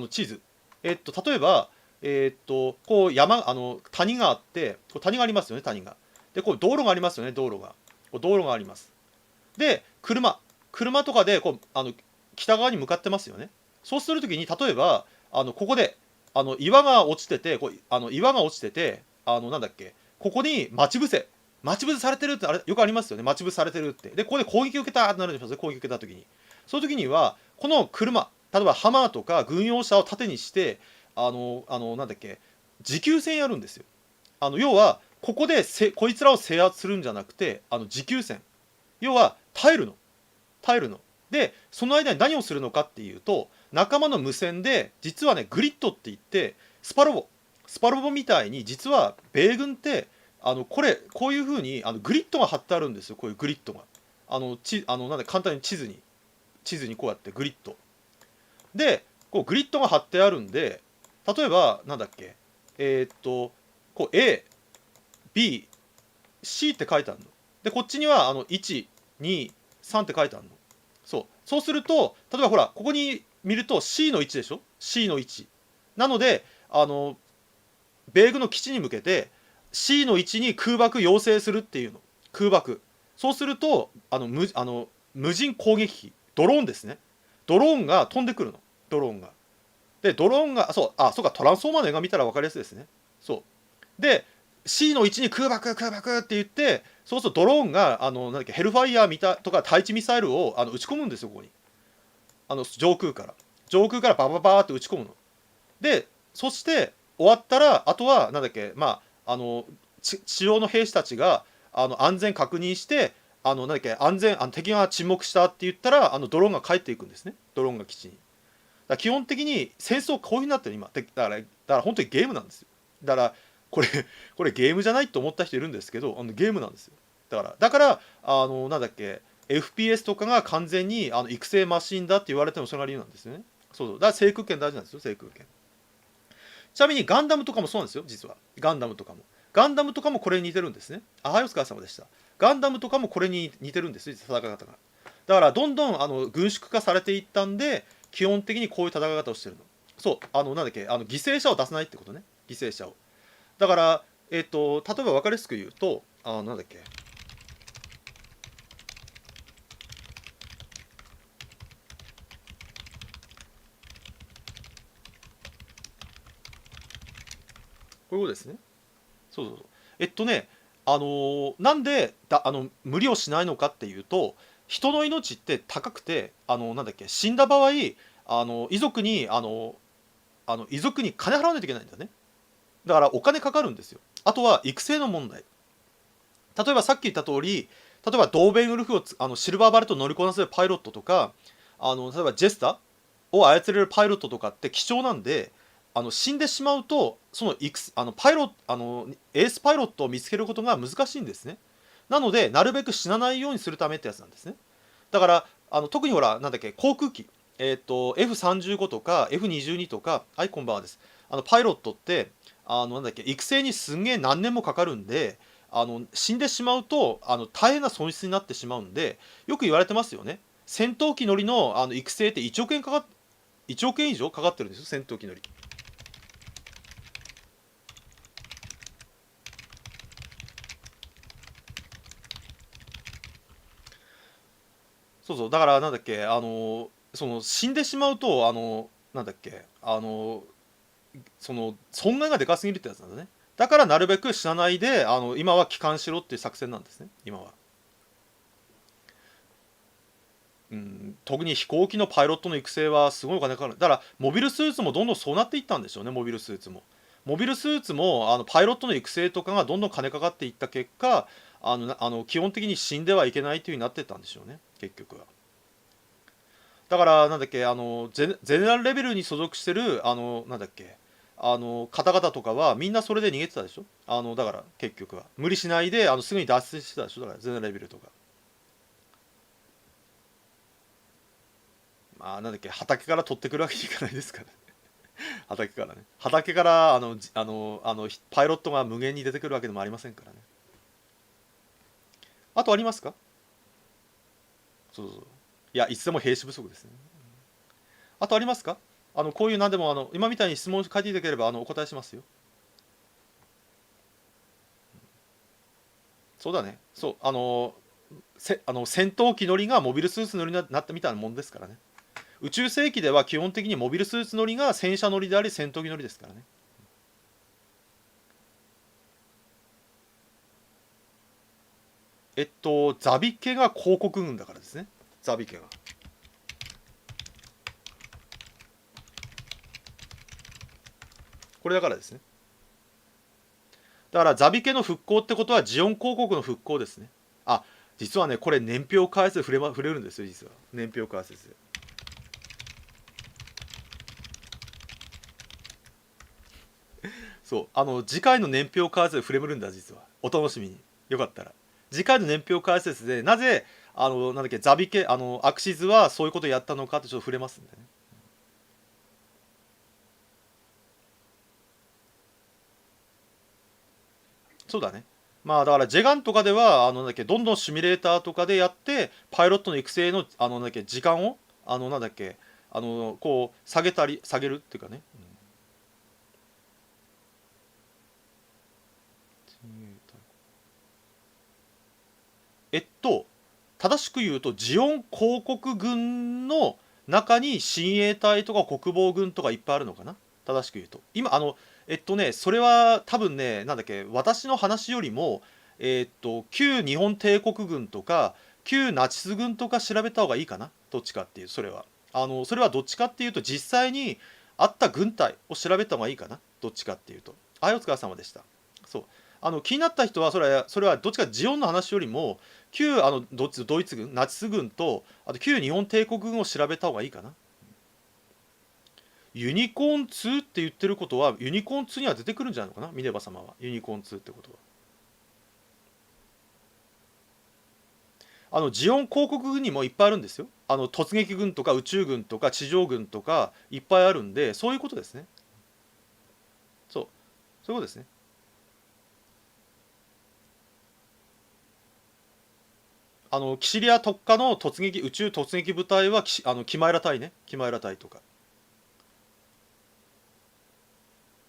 地図例えばこう谷があって、こう谷がありますよね、谷が。でこう道路がありますよね、道路があります。で車とかでこう北側に向かってますよね。そうするときに例えばここで岩が落ちてて、岩が落ちててなんだっけここに待ち伏せされてるってあれよくありますよね、待ち伏せされてるって。でここで攻撃を受けたってなるんですよ、攻撃を受けたときに。そういう時にはこの車、例えばハマーとか軍用車を盾にしてなんだっけ持久戦やるんですよ。要はここでこいつらを制圧するんじゃなくて持久戦、要は耐えるので、その間に何をするのかっていうと、仲間の無線で実はねグリッドって言ってスパロボみたいに実は米軍ってこういう風にグリッドが貼ってあるんですよ。こういうグリッドがなんで簡単に地図にこうやってグリッドでこうグリッドが貼ってあるんで、例えばなんだっけこう ABC って書いてあるので、こっちには123って書いてあるの。そうすると例えばほらここに見ると C の1でしょ、 C の1なので米軍の基地に向けて C の1に空爆要請するっていうの。空爆、そうすると無人攻撃機ドローンですね、ドローンが飛んでくるの。ドローンがそうか、トランスフォーマーの映画見たら分かりやすいですね。そうで C の1に空爆って言って、そうするとドローンがなんだっけヘルファイヤーとか対地ミサイルを撃ち込むんですよ、ここに。上空からバババーって撃ち込むの。でそして終わったらあとはなんだっけ地上の兵士たちが安全確認して、なんだっけ敵が沈黙したって言ったらドローンが帰っていくんですね、ドローンが基地に。だから基本的に戦争こういう風になってる今だから本当にゲームなんですよ。だからこれこれゲームじゃないと思った人いるんですけどゲームなんですよ。だからなんだっけ FPS とかが完全に育成マシンだって言われてもそれが理由なんですよね。だから制空権大事なんですよ、制空権。ちなみにガンダムとかもそうなんですよ、実は。ガンダムとかもこれに似てるんですね。はい、お疲れ様でした。ガンダムとかもこれに似てるんです、戦い方が。だからどんどん軍縮化されていったんで、基本的にこういう戦い方をしてるの。なんだっけ犠牲者を出さないってことね、犠牲者を。だから、例えば分かりやすく言うと、なんだっけこういうことですね。そう。なんで無理をしないのかっていうと、人の命って高くて、なんだっけ、死んだ場合、遺族に金払わないといけないんだね。だからお金かかるんですよ。あとは育成の問題。例えばさっき言った通り、例えばドーベンウルフをシルバーバレットを乗りこなせるパイロットとか、例えばジェスタを操れるパイロットとかって貴重なんで、死んでしまうとそのパイロットエースパイロットを見つけることが難しいんですね。なのでなるべく死なないようにするためってやつなんですね。だから特にほらなんだっけ航空機、F35 とか F22 とか、はいこんばんはです。パイロットってなんだっけ育成にすんげえ何年もかかるんで、死んでしまうと大変な損失になってしまうんで、よく言われてますよね。戦闘機乗りの育成って1億円1億円以上かかってるんですよ、戦闘機乗り。そうそう、だからなんだっけその死んでしまうとなんだっけその損害がでかすぎるってやつなんだね。だからなるべく死なないで今は帰還しろっていう作戦なんですね、今は。うん、特に飛行機のパイロットの育成はすごいお金かかる。だからモビルスーツもどんどんそうなっていったんでしょうね。モビルスーツもパイロットの育成とかがどんどん金かかっていった結果、基本的に死んではいけないという風になってったんでしょうね、結局は。だからなんだっけゼネラルレベルに所属してるなんだっけ方々とかはみんなそれで逃げてたでしょ。だから結局は無理しないですぐに脱出してたでしょ。だからゼネラルレベルとか、まあなんだっけ畑から取ってくるわけにいかないですからね。畑からパイロットが無限に出てくるわけでもありませんからね。あとありますか？そうそうそう、いやいつでも兵士不足ですね。あとありますか？こういう何でも今みたいに質問書いていただければお答えしますよ。そうだね。そう戦闘機乗りがモビルスーツ乗りになったみたいなもんですからね。宇宙世紀では基本的にモビルスーツ乗りが戦車乗りであり戦闘機乗りですからね。ザビ家が広告軍だからですね。ザビ家が。これだからですね。だからザビ家の復興ってことはジオン広告の復興ですね。あ、実はね、これ年表解説触れるんですよ、実は。年表解説。そう、次回の年表解説で触れるんだ、実は。お楽しみに。よかったら。次回の年表解説で、なぜ、なんだっけ、ザビ家、アクシズはそういうことをやったのかってちょっと触れますんでね。そうだね。まあだからジェガンとかではなんだっけどんどんシミュレーターとかでやってパイロットの育成のなんだっけ時間をなんだっけこう下げるっていうかね、正しく言うとジオン公国軍の中に親衛隊とか国防軍とかいっぱいあるのかな、正しく言うと今それは多分ねなんだっけ私の話よりも旧日本帝国軍とか旧ナチス軍とか調べた方がいいかな、どっちかっていうそれはそれはどっちかっていうと実際にあった軍隊を調べた方がいいかな、どっちかっていうと。はい、お疲れ様でした。そう気になった人はそれはどっちかジオンの話よりも旧ドイツ軍ナチス軍とあと旧日本帝国軍を調べた方がいいかな。ユニコーン2って言ってることはユニコーン2には出てくるんじゃないのかな、ミネバ様は。ユニコーン2ってことはジオン広告軍にもいっぱいあるんですよ。突撃軍とか宇宙軍とか地上軍とかいっぱいあるんで、そういうことですね。そうそういうことですね。キシリア特化の宇宙突撃部隊はキマイラ隊ね、キマイラ隊とか、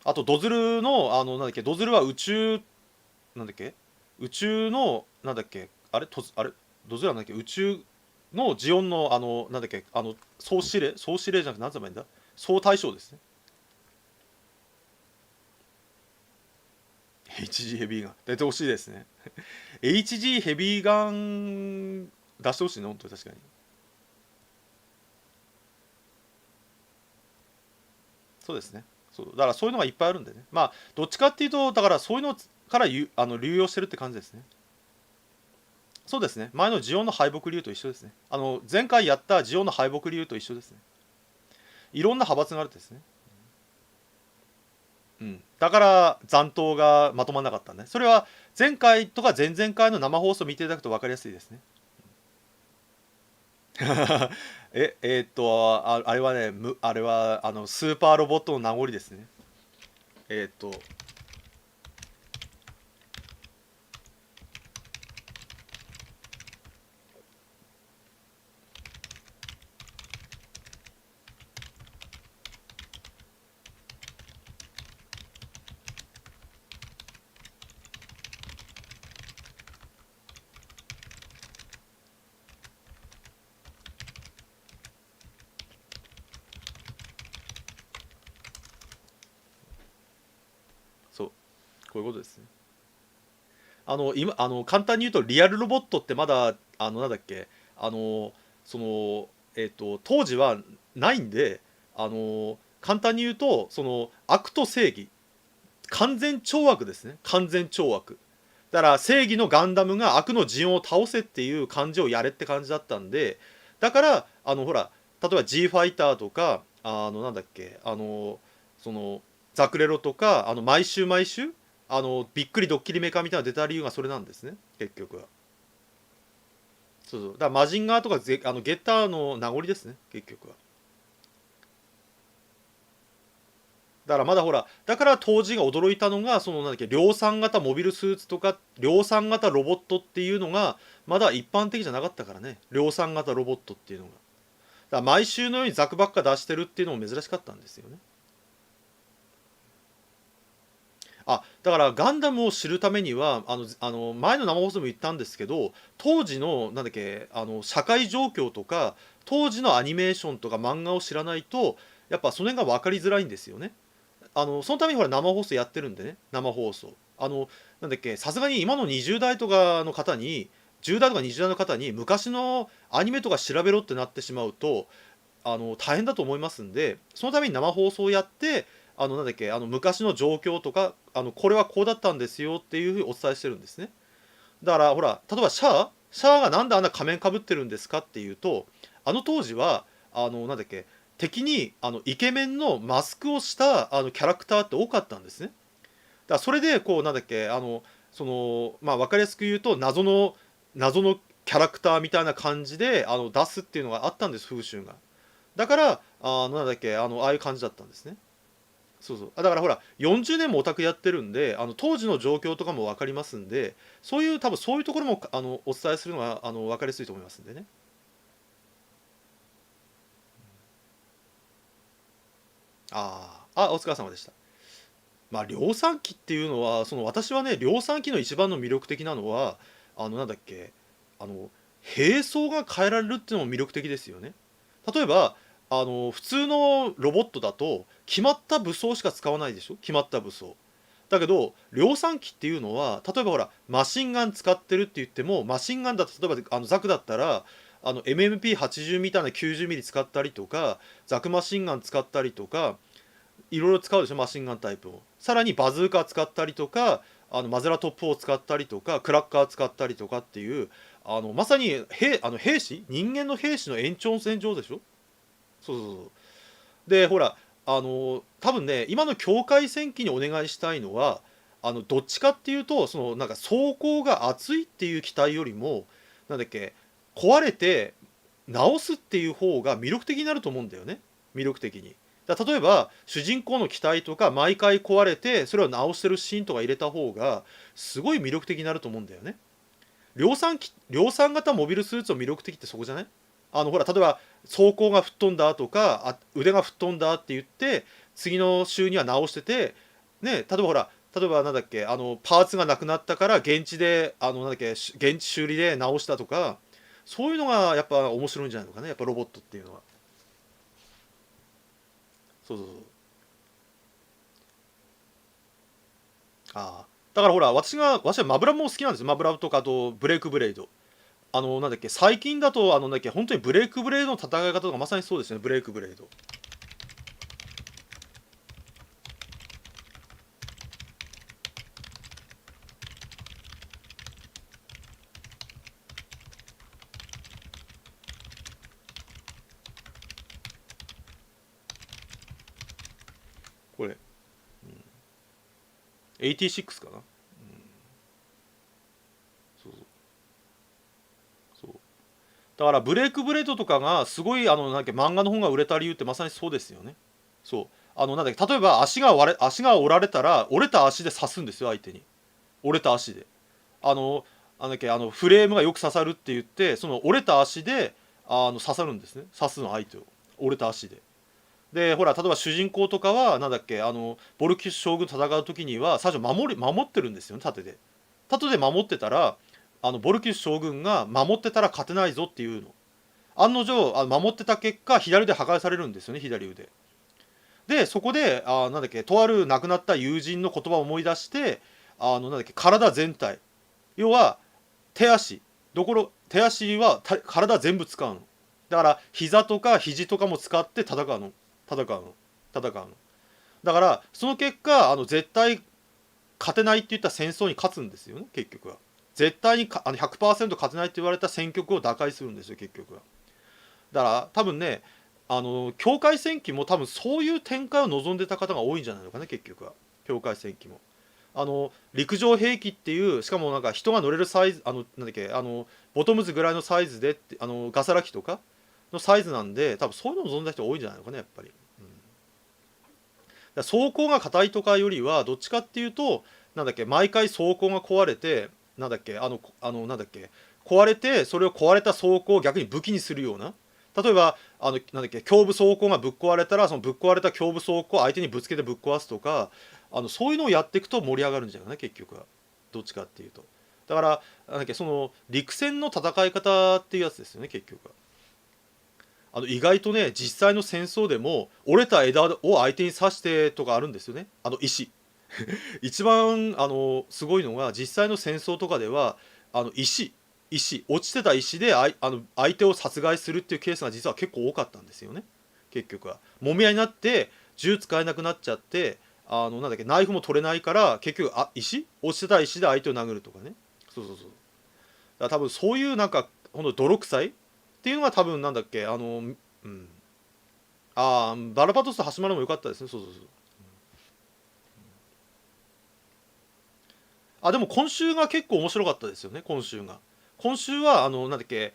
あとドズルのなんだっけドズルは宇宙なんだっけ宇宙のなんだっけあれドズルはなんだっけ宇宙のジオンのなんだっけ総司令じゃなくて何て言えばいいんだ、総大将ですね。 HG ヘビーガン出てほしいですね。HG ヘビーガン出してほしいね、本当に確かに。そうですね。そうだからそういうのがいっぱいあるんでね、まあどっちかっていうとだからそういうのから流用してるって感じですね。そうですね。前のジオンの敗北理由と一緒ですね。前回やったジオンの敗北理由と一緒ですね。いろんな派閥があるんですね。うん。だから残党がまとまらなかったね。それは前回とか前々回の生放送見ていただくと分かりやすいですね。あれはね、あれはスーパーロボットの名残ですね。えーっと、そう、こういうことですね。今簡単に言うとリアルロボットってまだなんだっけあのその当時はないんで簡単に言うと悪と正義完全懲悪ですね。完全懲悪だから正義のガンダムが悪のジオンを倒せっていう感じをやれって感じだったんで、だからほら例えば G ファイターとかなんだっけそのザクレロとか毎週毎週びっくりドッキリメカみたいなの出た理由がそれなんですね、結局は。そうそう、だからマジンガーとかゲッターの名残ですね、結局は。だからまだほら、だから当時が驚いたのがなんだっけ量産型モビルスーツとか量産型ロボットっていうのがまだ一般的じゃなかったからね、量産型ロボットっていうのが。だから毎週のようにザクばっか出してるっていうのも珍しかったんですよね。だからガンダムを知るためには前の生放送も言ったんですけど、当時のなんだっけ社会状況とか当時のアニメーションとか漫画を知らないとやっぱその辺が分かりづらいんですよね。そのためにほら生放送やってるんでね、生放送なんだっけさすがに今の20代とかの方に10代とか20代の方に昔のアニメとか調べろってなってしまうと大変だと思いますんで、そのために生放送をやってなんだっけ昔の状況とかこれはこうだったんですよっていうふうにお伝えしてるんですね。だからほら例えばシャアがなんであんな仮面かぶってるんですかっていうと、当時はなんだっけ敵にイケメンのマスクをしたキャラクターって多かったんですね。だからそれでこうなんだっけまあ分かりやすく言うと謎のキャラクターみたいな感じで出すっていうのがあったんです、風習が。だからなんだっけああいう感じだったんですね。そうそう、だからほら40年もオタクやってるんで当時の状況とかも分かりますんで、多分そういうところもお伝えするのが分かりやすいと思いますんでね。お疲れ様でした。まあ量産機っていうのは私はね、量産機の一番の魅力的なのはなんだっけあの兵装が変えられるっていうのも魅力的ですよね。例えば普通のロボットだと決まった武装しか使わないでしょ、決まった武装。だけど量産機っていうのは例えばほらマシンガン使ってるって言っても、マシンガンだと例えばザクだったらMMP80 みたいな 90mm 使ったりとか、ザクマシンガン使ったりとかいろいろ使うでしょ、マシンガンタイプを。さらにバズーカ使ったりとかマゼラトップを使ったりとかクラッカー使ったりとかっていうまさに兵士、人間の兵士の延長線上でしょ。そうそうそう。でほら多分ね今の境界戦記にお願いしたいのはどっちかっていうとなんか装甲が厚いっていう機体よりもなんだっけ壊れて直すっていう方が魅力的になると思うんだよね、魅力的に。例えば主人公の機体とか毎回壊れてそれを直してるシーンとか入れた方がすごい魅力的になると思うんだよね。量産型モビルスーツの魅力的ってそこじゃない？ほら例えば走行が吹っ飛んだとか腕が吹っ飛んだって言って次の週には直してて、ね、例えばなんだっけパーツがなくなったから現地でなんだっけ現地修理で直したとか、そういうのがやっぱ面白いんじゃないのかね、やっぱロボットっていうのは。そうそうそう。だからほら私はマブラも好きなんですよ。マブラとかあとブレイクブレイド。なんだっけ最近だとなんだっけ本当にブレイクブレイドの戦い方とかまさにそうですね、ブレイクブレイド。86かな、うん、そうそうそう。だからブレイクブレードとかがすごいなんだっけ漫画の本が売れた理由ってまさにそうですよね。そうなんだっけ、例えば足が折られたら折れた足で刺すんですよ、相手に。折れた足でなんだっけフレームがよく刺さるって言って、その折れた足で刺さるんですね、刺すの相手を。折れた足で。でほら、例えば主人公とかはなんだっけボルキス将軍と戦う時には最初守ってるんですよね、盾で守ってたら、ボルキス将軍が守ってたら勝てないぞっていうの。案の定守ってた結果左腕破壊されるんですよね、左腕で。そこでなんだっけ、とある亡くなった友人の言葉を思い出して、なんだっけ、体全体、要は手足は体全部使うの。だから膝とか肘とかも使って戦うの。だからその結果絶対勝てないって言った戦争に勝つんですよね、結局は。絶対に100% 勝てないって言われた戦局を打開するんですよ、結局は。だから多分ね、境界戦記も多分そういう展開を望んでた方が多いんじゃないのかな、結局は。境界戦記も陸上兵器っていう、しかもなんか人が乗れるサイズ、なんだっけボトムズぐらいのサイズでってガサラ機とかのサイズなんで、多分そういうのを望んだ人多いんじゃないのかね、やっぱり。装甲が硬いとかよりはどっちかっていうと、なんだっけ、毎回装甲が壊れて、なんだっけなんだっけ、壊れて、それを壊れた装甲を逆に武器にするような。例えばなんだっけ、胸部装甲がぶっ壊れたら、そのぶっ壊れた胸部装甲を相手にぶつけてぶっ壊すとか、そういうのをやっていくと盛り上がるんじゃないかな、結局は。どっちかっていうと。だからなんだっけ、その陸戦の戦い方っていうやつですよね、結局は。意外とね、実際の戦争でも折れた枝を相手に刺してとかあるんですよね、石。一番すごいのが、実際の戦争とかでは落ちてた石で相手を殺害するっていうケースが実は結構多かったんですよね、結局は。揉み合いになって銃使えなくなっちゃって、なんだっけ、ナイフも取れないから、結局落ちてた石で相手を殴るとかね。そうそうそう。だから多分そういうなんかほんと泥臭いっていうのが多分なんだっけうんバラパトスと始まるのも良かったですね。そうそうそう。でも今週が結構面白かったですよね、今週が。今週はなんだっけ、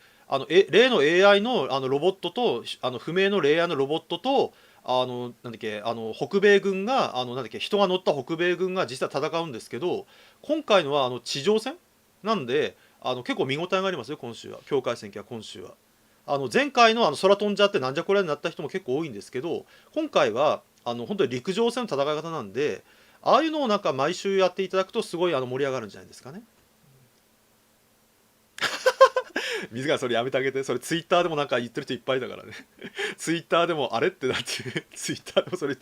例の AI のロボットと不明のレイヤーのロボットとなんだっけ北米軍がなんだっけ、人が乗った北米軍が実際戦うんですけど、今回のは地上戦なんで結構見応えがありますよ、今週は。境界戦記は今週は。前回の空飛んじゃってなんじゃこれになった人も結構多いんですけど、今回は本当に陸上戦の戦い方なんで、ああいうのをなんか毎週やっていただくとすごい盛り上がるんじゃないですかね。水川それやめてあげて。それツイッターでもなんか言ってる人いっぱいだからね。ツイッターでもあれってなってツイッターでもそれ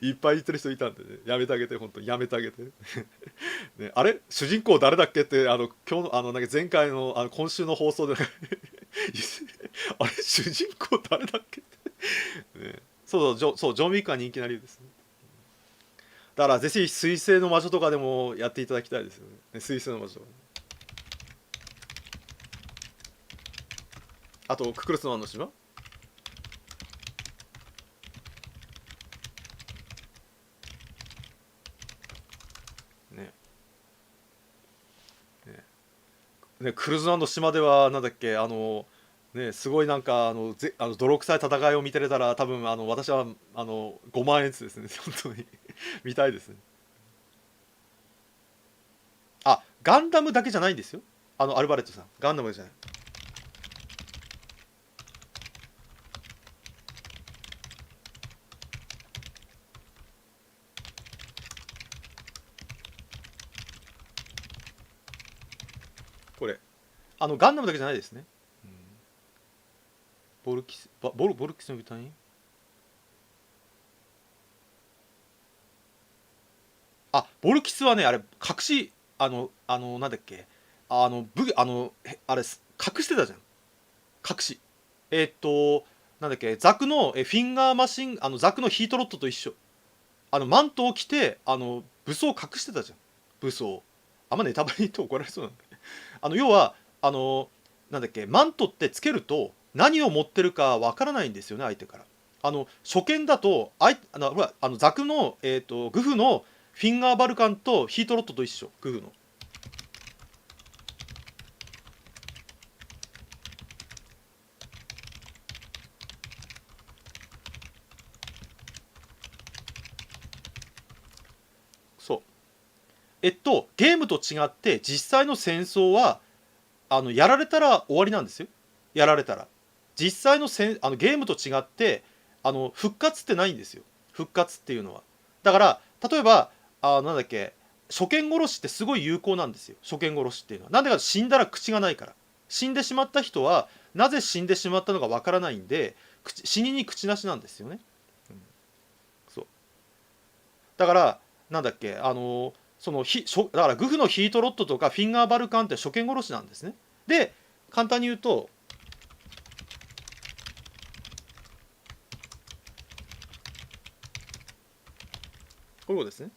いっぱい言ってる人いたんでね、やめてあげて、本当にやめてあげて。ね、あれ主人公誰だっけって今日のなんか前回の今週の放送であれ主人公誰だっけって、ね、そうジョン・ウィックは人気な理由ですね。だからぜひ水星の魔女とかでもやっていただきたいですよね、水星の魔女。あとククルスマンの島ね。ね、クルズマンの島ではなんだっけね、すごいなんか泥臭い戦いを見てれたら多分私は5万円ですね本当に見たいですね。ガンダムだけじゃないんですよ、アルバレットさん。ガンダムじゃない。これガンダムだけじゃないですね。ボルキスの豚にボルキスはね、あれ隠しなんだっけ武あのあれ隠してたじゃん、隠し。なんだっけ、ザクのフィンガーマシン、ザクのヒートロッドと一緒。マントを着て武装を隠してたじゃん、武装。あんまネタバレ言って怒られそうなんで要はなんだっけ、マントってつけると何を持ってるかわからないんですよね、相手から。初見だとほらザクの、グフのフィンガーバルカンとヒートロッドと一緒、グフの。そう。ゲームと違って実際の戦争はやられたら終わりなんですよ。やられたら実際のゲームと違って復活ってないんですよ。復活っていうのは。だから例えばなんだっけ、初見殺しってすごい有効なんですよ。初見殺しっていうのは。なんでか、死んだら口がないから。死んでしまった人はなぜ死んでしまったのかわからないんで、死にに口なしなんですよね。うん、そうだからなんだっけ、だからグフのヒートロッドとかフィンガーバルカンって初見殺しなんですね。で簡単に言うと、こういうことですね。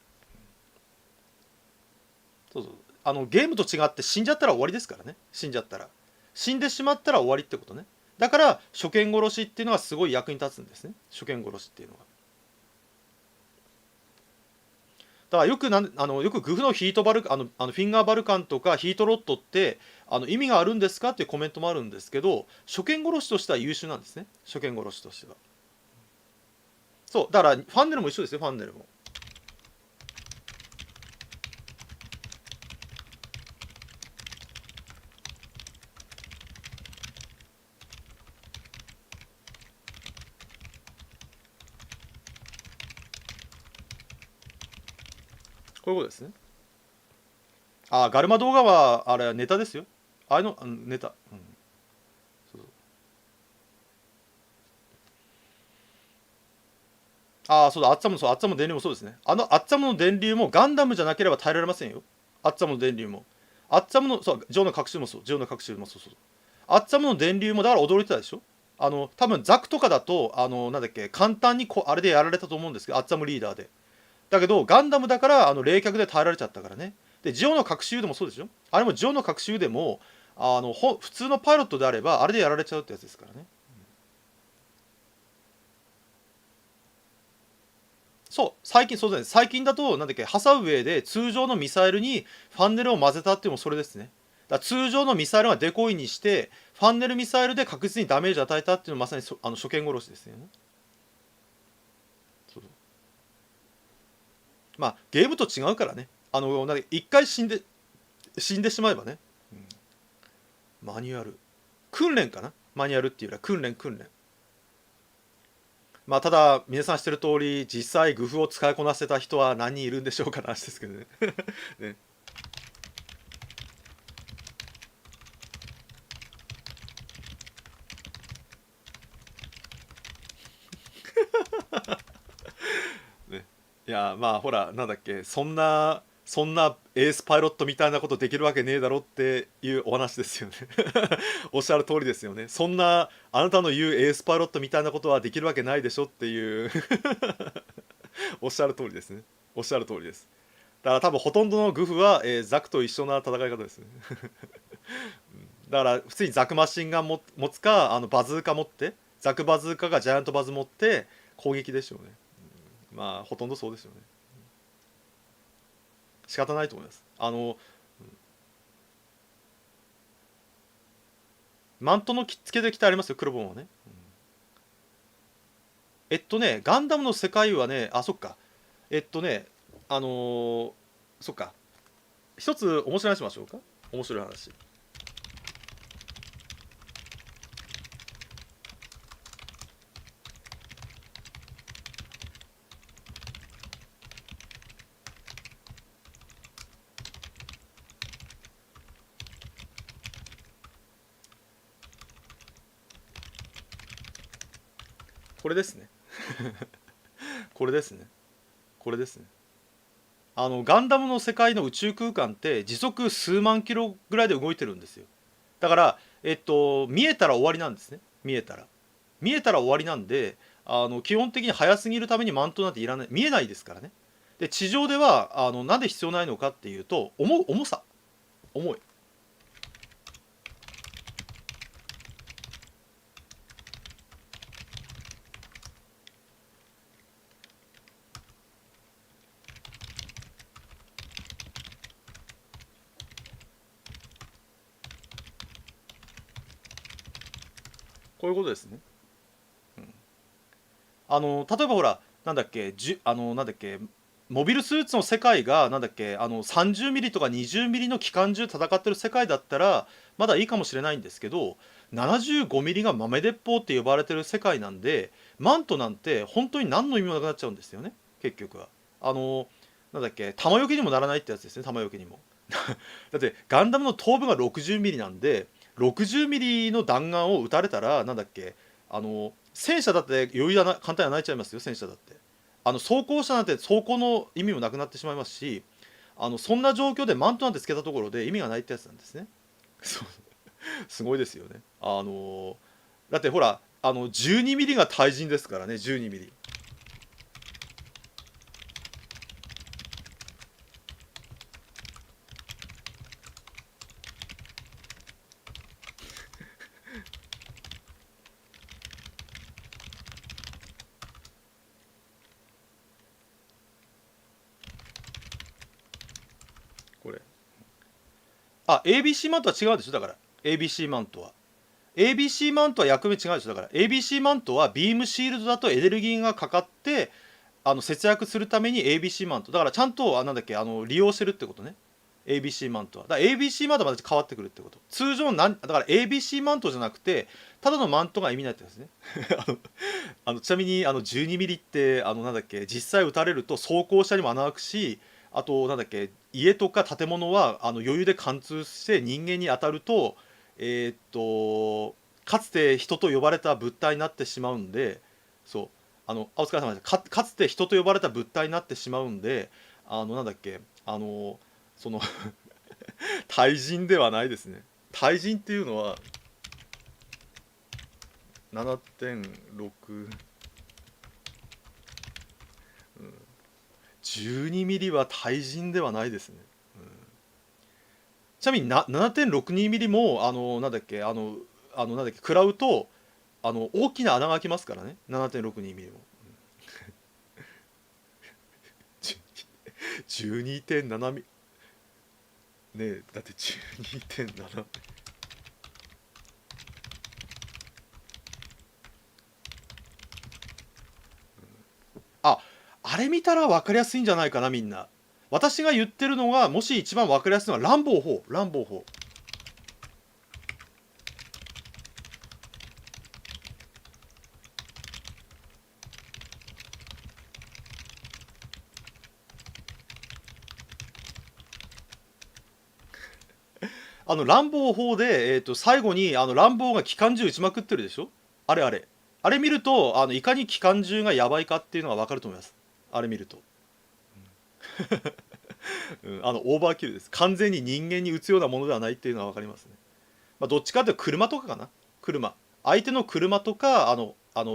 そうそう、ゲームと違って死んじゃったら終わりですからね。死んじゃったら、死んでしまったら終わりってことね。だから初見殺しっていうのはすごい役に立つんですね、初見殺しっていうのは。だからよくよくグフのヒートバルフィンガーバルカンとかヒートロッドって意味があるんですかっていうコメントもあるんですけど、初見殺しとしては優秀なんですね、初見殺しとしては。そうだからファンネルも一緒ですよ、ファンネルも。こういうことですね。ガルマ動画はあれネタですよ。ネタ、そうそう、そうだ、アッツァムの電流もそうですね。アッツァムの電流もガンダムじゃなければ耐えられませんよ。アッツァムの電流も。アッツァムの、そう、ジョーの学習もそう、ジョーの学習もそうそう。アッツァムの電流もだから驚いてたでしょ。多分ザクとかだと、なんだっけ、簡単にあれでやられたと思うんですけど、アッツァムリーダーで。だけど、ガンダムだから、冷却で耐えられちゃったからね。で、ジオの学習でもそうでしょ。あれもジオの学習でも、普通のパイロットであれば、あれでやられちゃうってやつですからね。そう、そうですね。最近だと、なんだっけ、ハサウェイで通常のミサイルにファンネルを混ぜたっていうのもそれですね。だから通常のミサイルがデコイにして、ファンネルミサイルで確実にダメージを与えたっていうのはまさに初見殺しですよね。そうそう、まあ、ゲームと違うからね。なんか一回死んでしまえばね、マニュアル。訓練かな、マニュアルっていうよりは訓練。まあ、ただ、皆さん知ってる通り、実際、グフを使いこなせた人は何人いるんでしょうかな話ですけどね。ね、ね、いや、まあ、ほら、なんだっけ、そんなエースパイロットみたいなことできるわけねえだろっていうお話ですよね。おっしゃる通りですよね。そんな、あなたの言うエースパイロットみたいなことはできるわけないでしょっていうおっしゃる通りですね。おっしゃる通りです。だから多分ほとんどのグフは、ザクと一緒な戦い方ですね。だから普通にザクマシンガン持つか、バズーカ持って、ザクバズーカがジャイアントバズ持って攻撃でしょうね。まあほとんどそうですよね。仕方ないと思います。マントの着付けで着てありますよ、黒ボンはね。ガンダムの世界はね、そっか。えっとね、あのーそっか。一つ面白い話しましょうか。面白い話。これですね。これですね。これですね。ガンダムの世界の宇宙空間って時速数万キロぐらいで動いてるんですよ。だから、見えたら終わりなんですね。見えたら終わりなんで、基本的に速すぎるためにマントなんていらない、見えないですからね。で、地上ではなんで必要ないのかっていうと、重さ、重い。こういうことですね。例えばほら、なんだっけ、なんだっけ、モビルスーツの世界が、なんだっけ、30ミリとか20ミリの機関銃戦ってる世界だったら、まだいいかもしれないんですけど、75ミリが豆鉄砲って呼ばれてる世界なんで、マントなんて本当に何の意味もなくなっちゃうんですよね、結局は。なんだっけ、弾よけにもならないってやつですね、弾よけにも。だって、ガンダムの頭部が60ミリなんで、60ミリの弾丸を撃たれたら、なんだっけ、戦車だって余裕だな、簡単には泣いちゃいますよ、戦車だって。装甲車なんて装甲の意味もなくなってしまいますし、そんな状況でマントなんてつけたところで意味がないってやつなんですね。そうすごいですよね。だってほら、12ミリが対人ですからね、12ミリ。これ。ABC マントは違うでしょ、だから。ABC マントは。ABC マントは役目違うでしょ、だから。ABC マントはビームシールドだとエネルギーがかかって、節約するために ABC マント。だからちゃんと、なんだっけ、利用してるってことね。ABC マントは。だから ABC マントはまた変わってくるってこと。通常だから ABC マントじゃなくて、ただのマントが意味ないってですね。ちなみに12ミリってなんだっけ、実際撃たれると装甲車にも穴開くし、あとなんだっけ、家とか建物は余裕で貫通して人間に当たると、かつて人と呼ばれた物体になってしまうんで、そうお疲れ様です。かつて人と呼ばれた物体になってしまうんで、なんだっけ、その対人ではないですね。対人っていうのは7.6、12ミリは対人ではないですね。ちなみに7.62ミリもなんだっけ、なんだっけ、食らうと大きな穴が開きますからね、7.62ミリも。12.7ミリねえ、だって12.7、あ、あれ見たら分かりやすいんじゃないかな、みんな。私が言ってるのが、もし一番分かりやすいのはランボー4、ランボー4。ランボー4で、最後にランボーが機関銃撃ちまくってるでしょ。あれあれ。あれ見ると、いかに機関銃がやばいかっていうのが分かると思います。あれ見ると。オーバーキルです。完全に人間に撃つようなものではないっていうのは分かりますね。まあ、どっちかっていうと車とかかな。車。相手の車とか、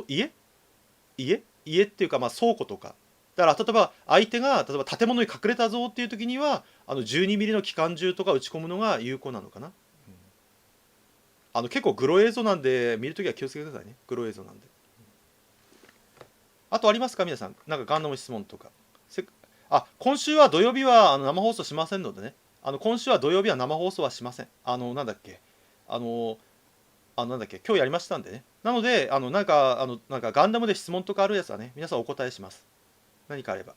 家っていうか、まあ、倉庫とか。だから例えば相手が例えば建物に隠れたぞっていう時には12ミリの機関銃とか撃ち込むのが有効なのかな。結構グロ映像なんで見るときは気をつけてくださいね。グロ映像なんで。あとありますか皆さん。なんかガンダム質問とか。今週は土曜日は生放送しませんのでね。今週は土曜日は生放送はしません。なんだっけ。あのなんだっけ、今日やりましたんでね。なので、なんかガンダムで質問とかあるやつはね、皆さんお答えします。何かあれば。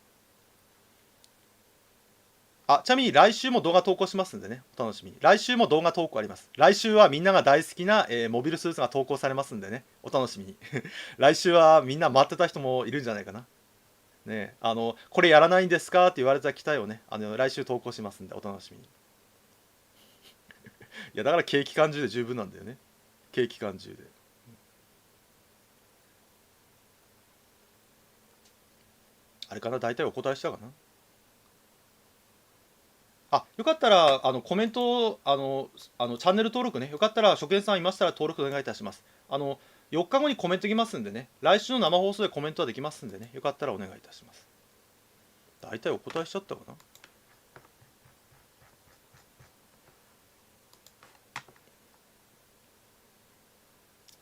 ちなみに来週も動画投稿しますんでね、お楽しみに。来週も動画投稿あります。来週はみんなが大好きな、モビルスーツが投稿されますんでね、お楽しみに。来週はみんな待ってた人もいるんじゃないかな。ね、これやらないんですかって言われた機体をね、来週投稿しますんで、お楽しみに。いや、だから軽機関銃で十分なんだよね。軽機関銃で。あれかな、大体お答えしたかな。よかったらコメントチャンネル登録ね、よかったら職員さんいましたら登録お願いいたします。4日後にコメントきますんでね、来週の生放送でコメントはできますんでね、よかったらお願いいたします。大体お答えしちゃったかな。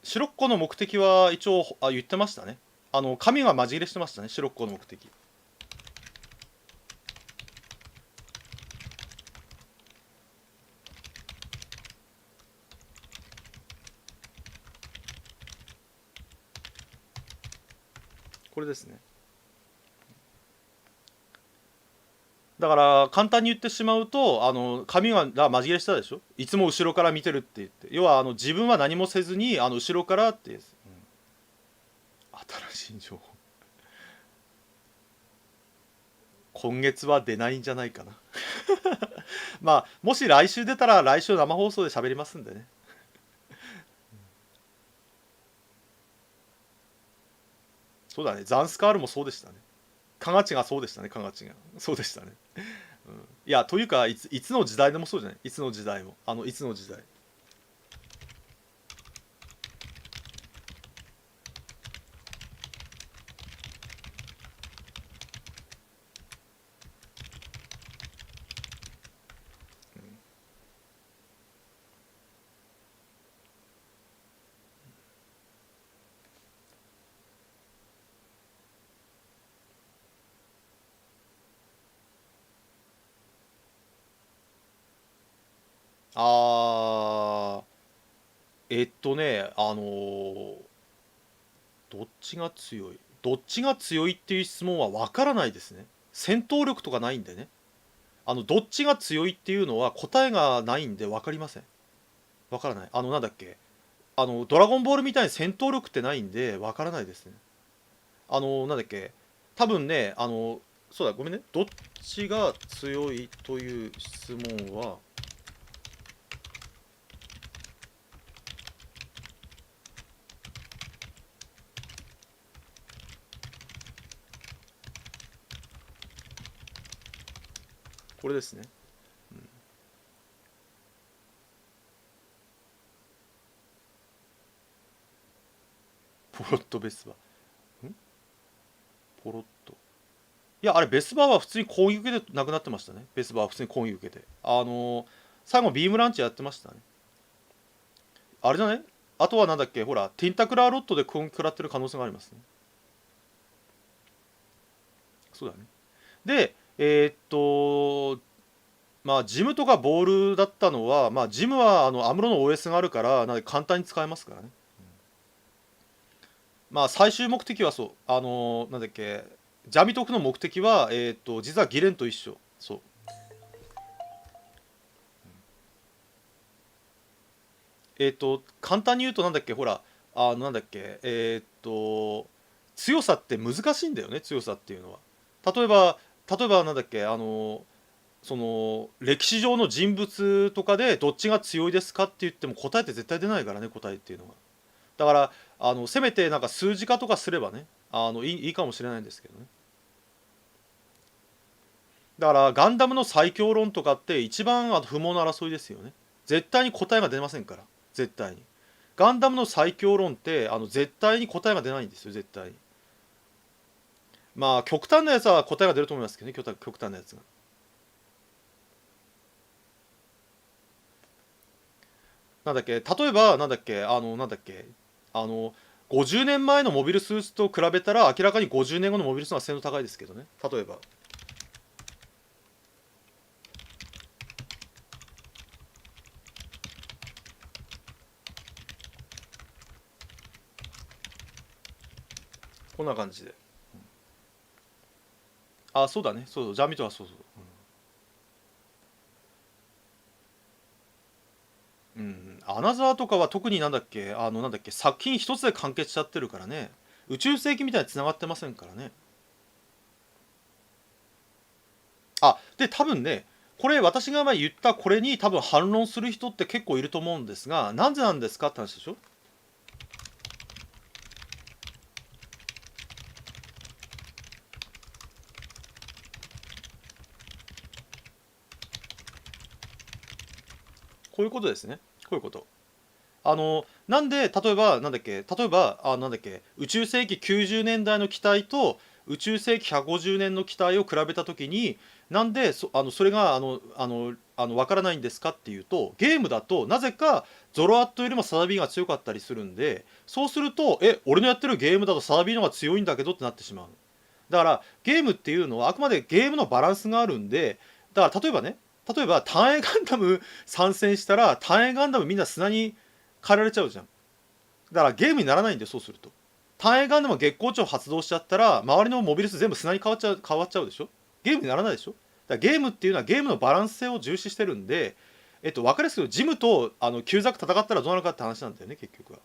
シロッコの目的は一応言ってましたね。紙が混じりしてましたね、シロッコの目的。これですね。だから簡単に言ってしまうと、髪がマジ切れしたでしょ、いつも後ろから見てるって言って、要は自分は何もせずに後ろからって、新しい情報、今月は出ないんじゃないかな。まあもし来週出たら来週生放送で喋りますんでね。そうだね、ザンスカールもそうでしたね。カガチがそうでしたね、カガチがそうでしたね。いやというかいつの時代でもそうじゃない、いつの時代もいつの時代。あーどっちが強いどっちが強いっていう質問は分からないですね。戦闘力とかないんでね。どっちが強いっていうのは答えがないんで分かりません。分からない。なんだっけ、ドラゴンボールみたいに戦闘力ってないんで分からないですね。なんだっけ、多分ね、そうだ、ごめんね。どっちが強いという質問は、これですね。ポロッとベスバんポロッと、いやあれベスバーは普通に攻撃でなくなってましたね。ベスバーは普通に攻撃受けて、最後ビームランチやってましたね。あれじゃない、あとはなんだっけ、ほらティンタクラーロットで攻撃食らってる可能性がありますね。そうだね。でまあジムとかボールだったのは、まあジムはアムロの OS があるからなんで簡単に使えますからね。まあ最終目的はそう、なんだっけ、ジャミトフの目的は実はギレンと一緒。そう、簡単に言うとなんだっけ、ほらなんだっけ、強さって難しいんだよね、強さっていうのは。例えばなんだっけ、その歴史上の人物とかでどっちが強いですかって言っても答えって絶対出ないからね、答えっていうのが。だからせめてなんか数字化とかすればね、いいかもしれないんですけどね。だからガンダムの最強論とかって一番不毛な争いですよね。絶対に答えが出ませんから、絶対に。ガンダムの最強論って絶対に答えが出ないんですよ、絶対に。まあ極端なやつは答えが出ると思いますけどね、極端なやつが。なんだっけ、例えばなんだっけ、なんだっけ、あの50年前のモビルスーツと比べたら明らかに50年後のモビルスーツの方が性能高いですけどね。例えばこんな感じで。あ、そうだね、そうそう、ジャミとはそうそう。うん、アナザーとかは特になんだっけ、なんだっけ、作品一つで完結しちゃってるからね。宇宙世紀みたいに繋がってませんからね。あ、で、多分ね、これ私が前言ったこれに多分反論する人って結構いると思うんですが、なぜなんですかって話でしょ。こういうことですね。こういうこと。なんで例えばなんだっけ、例えばなんだっけ、宇宙世紀90年代の機体と宇宙世紀150年の機体を比べたときに、なんでそれが分からないんですかっていうと、ゲームだとなぜかゾロアットよりもサダビーが強かったりするんで、そうすると俺のやってるゲームだとサダビーの方が強いんだけどってなってしまう。だからゲームっていうのはあくまでゲームのバランスがあるんで、だから例えばね、例えば単影ガンダム参戦したら単影ガンダムみんな砂に変えられちゃうじゃん。だからゲームにならないんで、そうすると。単影ガンダムが月光町発動しちゃったら周りのモビルス全部砂に変わっちゃうでしょ。ゲームにならないでしょ。だからゲームっていうのはゲームのバランス性を重視してるんで、分かりやすくジムとキューザック戦ったらどうなるかって話なんだよね結局は。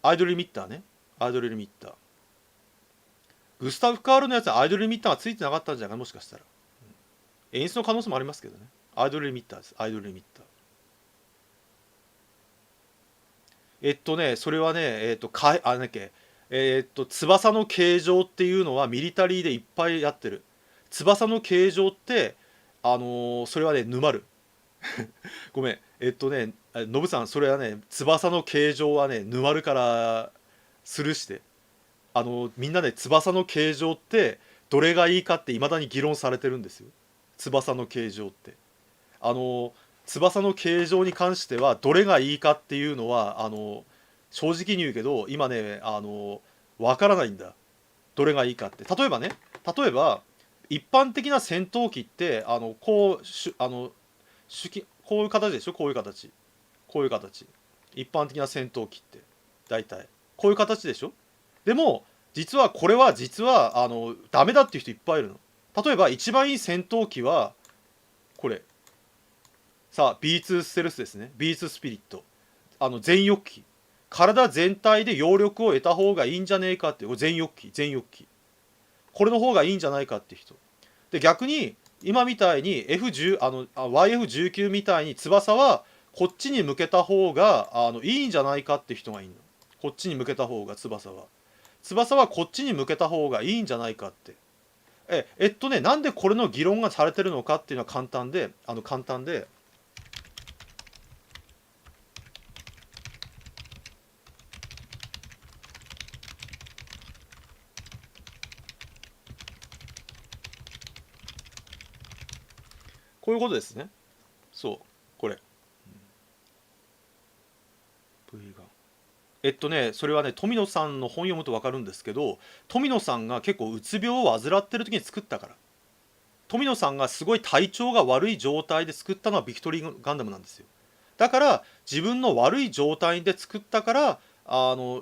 アイドルリミッターね。アイドルリミッター。グスタフ・カールのやつはアイドルリミッターがついてなかったんじゃないかもしかしたら。演出の可能性もありますけどね。アイドルリミッターです。アイドルリミッター。それはね、なんだっけ、翼の形状っていうのはミリタリーでいっぱいやってる。翼の形状って、それはね、沼る。ごめん。ノブさん、それはね、翼の形状はね、沼るからスルーして。みんなで翼の形状ってどれがいいかって未だに議論されてるんですよ。翼の形状って。翼の形状に関してはどれがいいかっていうのは正直に言うけど今ねわからないんだ。どれがいいかって。例えば一般的な戦闘機ってこうこういう形でしょ。こういう形。こういう形。一般的な戦闘機って大体こういう形でしょ。でも実はこれはダメだっていう人いっぱいいるの。例えば一番いい戦闘機はこれ。さあ B2 ステルスですね。 B2 スピリット。全翼機。体全体で揚力を得た方がいいんじゃねえかっていう。全翼機。これの方がいいんじゃないかって人で、逆に今みたいに YF19 みたいに翼はこっちに向けた方がいいんじゃないかって人がいるの。こっちに向けた方が翼はこっちに向けた方がいいんじゃないかって。なんでこれの議論がされてるのかっていうのは簡単でこういうことですね。そうこれ V がそれはね富野さんの本読むと分かるんですけど、富野さんが結構うつ病を患ってる時に作ったから。富野さんがすごい体調が悪い状態で作ったのはビクトリーガンダムなんですよ。だから自分の悪い状態で作ったから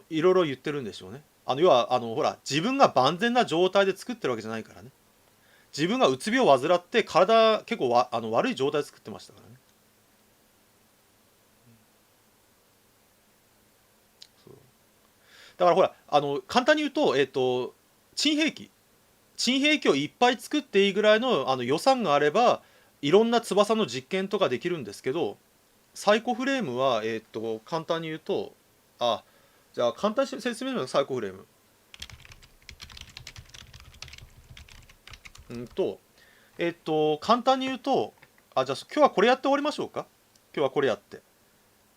いろいろ言ってるんでしょうね。要はほら自分が万全な状態で作ってるわけじゃないからね。自分がうつ病を患って体結構悪い状態で作ってましたからね。そうだからほら簡単に言うと珍兵器をいっぱい作っていいぐらいの予算があればいろんな翼の実験とかできるんですけど、サイコフレームは簡単に言うとじゃあ簡単に説明します。サイコフレーム簡単に言うとじゃあ今日はこれやって終わりましょうか。今日はこれやって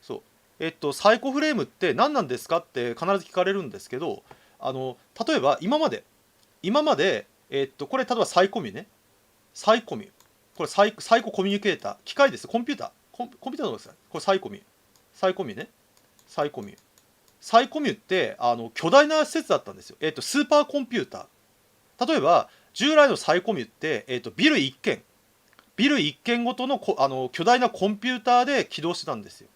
そうサイコフレームって何なんですかって必ず聞かれるんですけど例えば今までこれ例えばサイコミュね。サイコミュこれサイココミュニケーター機械です。コンピューターコンピューターのですか。これサイコミュね。サイコミュって巨大な施設だったんですよ。スーパーコンピューター。例えば従来のサイコミュって、ビル一軒ごとの巨大なコンピューターで起動してたんですよ。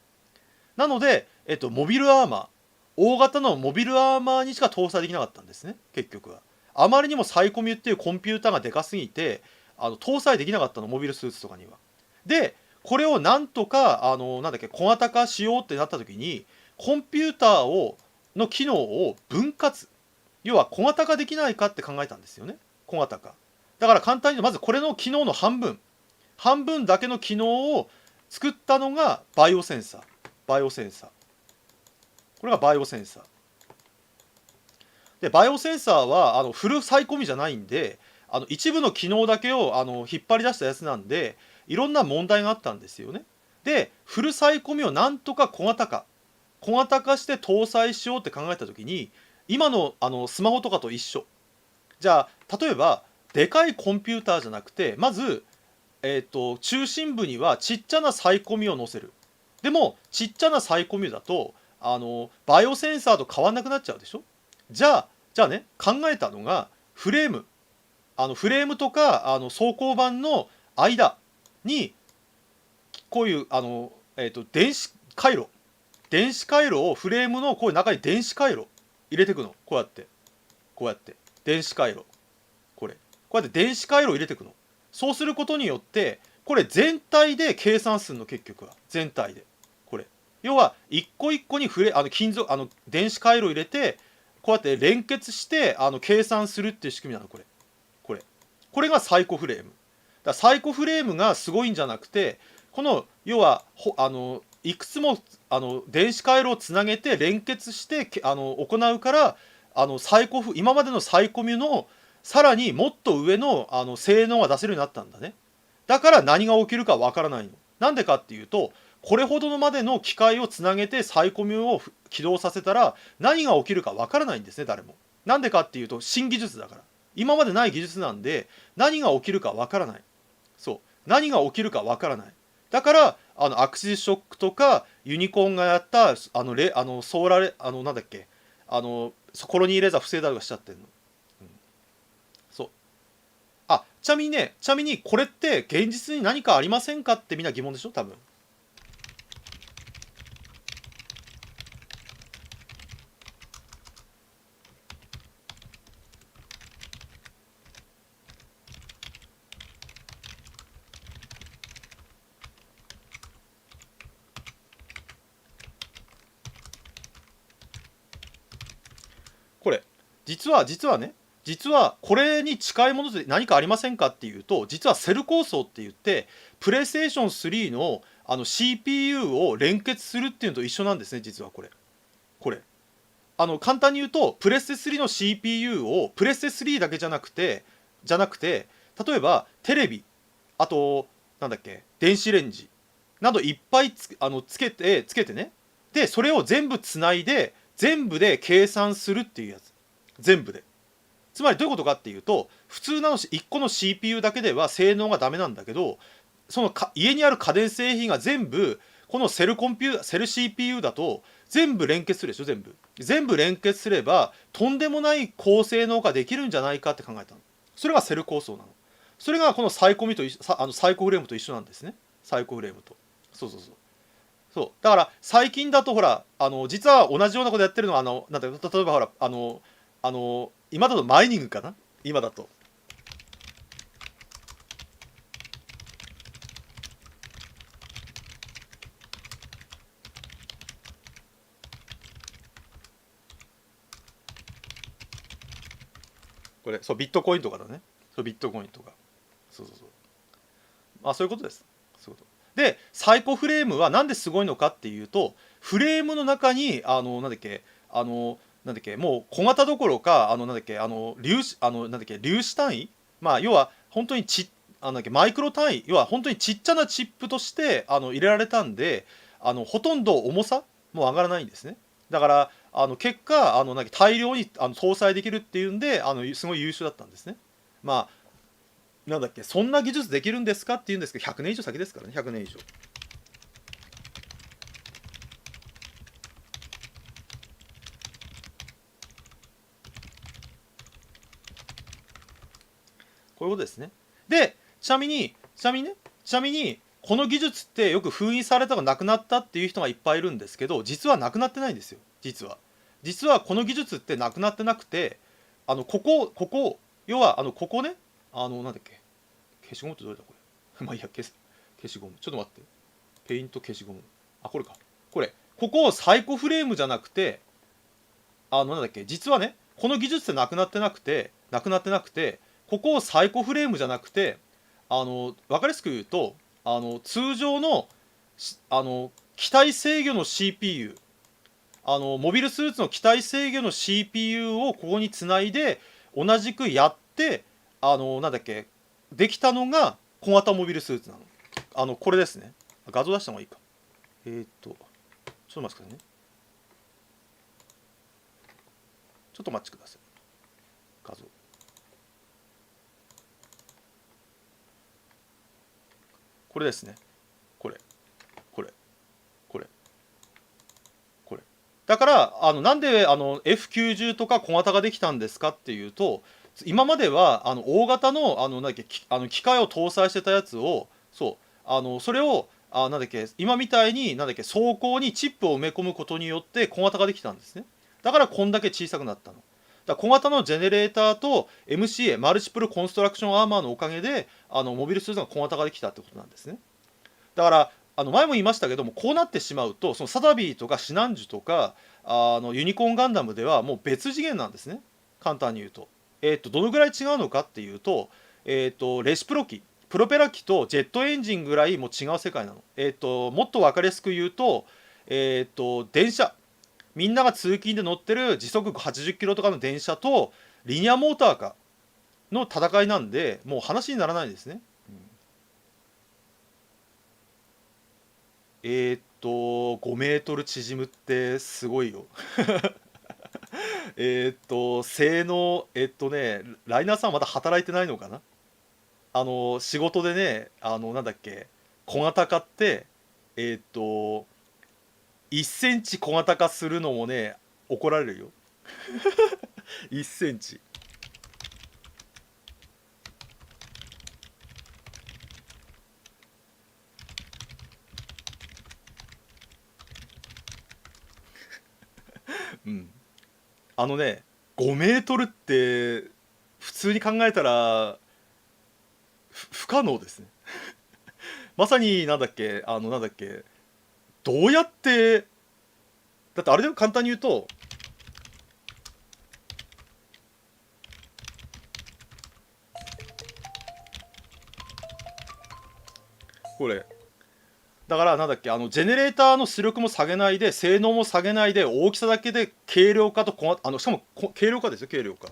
なので、モビルアーマー大型のモビルアーマーにしか搭載できなかったんですね結局は。あまりにもサイコミュっていうコンピューターがでかすぎて搭載できなかったのモビルスーツとかには。でこれをなんとかなんだっけ小型化しようってなった時にコンピューターの機能を分割要は小型化できないかって考えたんですよね。小型化だから簡単に言うとまずこれの機能の半分だけの機能を作ったのがバイオセンサーこれがバイオセンサーでバイオセンサーはフルサイコミじゃないんで一部の機能だけを引っ張り出したやつなんでいろんな問題があったんですよね。でフルサイコミをなんとか小型化して搭載しようって考えた時に今のスマホとかと一緒。じゃあ例えばでかいコンピューターじゃなくてまず、中心部にはちっちゃなサイコミを載せる。でもちっちゃなサイコミだとバイオセンサーと変わんなくなっちゃうでしょ。じゃあね考えたのがフレームとか装甲板の間にこういう電子回路電子回路をフレームのこういう中に電子回路入れていくの。こうやってこうやって電子回路、こうやって電子回路を入れていくの。そうすることによってこれ全体で計算するの。結局は全体でこれ要は一個一個に金属電子回路を入れてこうやって連結して計算するっていう仕組みなの。これがサイコフレームだ。サイコフレームがすごいんじゃなくて、この要はいくつも電子回路をつなげて連結して行うから、今までのサイコミュのさらにもっと上の性能が出せるようになったんだね。だから何が起きるかわからないの。なんでかっていうと、これほどのまでの機械をつなげてサイコミュを起動させたら何が起きるかわからないんですね、誰も。なんでかっていうと、新技術だから。今までない技術なんで何が起きるかわからない。そう何が起きるかわからない。だからアクシスショックとかユニコーンがやったソーラレなんだっけコロニーレーザー不正だとかしちゃってるの。そうちなみにこれって現実に何かありませんかってみんな疑問でしょ多分。これ実はこれに近いもので何かありませんかっていうと、実はセル構想って言ってプレイステーション3のCPU を連結するっていうのと一緒なんですね。実はこれ簡単に言うと、プレステ3の CPU をプレステ3だけじゃなくて例えばテレビ、あとなんだっけ電子レンジなどいっぱいつけてね、でそれを全部つないで全部で計算するっていうやつ。全部で。つまりどういうことかっていうと、普通の1個の CPU だけでは性能がダメなんだけど、その家にある家電製品が全部このセル CPU だと全部連結するでしょ。全部連結すればとんでもない高性能化できるんじゃないかって考えたの。それがセル構想なの。それがこのサイコフレームと一緒なんですね。サイコフレームと。そうだから最近だとほら実は同じようなことやってるのはなんだ例えばほら今だとマイニングかな。今だとこれビットコインとかだね。ビットコインとかそうそういうことです。そういうことで、サイコフレームはなんですごいのかっていうと、フレームの中にもう小型どころか粒子単位、要は本当にマイクロ単位、要は本当にちっちゃなチップとして入れられたんで、ほとんど重さも上がらないんですね。だから結果大量に搭載できるっていうんですごい優秀だったんですね。そんな技術できるんですかっていうんですけど、100年以上先ですからね。100年以上。こういうことですね。でちなみにこの技術ってよく封印されたがなくなったっていう人がいっぱいいるんですけど、実はなくなってないんですよ。実はこの技術ってなくなってなくて、要はここね、なんだっけ、消しゴムってどれだこれまあいいや、消しゴムちょっと待って、ペイント消しゴム、これか、ここをサイコフレームじゃなくてなんだっけ、実はねこの技術ってなくなってなくてここをサイコフレームじゃなくて分かりやすく言うと通常の機体制御の CPU、モビルスーツの機体制御の CPU をここにつないで同じくやってなんだっけできたのが小型モビルスーツなの。これですね。画像出した方がいいか。ちょっと待ってくださいね。ちょっとお待ちください。画像。これですね。これ。だからなんでF90 とか小型ができたんですかっていうと、今までは大型のなんだっけ機械を搭載してたやつをそれをなんだっけ、今みたいに、なんだっけ、装甲にチップを埋め込むことによって小型ができたんですね。だからこんだけ小さくなったの。だから小型のジェネレーターと MCA、マルチプルコンストラクションアーマーのおかげで、モビルスーツが小型ができたってことなんですね。だから、前も言いましたけども、こうなってしまうと、そのサダビーとかシナンジュとか、ユニコーンガンダムではもう別次元なんですね。簡単に言うと。どのぐらい違うのかっていうと、レシプロ機、プロペラ機とジェットエンジンぐらいもう違う世界なの。もっと分かりやすく言うと、電車、みんなが通勤で乗ってる時速80キロとかの電車とリニアモーターカーの戦いなんで、もう話にならないですね。5メートル縮むってすごいよ。性能、ライナーさんまだ働いてないのかな。仕事でね、なんだっけ、小型化って、1センチ小型化するのもね、怒られるよ。1センチ。うん。5メートルって普通に考えたら不可能ですね。まさになんだっけ、なんだっけ、どうやって、だってあれでも簡単に言うと、これ、だからなんだっけ、ジェネレーターの出力も下げないで、性能も下げないで、大きさだけで軽量化としかも軽量化ですよ、軽量化。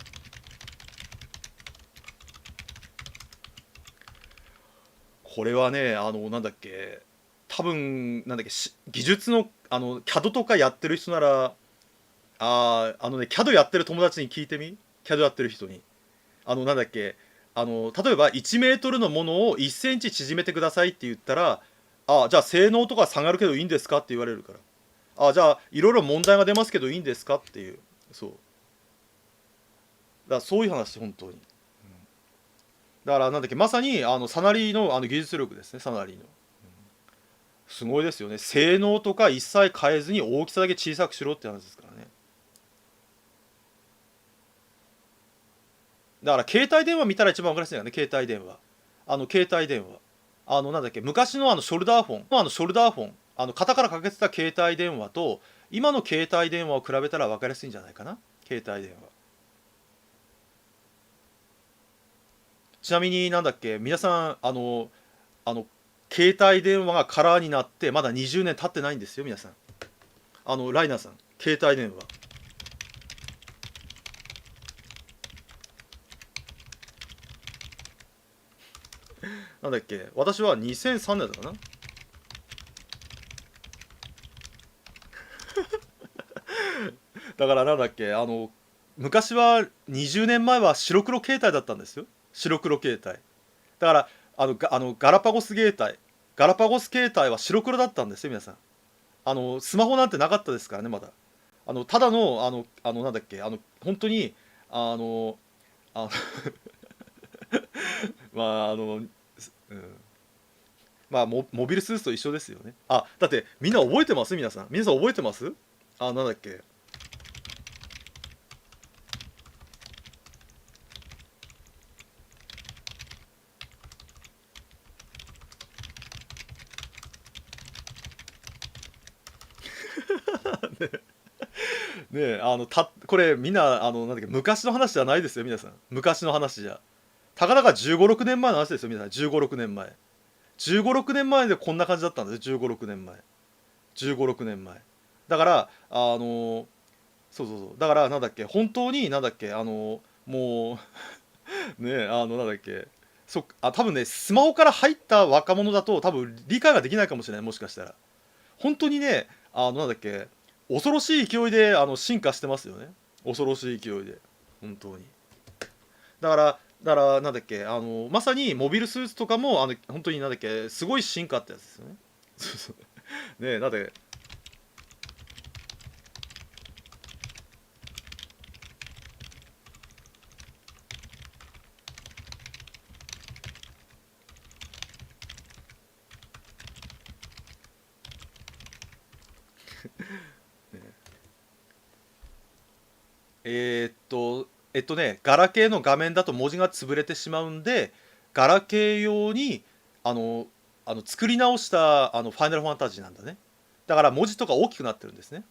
これはね、なんだっけ、多分なんだっけ、技術のCAD とかやってる人なら、CAD やってる友達に聞いてみ、CAD やってる人に。なんだっけ、例えば1メートルのものを1センチ縮めてくださいって言ったら、じゃあ性能とか下がるけどいいんですかって言われるから。じゃあいろいろ問題が出ますけどいいんですかっていう。そう。だからそういう話、本当に。だからなんだっけ、まさにサナリーの技術力ですね、サナリーの。すごいですよね。性能とか一切変えずに大きさだけ小さくしろって話ですからね。だから携帯電話見たら一番分かりやすいよね、携帯電話。携帯電話。なんだっけ、昔のショルダーフォン、肩からかけてた携帯電話と、今の携帯電話を比べたら分かりやすいんじゃないかな、携帯電話。ちなみになんだっけ、皆さん、あの、携帯電話がカラーになってまだ20年経ってないんですよ、皆さん。ライナーさん、携帯電話。なんだっけ、私は2003年だったかな。だからなんだっけ、昔は20年前は白黒携帯だったんですよ。白黒携帯。だからガラパゴス携帯、ガラパゴス携帯は白黒だったんですよ、皆さん。スマホなんてなかったですからね、まだ。ただのなんだっけ、本当にあのあのまあうんまあモビルスーツと一緒ですよね。だってみんな覚えてます、皆さん。皆さん覚えてます。なんだっけ。ねえ、これみんな、なんだっけ、昔の話じゃないですよ、皆さん。昔の話じゃ。たかだか15、6年前の話ですよ、皆さん。15、6年前。15、6年前でこんな感じだったんですよ、15、6年前。15、6年前。だから、そうそうそう。だから、なんだっけ、本当に、なんだっけ、もうねえ、なんだっけ、多分ね、スマホから入った若者だと、多分理解ができないかもしれない、もしかしたら。本当にね、なんだっけ、恐ろしい勢いで進化してますよね。恐ろしい勢いで。本当に。だからなんだっけ、まさにモビルスーツとかも、本当になんだっけ、すごい進化ってやつですよね。そうそう。ねえ、だって、ガラケーの画面だと文字が潰れてしまうんで、ガラケー用にあの作り直したファイナルファンタジーなんだね。だから文字とか大きくなってるんですね。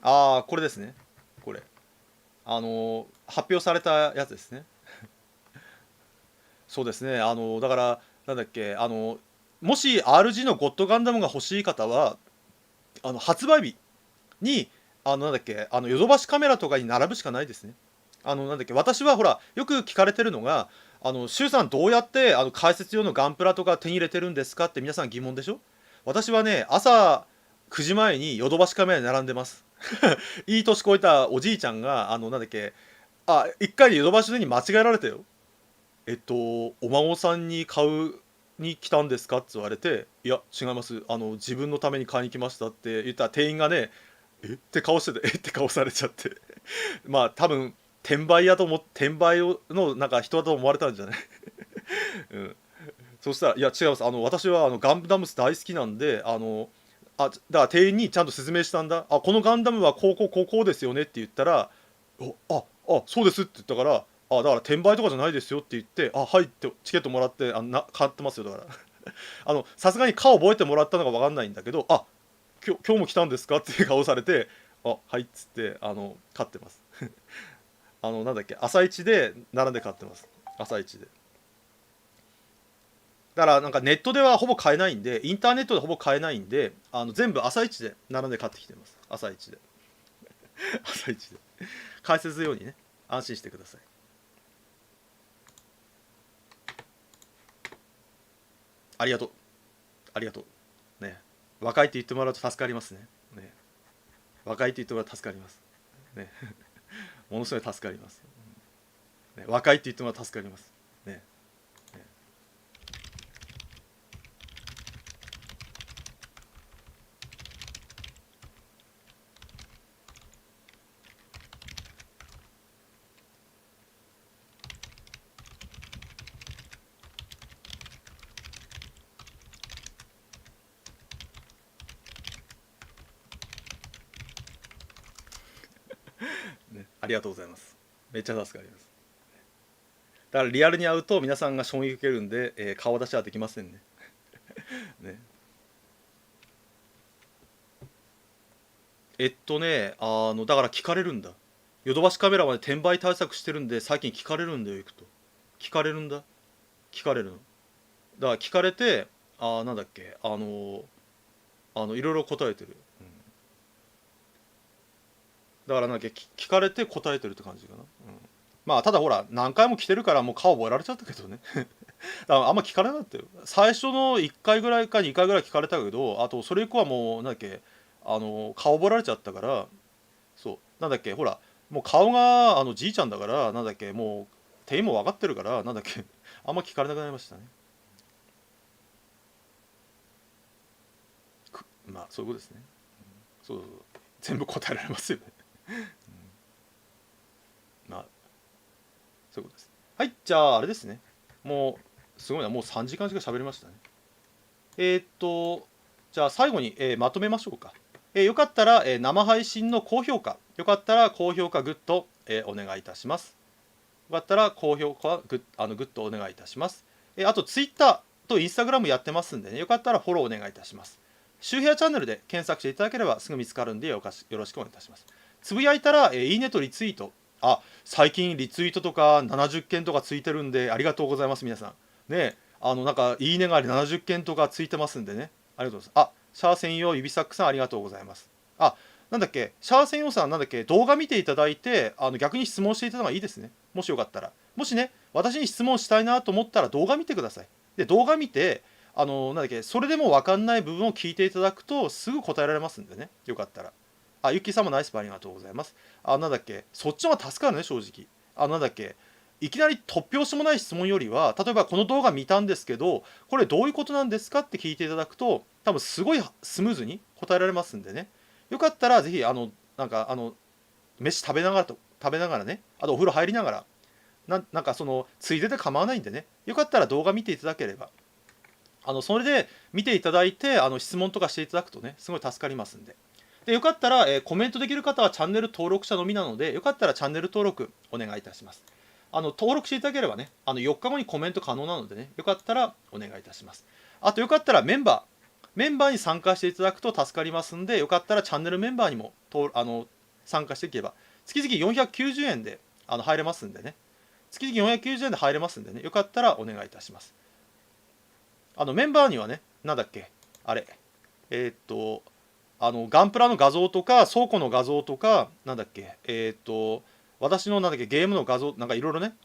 ああ、これですね。これ発表されたやつですね。そうですね。だからなんだっけ、もし RG のゴッドガンダムが欲しい方は発売日になんだっけ、ヨドバシカメラとかに並ぶしかないですね。なんだっけ、私はほらよく聞かれてるのが、シュウさんどうやって解説用のガンプラとか手に入れてるんですかって皆さん疑問でしょ。私はね、朝9時前にヨドバシカメラに並んでます。いい年こえたおじいちゃんがなんだっけ、一回ヨドバシに間違えられたよ。お孫さんに買うに来たんですかって言われて、いや違います、自分のために買いに来ましたって言ったら、店員がね、えって顔してて、えって顔されちゃって、まあ多分転売屋とも転売のなんか人だと思われたんじゃない。うん、そしたら、いや違います、私はガンダムス大好きなんで、だから店員にちゃんと説明したんだ、このガンダムはこうですよねって言ったら、そうですって言ったから、だから転売とかじゃないですよって言って、はいってチケットもらって、買ってますよだから。さすがに顔覚えてもらったのか分かんないんだけど、今日も来たんですかっていう顔されて、はいっつって買ってます。なんだっけ、朝一で並んで買ってます。朝一で。だからなんかネットではほぼ買えないんで、インターネットでほぼ買えないんで、全部朝一で並んで買ってきてます。朝一で。朝一で。解説用にね、安心してください。ありがとう。ありがとう。ね。若いって言ってもらうと助かりますね。ね。若いって言ってもらうと助かります。ね。ものすごい助かります。ね、若いって言ってもらうと助かります。ね。ね、ね、ありがとうございます。めっちゃ助かります。だからリアルに会うと皆さんが衝撃受けるんで、顔出しはできませんね。ね。だから聞かれるんだ。ヨドバシカメラまで転売対策してるんで、最近聞かれるんだよ、行くと。聞かれるんだ。聞かれるの。だから聞かれて、なんだっけ、いろいろ答えてる。だからなんか聞かれて答えてるって感じかな。まあ、ただほら、何回も来てるからもう顔覚えられちゃったけどね。だからあんま聞かれなかったよ。最初の1回ぐらいか2回ぐらい聞かれたけど、あとそれ以降はもう、なんだっけ、顔覚えられちゃったから、そう、なんだっけ、ほら、もう顔がじいちゃんだから、なんだっけ、もう、店員も分かってるから、なんだっけ、あんま聞かれなくなりましたね。まあ、そういうことですね。そうそうそう、全部答えられますよね。まあ、そういうことです。はい、じゃあ、あれですね。もう、すごいな、もう3時間しか喋りましたね。えーっと、じゃあ最後に、まとめましょうか。よかったら、生配信の高評価、よかったら高評価、グッド、お願いいたします。よかったら高評価、グッドお願いいたします。あと、ツイッターとインスタグラムやってますんでね、よかったらフォローお願いいたします。周平チャンネルで検索していただければすぐ見つかるんでよろしくお願いいたします。つぶやいたら、いいねとリツイート。最近リツイートとか70件とかついてるんで、ありがとうございます、皆さん。ね、なんか、いいねが70件とかついてますんでね。ありがとうございます。シャア専用指サックさん、ありがとうございます。なんだっけ、シャア専用さん、なんだっけ、動画見ていただいて、逆に質問していただくのがいいですね。もしよかったら。もしね、私に質問したいなと思ったら動画見てください。で、動画見て、なんだっけ、それでも分かんない部分を聞いていただくと、すぐ答えられますんでね。よかったら。ゆきさんもナイスパーありがとうございます。なんだっけ、そっちの方が助かるね、正直。なんだっけ、いきなり突拍子もない質問よりは、例えばこの動画見たんですけど、これどういうことなんですかって聞いていただくと、多分すごいスムーズに答えられますんでね。よかったらぜひ、なんか、飯食べながらね、あとお風呂入りながら、なんかその、ついでで構わないんでね、よかったら動画見ていただければ、それで見ていただいて質問とかしていただくとねすごい助かりますんで。でよかったら、コメントできる方はチャンネル登録者のみなので、よかったらチャンネル登録お願いいたします。登録していただければね、4日後にコメント可能なのでね、よかったらお願いいたします。あとよかったらメンバーに参加していただくと助かりますんで、よかったらチャンネルメンバーにも参加していければ、月々490円で入れますんでね、月々490円で入れますんでね、よかったらお願いいたします。メンバーにはね、なんだっけ、あれ、ガンプラの画像とか、倉庫の画像とか、なんだっけ、私のなんだっけゲームの画像、なんかいろいろね、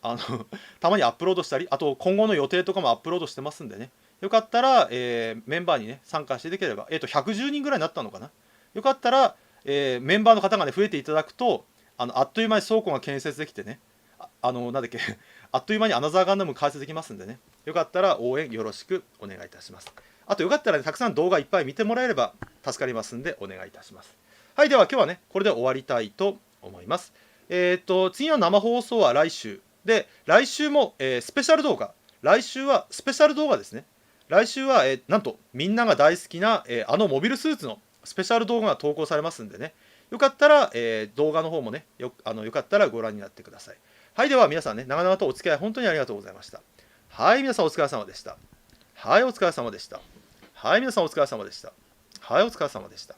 たまにアップロードしたり、あと今後の予定とかもアップロードしてますんでね、よかったら、メンバーにね、参加していただければ、110人ぐらいになったのかな。よかったら、メンバーの方がね、増えていただくと、あっという間に倉庫が建設できてね、なんだっけ、あっという間にアナザーガンダム開設できますんでね、よかったら応援よろしくお願いいたします。あとよかったら、ね、たくさん動画いっぱい見てもらえれば助かりますんでお願いいたします。はい、では今日はね、これで終わりたいと思います。次の生放送は来週。で、来週も、スペシャル動画。来週はスペシャル動画ですね。来週は、なんとみんなが大好きな、モビルスーツのスペシャル動画が投稿されますんでね、よかったら、動画の方もね、よかったらご覧になってください。はい、では皆さんね、長々とお付き合い本当にありがとうございました。はい、皆さんお疲れ様でした。はい、お疲れ様でした。はい、皆さんお疲れ様でした。はい、お疲れ様でした。